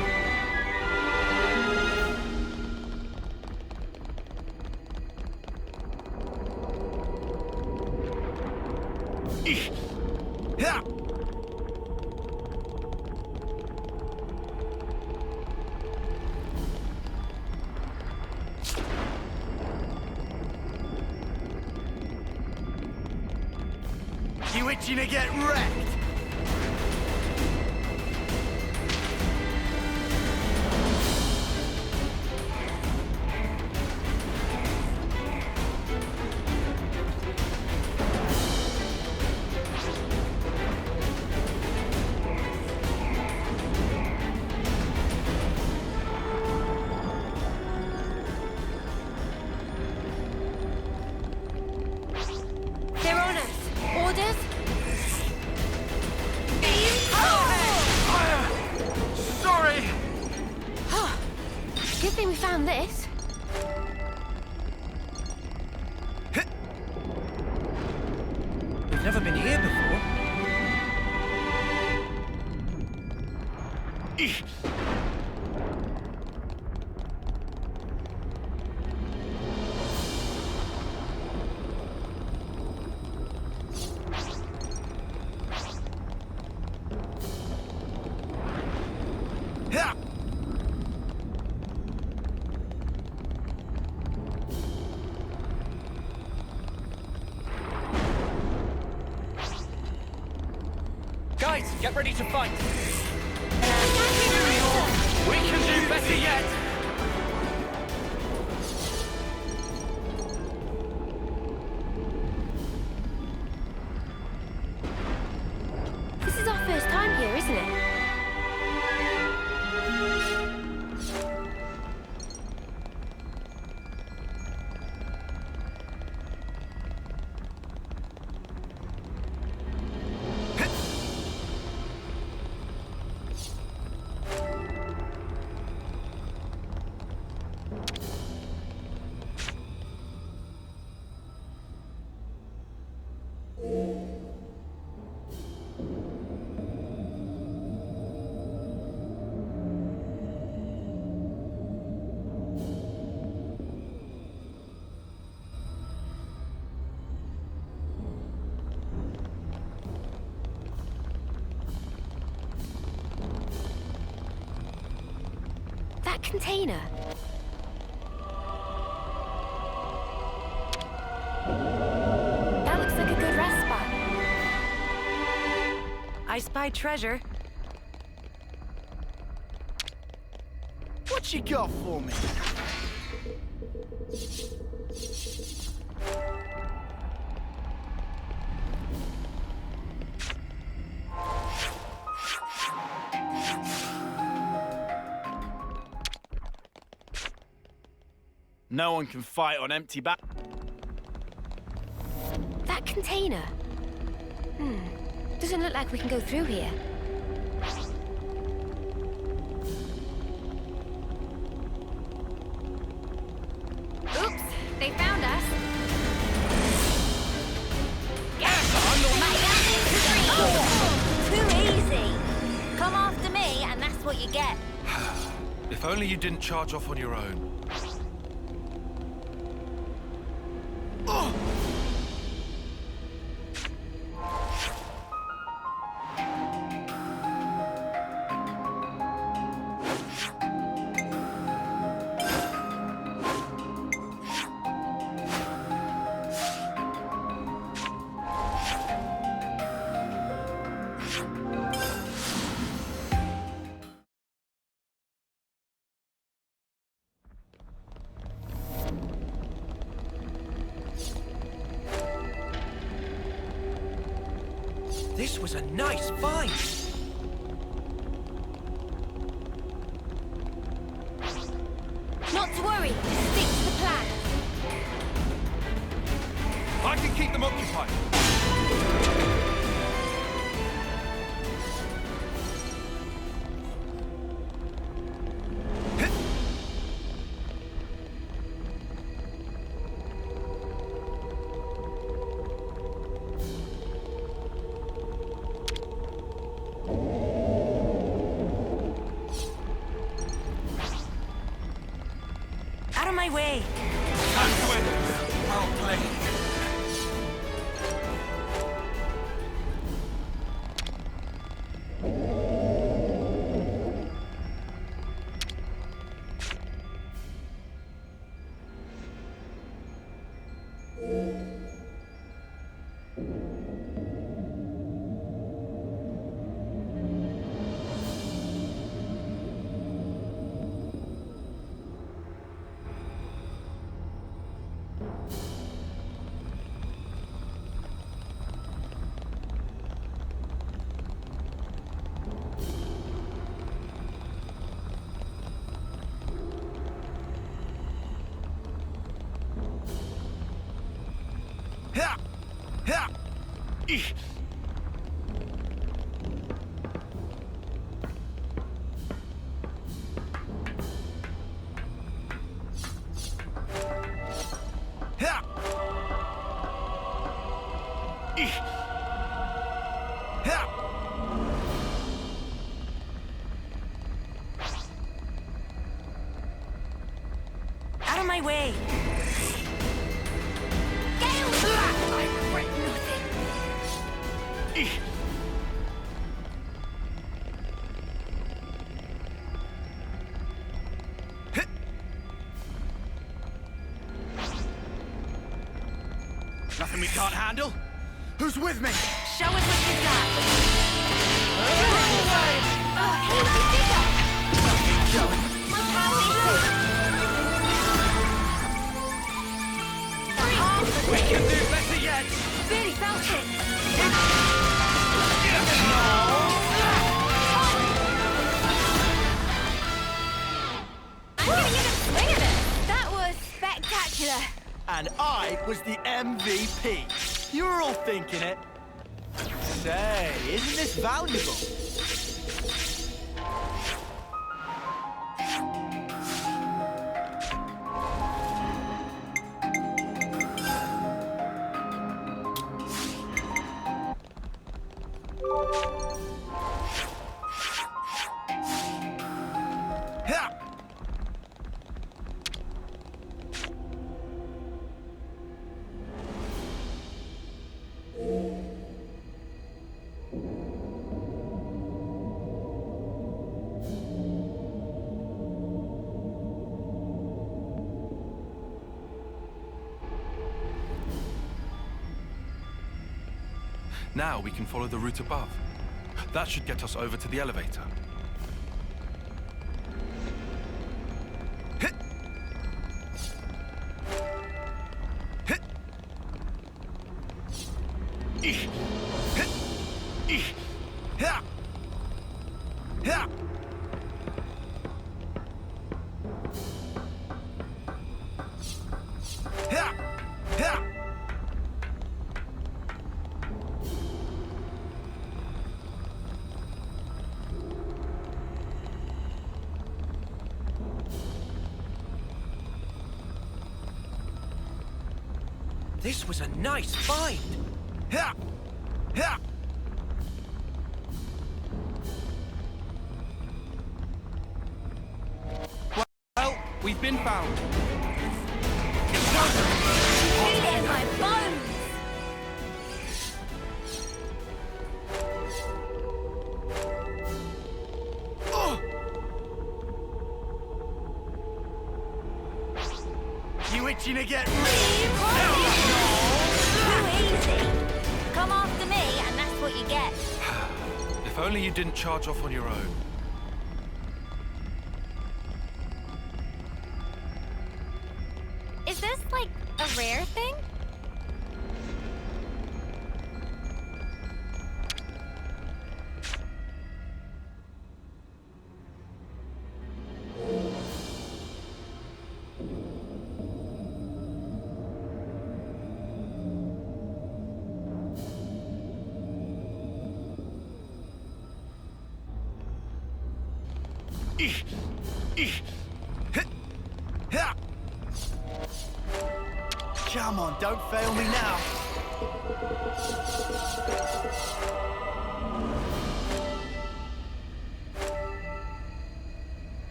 You itching to get wrecked? They're on us. Orders? Sorry! Good thing we found this. We've never been here before. Guys, get ready to fight! We can do better yet! This is our first time here, isn't it? That container. That looks like a good rest spot. I spy treasure. What you got for me? No one can fight on empty back. That container. Doesn't look like we can go through here. Oops, they found us. Too easy. Come after me, and that's what you get. If only you didn't charge off on your own. This was a nice find. Not to worry, just stick to the plan. I can keep them occupied. Out of my way. Well played. Out of my way. Gale! I regret nothing. Nothing we can't handle? Who's with me? Show us what you got. My power is low. We can do better yet! Really felt it. I'm gonna give it a swing at it. That was spectacular. And I was the MVP. You were all thinking it. Say, isn't this valuable? Now we can follow the route above. That should get us over to the elevator. This was a nice find. Well, we've been found. Feel it in my bones. You itching to get Too easy. Come after me, and that's what you get. If only you didn't charge off on your own. Is this like a rare thing? Come on, don't fail me now.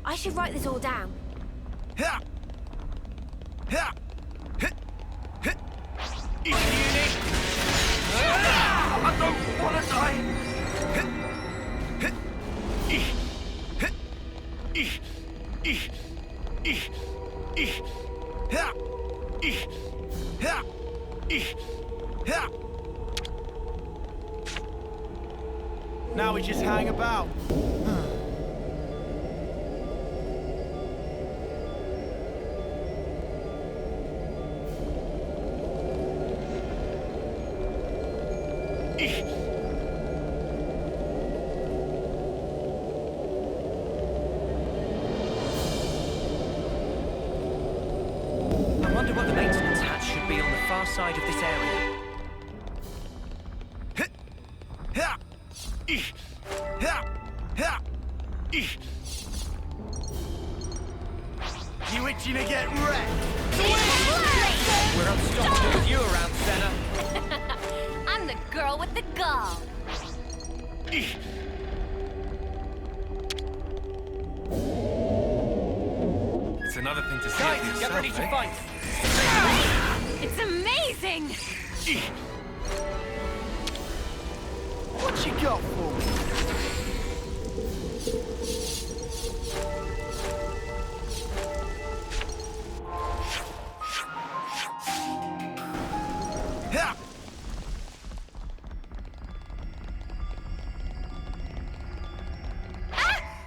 I should write this all down. I don't want to die! Now we just hang about. I wonder what the maintenance hatch should be on the far side of this area. You itching to get wrecked? We're unstoppable with you around, Senna. I'm the girl with the gall. It's another thing to see it Guys, for get yourself, ready to eh? fight. It's amazing! What you got for me?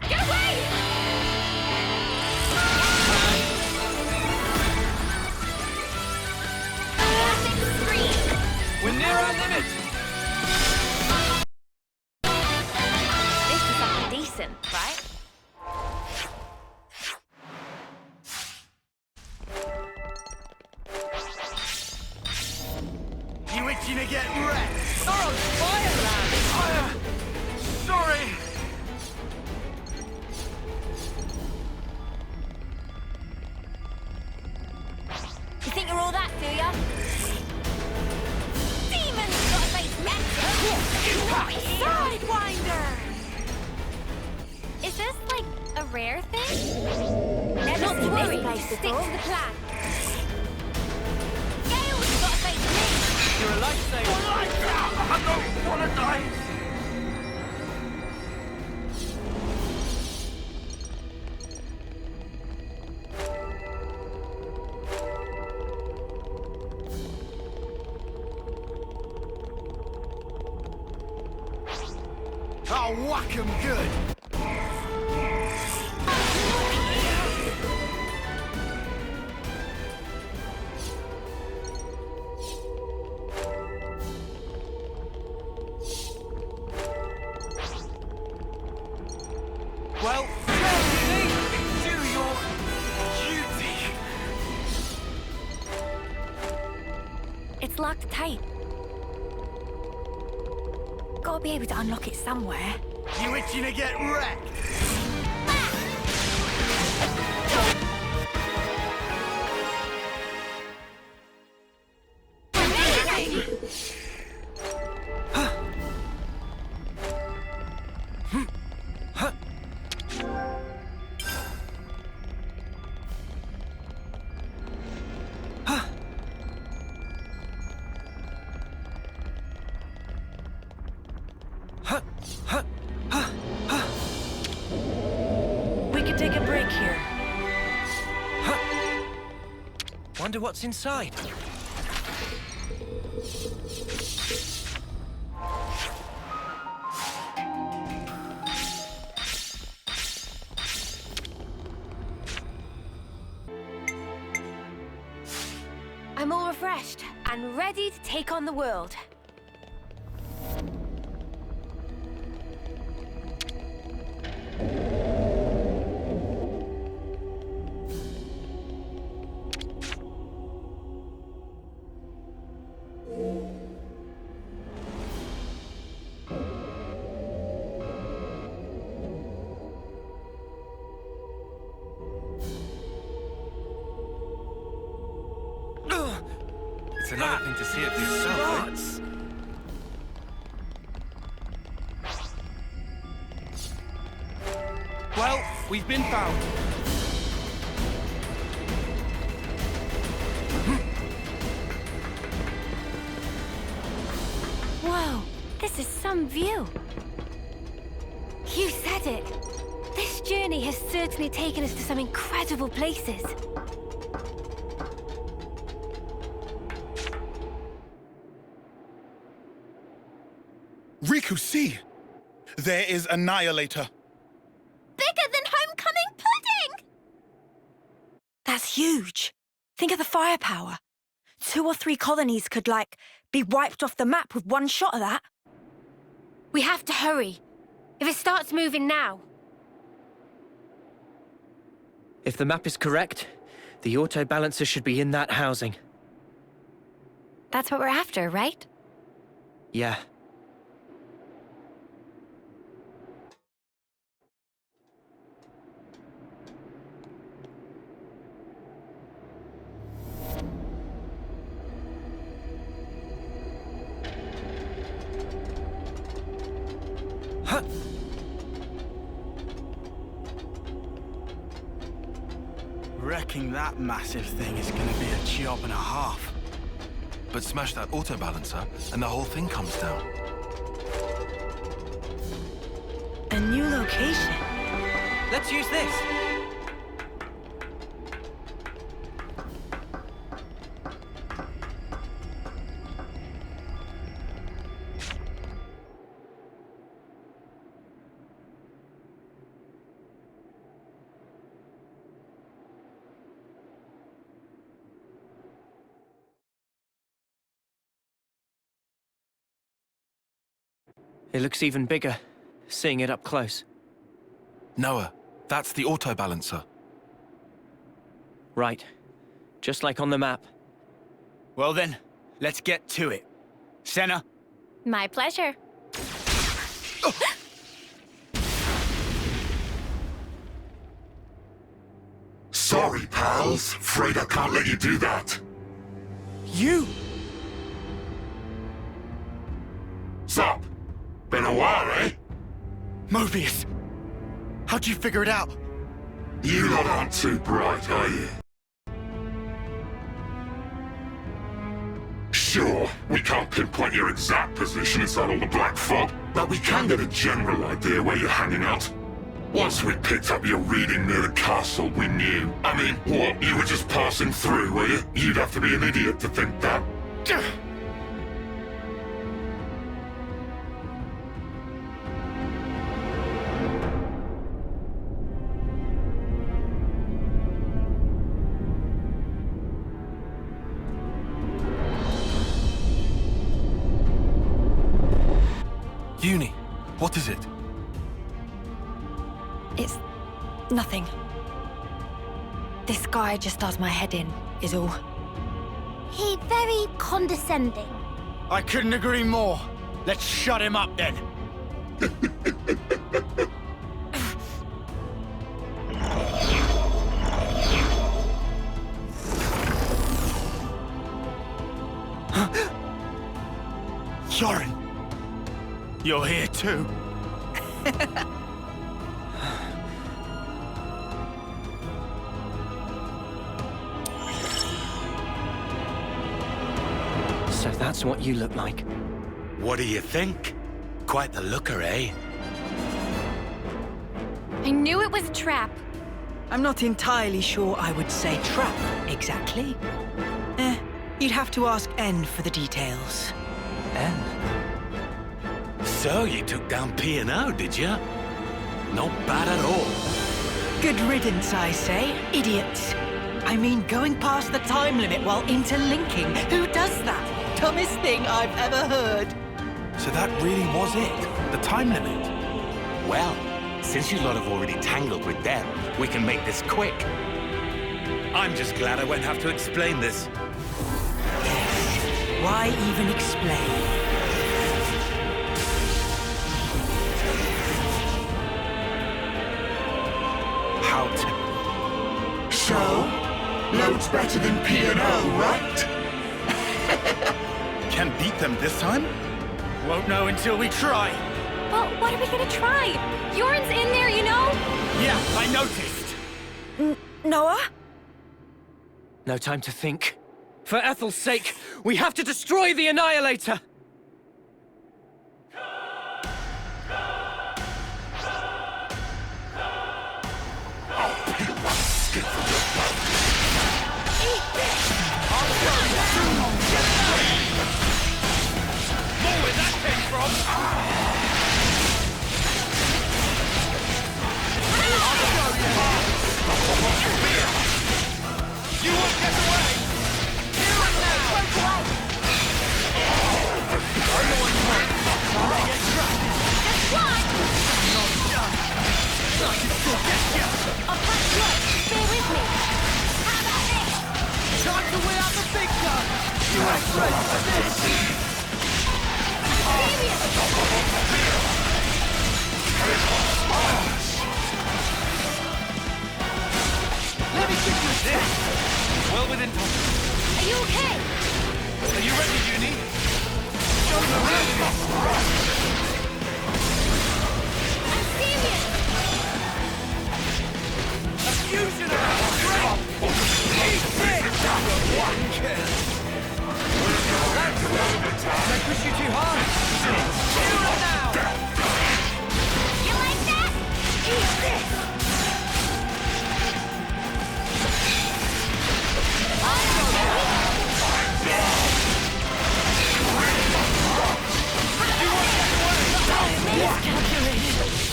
Get away! Classic scream! We're near our limit. This is something decent, right? You itching to get wrecked? You're on fire, lad. Sorry! You think you're all that, do ya? Demons got a face next! Sidewinder! Is this like a rare thing? Never Not to seen worry, this place stick before. to the plan. Gale's got a face me! You're a lifesaver. I don't want to die! I'll whack 'em good. Well, Do your duty! It's locked tight. Gotta be able to unlock it somewhere. You itching to get wrecked? We could take a break here. wonder what's inside. I'm all refreshed and ready to take on the world. It's another thing to see it for yourself, eh? Well, we've been found. Whoa, this is some view. You said it. This journey has certainly taken us to some incredible places. Riku, see! There is Annihilator. Bigger than homecoming pudding! That's huge. Think of the firepower. 2 or 3 colonies could, like, be wiped off the map with one shot of that. We have to hurry. If it starts moving now. If the map is correct, the auto balancer should be in that housing. That's what we're after, right? Yeah. Wrecking that massive thing is gonna be a job and a half. But smash that auto balancer, and the whole thing comes down. A new location. Let's use this. It looks even bigger, seeing it up close. Noah, that's the auto balancer. Right. Just like on the map. Well then, let's get to it. Senna? My pleasure. Sorry, pals. Afraid I can't let you do that. You! Sup? Been a while, eh? Mobius! How'd you figure it out? You lot aren't too bright, are you? Sure, we can't pinpoint your exact position inside all the black fog, but we can get a general idea where you're hanging out. Once we picked up your reading near the castle, we knew. I mean, what, you were just passing through, were you? You'd have to be an idiot to think that. Uni, what is it? It's nothing. This guy just does my head in, is all. He very condescending. I couldn't agree more. Let's shut him up then. Yorin! You're here too. So that's what you look like. What do you think? Quite the looker, eh? I knew it was a trap. I'm not entirely sure I would say trap, exactly. You'd have to ask N for the details. N? So you took down P&O, did you? Not bad at all. Good riddance, I say. Idiots. I mean, going past the time limit while interlinking. Who does that? Dumbest thing I've ever heard. So that really was it? The time limit? Well, since you lot have already tangled with them, we can make this quick. I'm just glad I won't have to explain this. Yes. Why even explain? How typical. So, loads better than P&O, right? Can beat them this time? Won't know until we try. Well, what are we gonna try? Bjorn's in there, you know? Yeah, I noticed. Noah? No time to think. For Ethel's sake, we have to destroy the Annihilator! Where that came from? You won't get away! Here and now! I know what you want. Trying to get trapped. Just one! Not done. I can still get you. I'll punch blood. Stay with me. How about this? Time to win out the big gun. You ain't ready for this. Let me get you this. Well within touch. Are you okay? Are you ready, Uni? Show them around you. I'm serious. A fusion of our strength. Eat this. One kill. Don't push you too hard. Here and now. You like that? Eat this.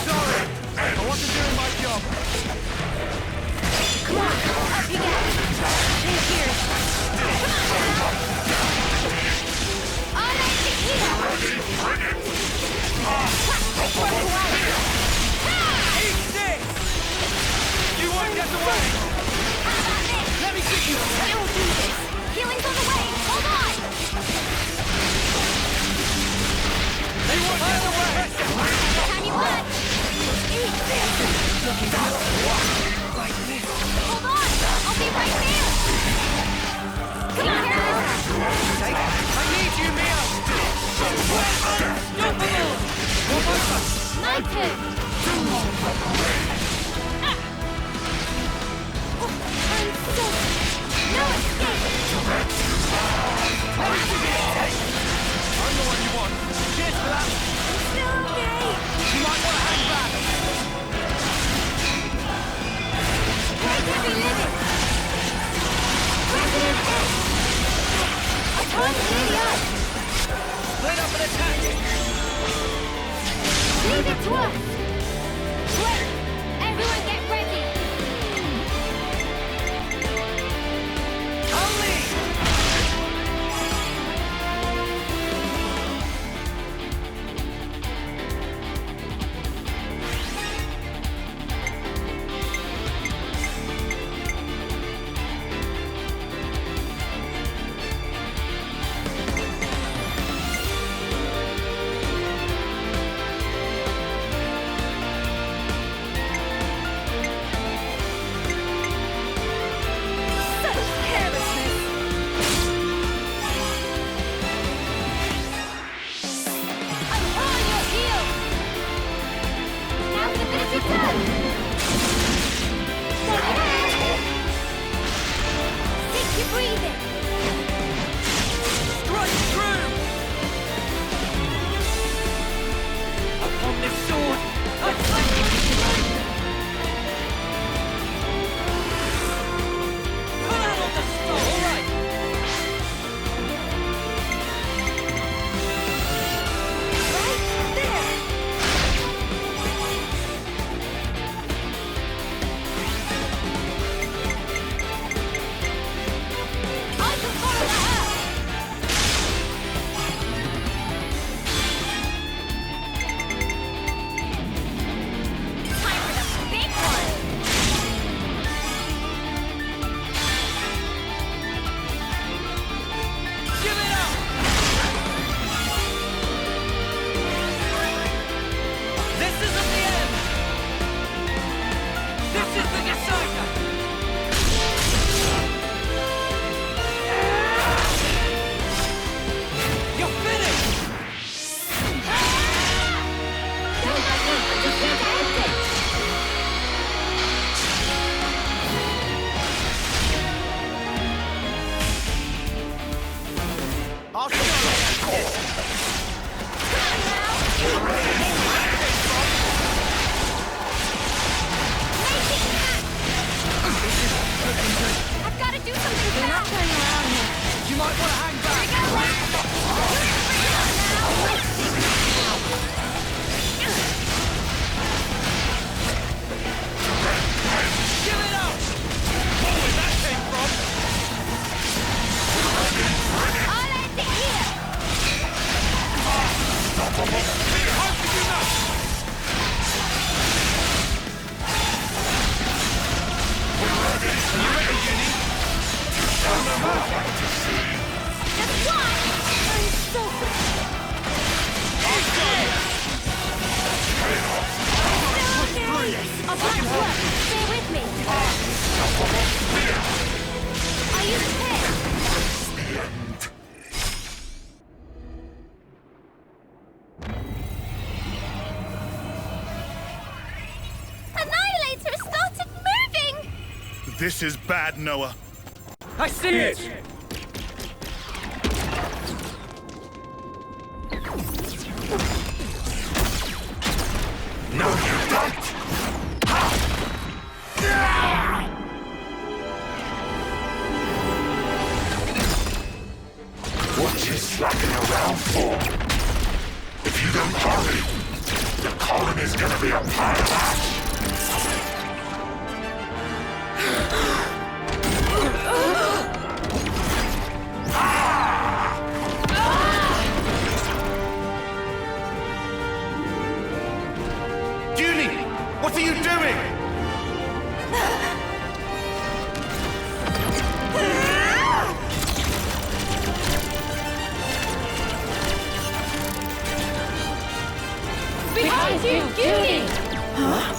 Sorry, I wasn't doing my job. Come on, up you get. Take here. All right, get here. Eat this! You won't get away! Let me get you! You'll do this. Healing's on the way. Hold on. They won't get away! Tiny punch. Eat this. Like this. Hold on. I'll be right there. Come on, Harris. I need you, Mia! Unstoppable! My turn. I'm so... No escape. I'm the one you want. Cheers for that. I'm still okay. You might want to hang back. Break every limit. President X. I can't see us. Split up and attack! Leave it to us. Wait. Everyone get ready. I'll lead! A black work. Stay with me. Are you prepared? Annihilator has started moving! This is bad, Noah. I see it! No, you don't! What you slacking around for? If you don't hurry, the colony's gonna be a pile of ash. Junie! What are you doing? Behind you, Junie! Huh?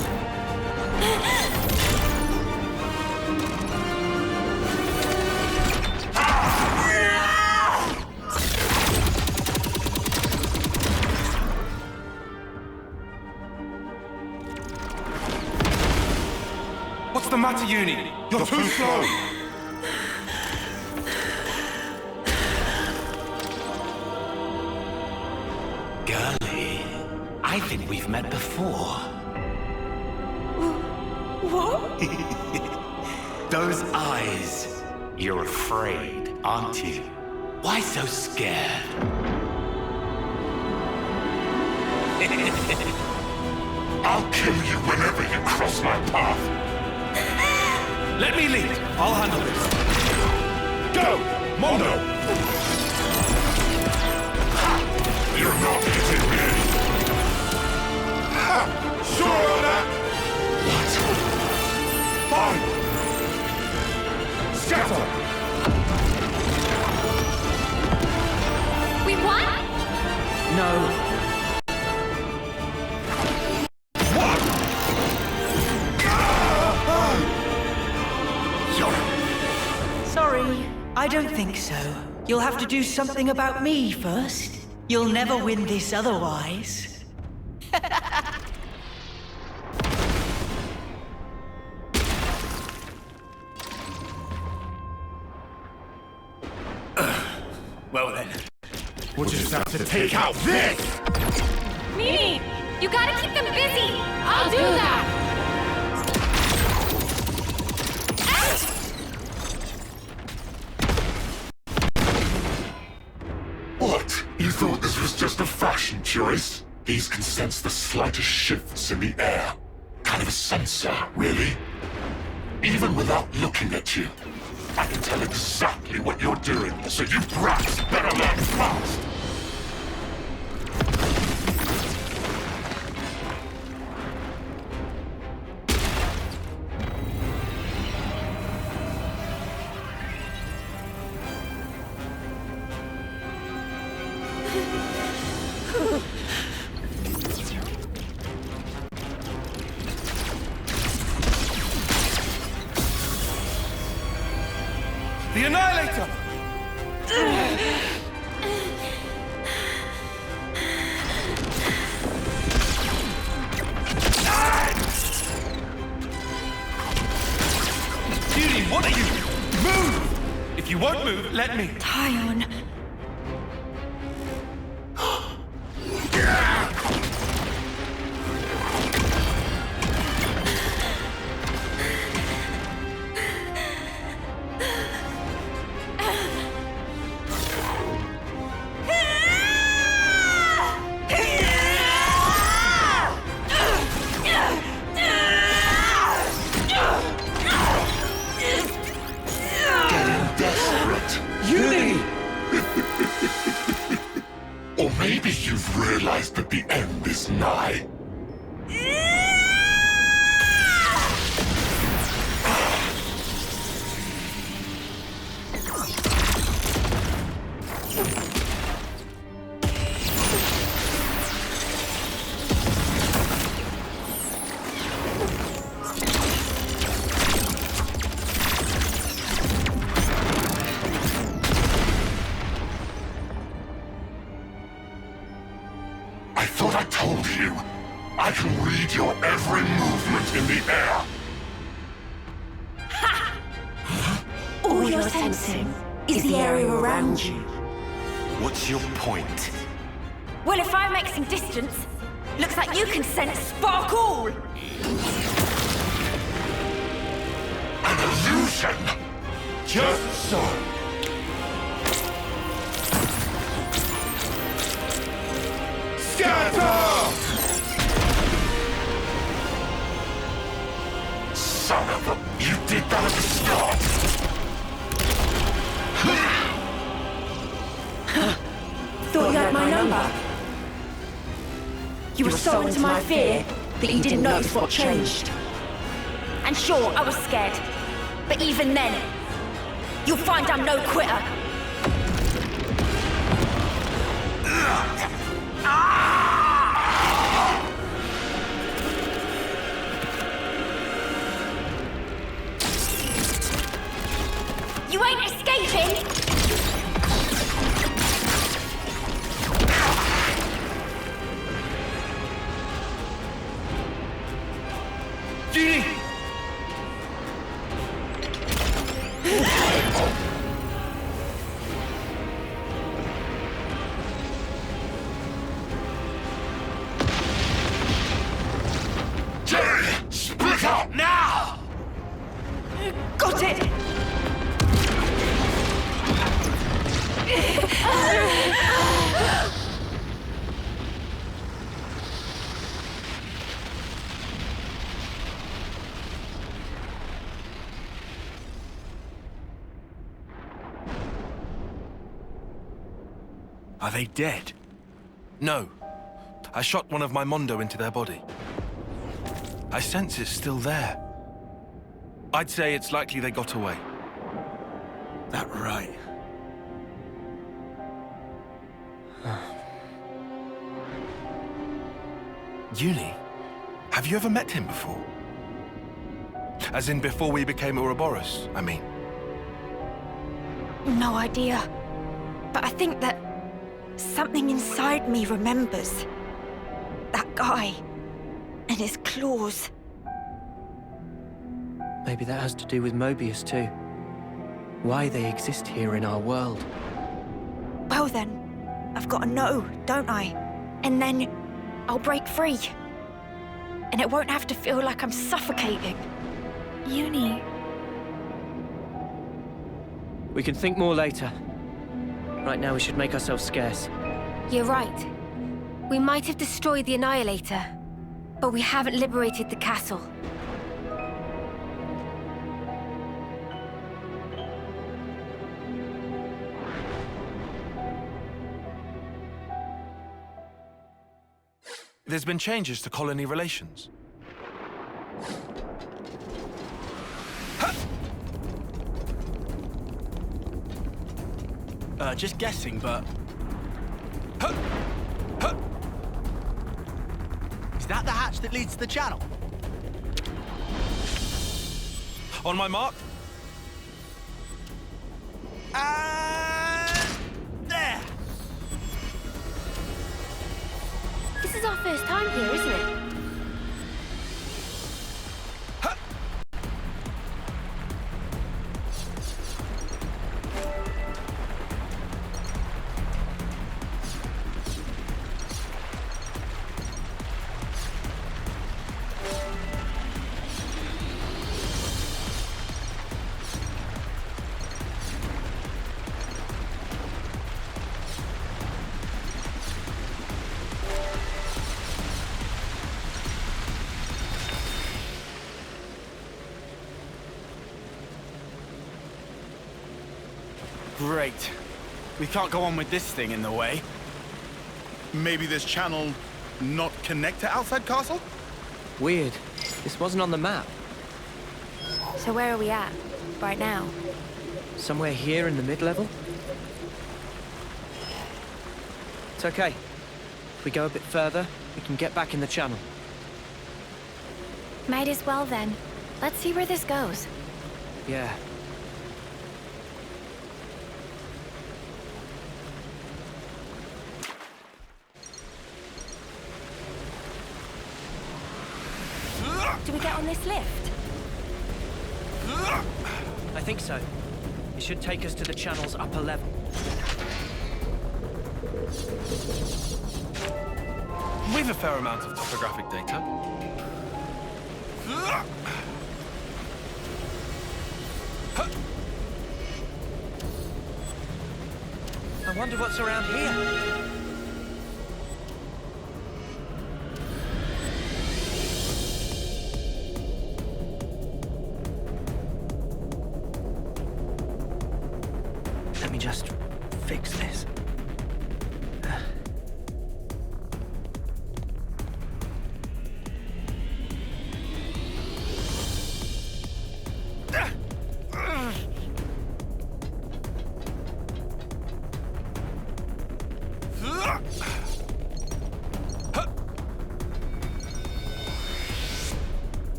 What's the matter, Uni? You're too slow. Girlie, I think we've met before. What? Those eyes. You're afraid, aren't you? Why so scared? I'll kill you whenever you cross my path. Let me lead. I'll handle this. Go, Mondo! You're not getting me. Ha! Sure on that? What? Fine. Scatter! We won? No. Sorry, I don't think so. You'll have to do something about me first. You'll never win this otherwise. Well then, we'll just have to take out this! Mimi, you gotta keep them busy. I'll do that. What? You thought this was just a fashion choice? These can sense the slightest shifts in the air. Kind of a sensor, really. Even without looking at you, I can tell exactly what you're doing, so you brats better learn fast! The Annihilator! Judy, what are you? Move! If you won't move, let me. Tyon. Or maybe you've realized that the end is nigh. Thought I told you. I can read your every movement in the air. All you're sensing is the area around you. What's your point? Well, if I make some distance, looks like you can sense sparkle! An illusion! Just so. Scatter! Son of a... You did that at the start! Thought you had my number? You were so into my fear that you didn't notice what changed. And sure, I was scared. But even then, you'll find I'm no quitter. You ain't escaping! Junie! Jerry! Split up now! Got it! Are they dead? No. I shot one of my Mondo into their body. I sense it's still there. I'd say it's likely they got away. That right. Uni? Have you ever met him before? As in before we became Ouroboros, I mean. No idea. But I think that something inside me remembers. That guy. And his claws. Maybe that has to do with Mobius too. Why they exist here in our world. Well then, I've got to know, don't I? And then I'll break free. And it won't have to feel like I'm suffocating. Uni. We can think more later. Right now we should make ourselves scarce. You're right. We might have destroyed the Annihilator, but we haven't liberated the castle. There's been changes to colony relations. Just guessing, but... Is that the hatch that leads to the channel? On my mark. There! This is our first time here, isn't it? Great. We can't go on with this thing in the way. Maybe this channel not connect to outside castle? Weird. This wasn't on the map. So where are we at, right now? Somewhere here in the mid-level? It's okay. If we go a bit further, we can get back in the channel. Might as well then. Let's see where this goes. Yeah. on this lift? I think so. It should take us to the channel's upper level. We've a fair amount of topographic data. I wonder what's around here. Let me just fix this.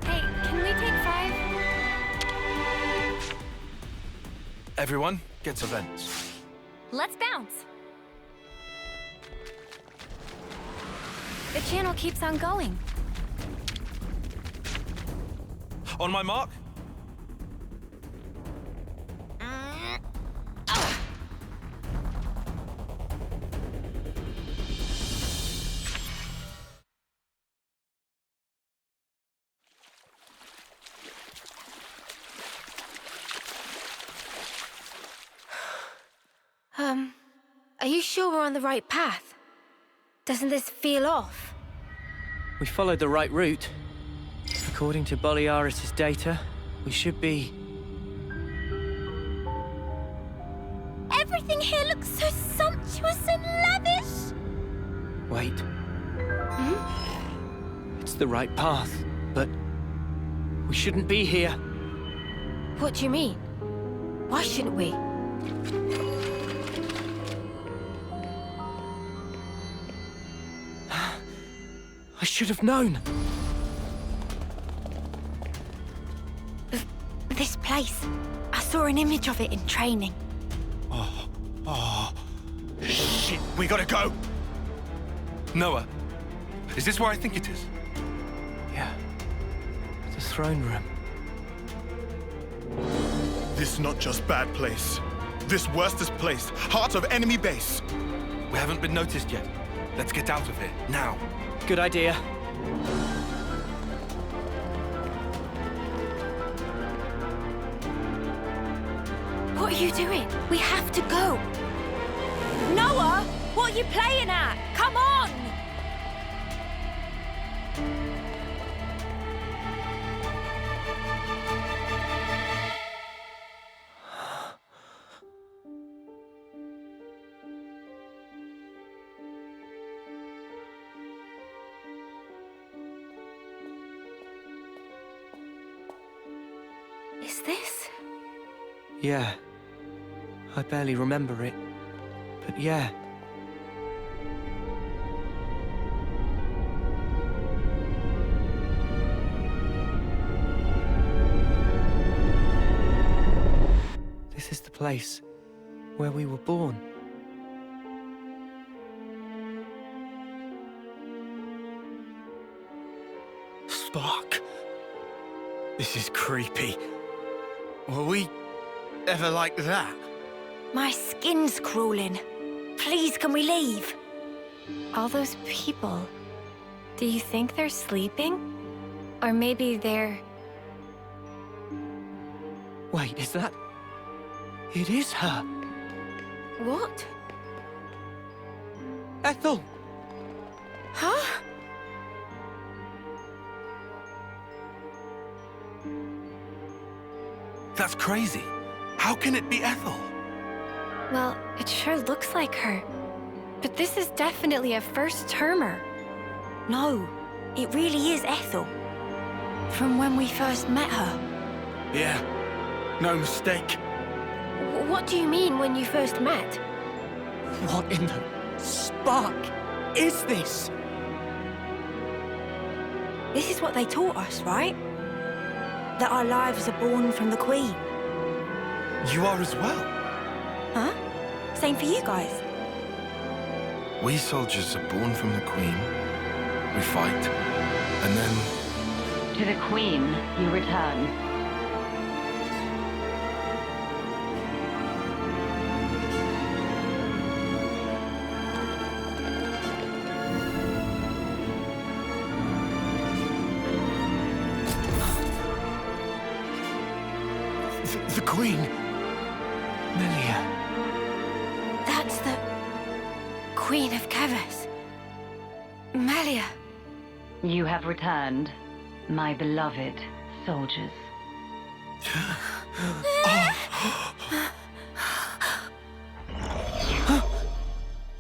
Hey, can we take 5? Everyone gets a vent. Let's bounce. The channel keeps on going. On my mark. Are you sure we're on the right path? Doesn't this feel off? We followed the right route. According to Boliaris' data, we should be... Everything here looks so sumptuous and lavish! Wait. It's the right path, but we shouldn't be here. What do you mean? Why shouldn't we? I should have known. This place. I saw an image of it in training. Oh, shit, we gotta go. Noah, is this where I think it is? Yeah. The throne room. This not just bad place. This worstest place. Heart of enemy base. We haven't been noticed yet. Let's get out of here, now. Good idea. What are you doing? We have to go. Noah, what are you playing at? Come on! Is this? Yeah. I barely remember it. But yeah. This is the place where we were born. Spark. This is creepy. Were we ever like that? My skin's crawling. Please, can we leave? All those people. Do you think they're sleeping? Or maybe they're... Wait, is that... It is her. What? Ethel! Huh? That's crazy. How can it be Ethel? Well, it sure looks like her. But this is definitely a first-termer. No, it really is Ethel. From when we first met her. Yeah, no mistake. What do you mean when you first met? What in the spark is this? This is what they taught us, right? That our lives are born from the Queen. You are as well. Huh? Same for you guys. We soldiers are born from the Queen. We fight, and then... To the Queen, you return. The Queen. Melia. That's the Queen of Kevers. Melia. You have returned, my beloved soldiers.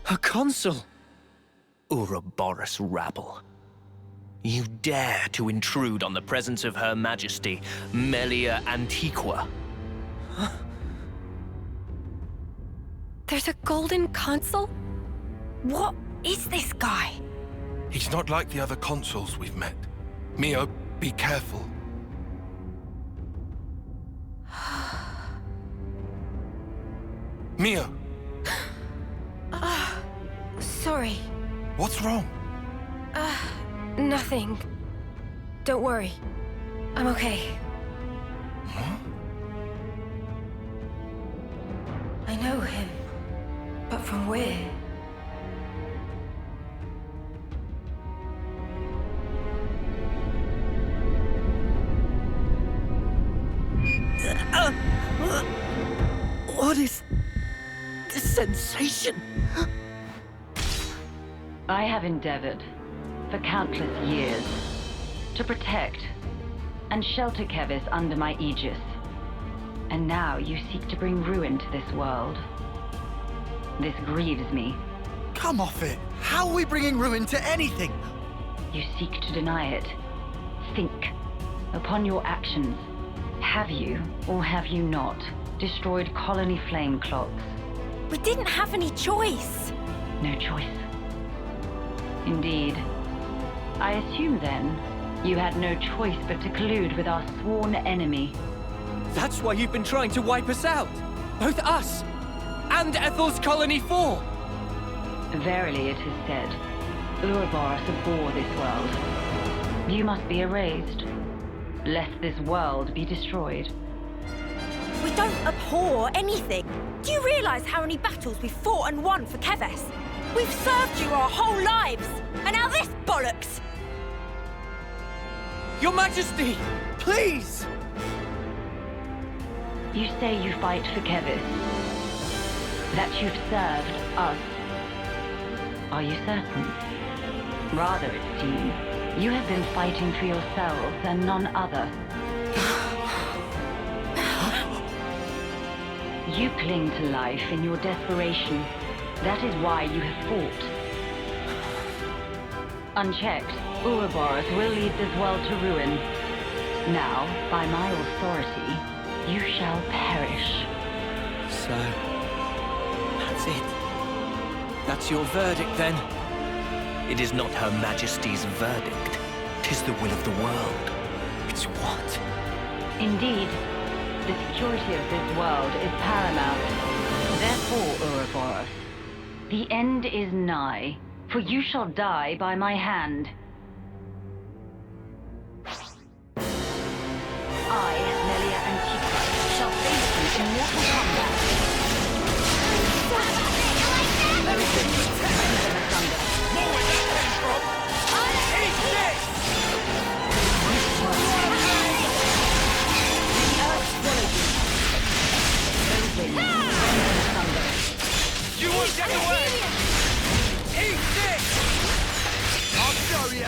A consul! Ouroboros rabble. You dare to intrude on the presence of Her Majesty, Melia Antiqua. There's a golden consul? What is this guy? He's not like the other consuls we've met. Mio, be careful. Mio! Sorry. What's wrong? Nothing. Don't worry. I'm okay. Huh? I know him. But from where? What is this sensation? I have endeavored, for countless years, to protect and shelter Kevis under my aegis. And now you seek to bring ruin to this world. This grieves me. Come off it. How are we bringing ruin to anything? You seek to deny it. Think. Upon your actions, have you, or have you not, destroyed colony flame clocks? We didn't have any choice. No choice. Indeed. I assume, then, you had no choice but to collude with our sworn enemy. That's why you've been trying to wipe us out! Both us and Ethel's Colony 4! Verily, it is said, Ouroboros abhor this world. You must be erased, lest this world be destroyed. We don't abhor anything. Do you realize how many battles we've fought and won for Keves? We've served you our whole lives, and now this bollocks! Your Majesty, please! You say you fight for Kevis, that you've served us. Are you certain? Rather, it seems, you have been fighting for yourselves and none other. You cling to life in your desperation. That is why you have fought. Unchecked, Ouroboros will lead this world to ruin. Now, by my authority, you shall perish. So, that's it. That's your verdict, then? It is not Her Majesty's verdict. 'Tis the will of the world. It's what? Indeed. The security of this world is paramount. Therefore, Ouroboros, the end is nigh, for you shall die by my hand. I, Melia Antiqua, shall face you in mortal combat. Very good. Rend them asunder. More where that came from! Eat this! The earth swallowed you. Those winds, rend them asunder. You won't get away! Eat this! I'll show you!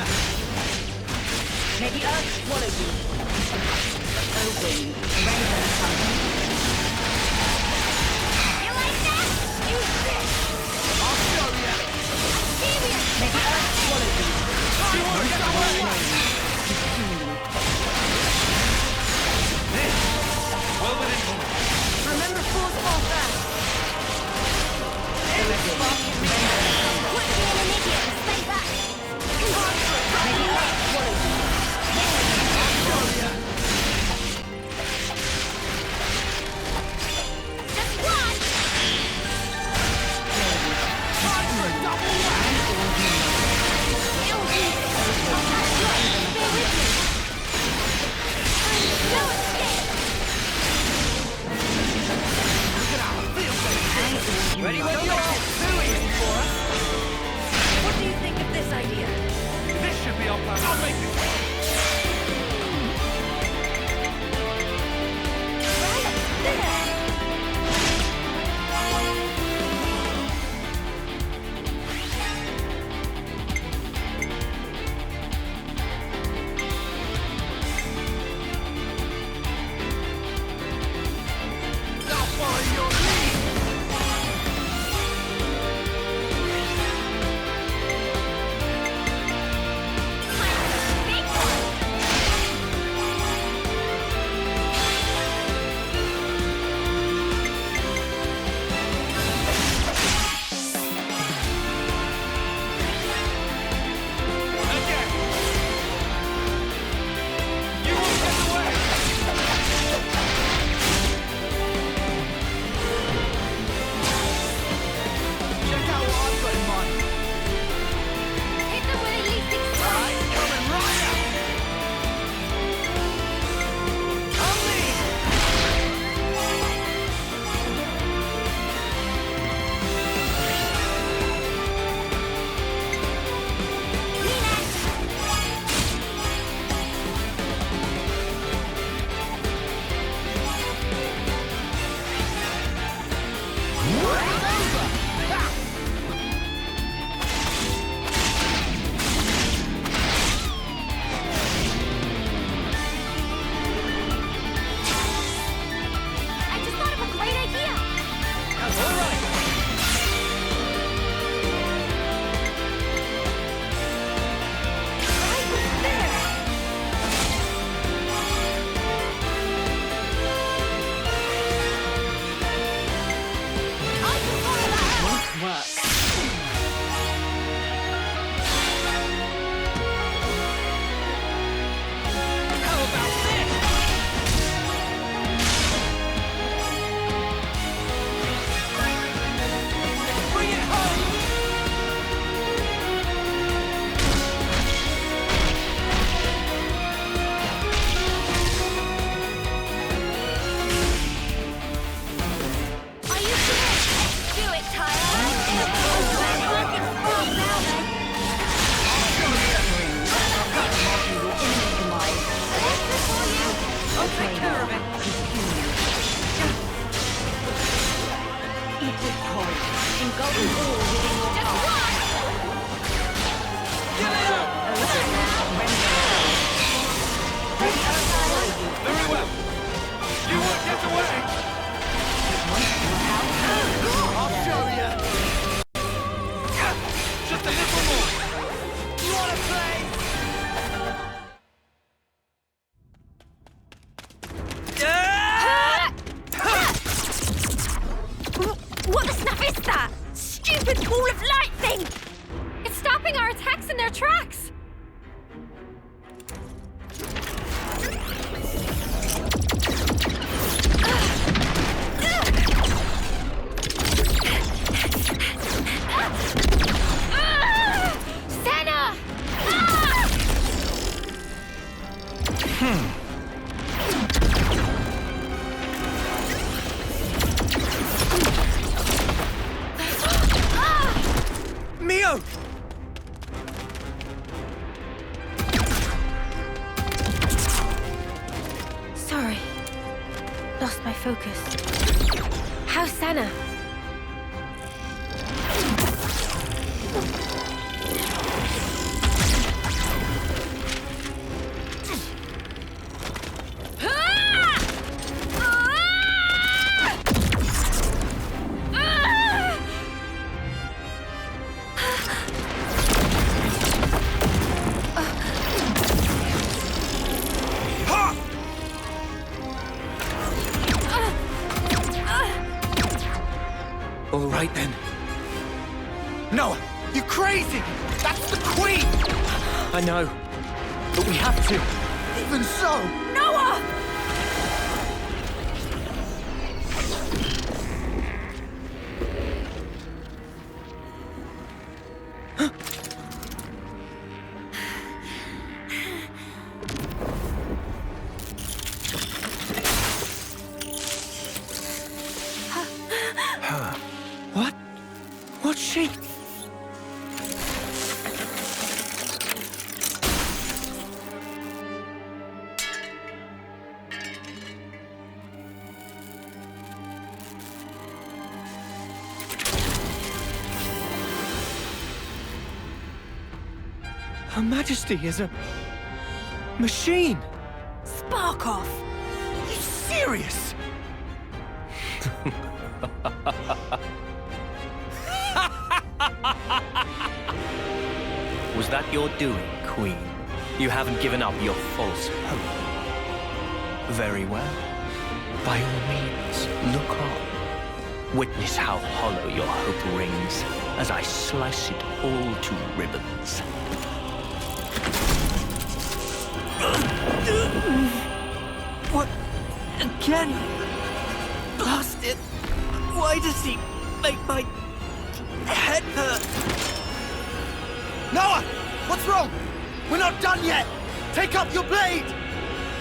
take care of it. Eat this porridge. Engulf it all within your heart. Very well. You won't get away. I'll show you. Just a little more. You wanna play? What the snuff is that? Stupid ball of light thing! It's stopping our attacks in their tracks! Senna! Mio! Sorry. Lost my focus. How's Senna? All right then. Noah, you crazy! That's the Queen! I know. But we have to. Even so, Noah! What? What's she? Her Majesty is a machine. Spark off! you serious? Was that your doing, Queen? You haven't given up your false hope. Very well. By all means, look on. Witness how hollow your hope rings as I slice it all to ribbons. What? Again? Blast it! Why does he make my head hurt? Noah! What's wrong? We're not done yet! Take up your blade!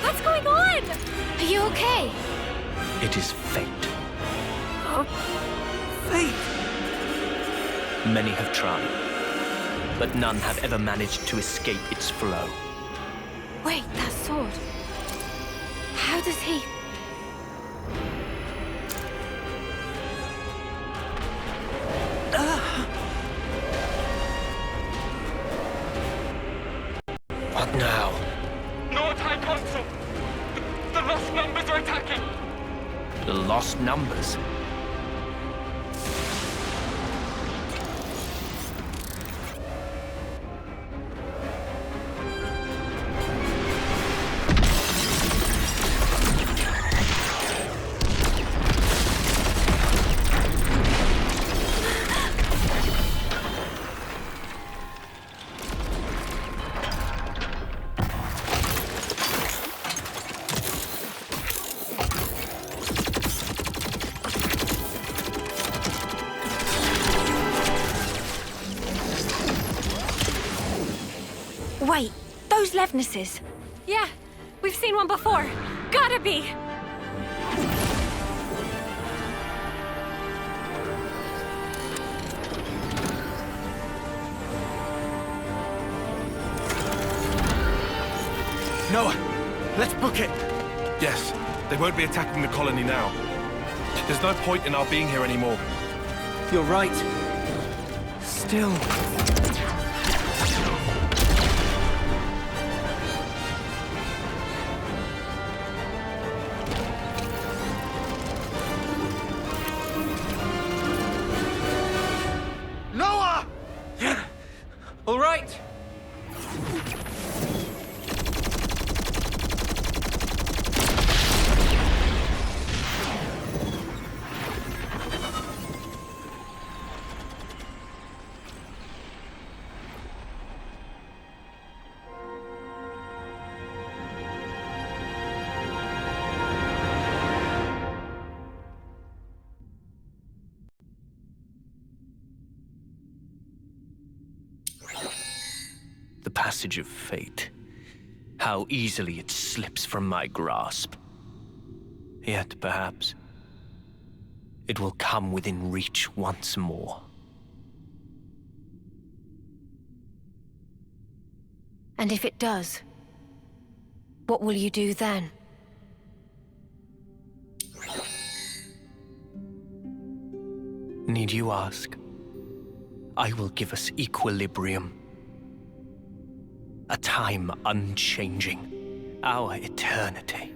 What's going on? Are you okay? It is fate. Fate! Many have tried, but none have ever managed to escape its flow. Wait, that sword. How does he... What now? North High Consul! The lost numbers are attacking! The lost numbers? Wait, those Levnesses. Yeah, we've seen one before. Gotta be! Noah, let's book it. Yes, they won't be attacking the colony now. There's no point in our being here anymore. You're right. Still... Noah! All right. The passage of fate. How easily it slips from my grasp. Yet, perhaps, it will come within reach once more. And if it does, what will you do then? Need you ask? I will give us equilibrium. A time unchanging. Our eternity.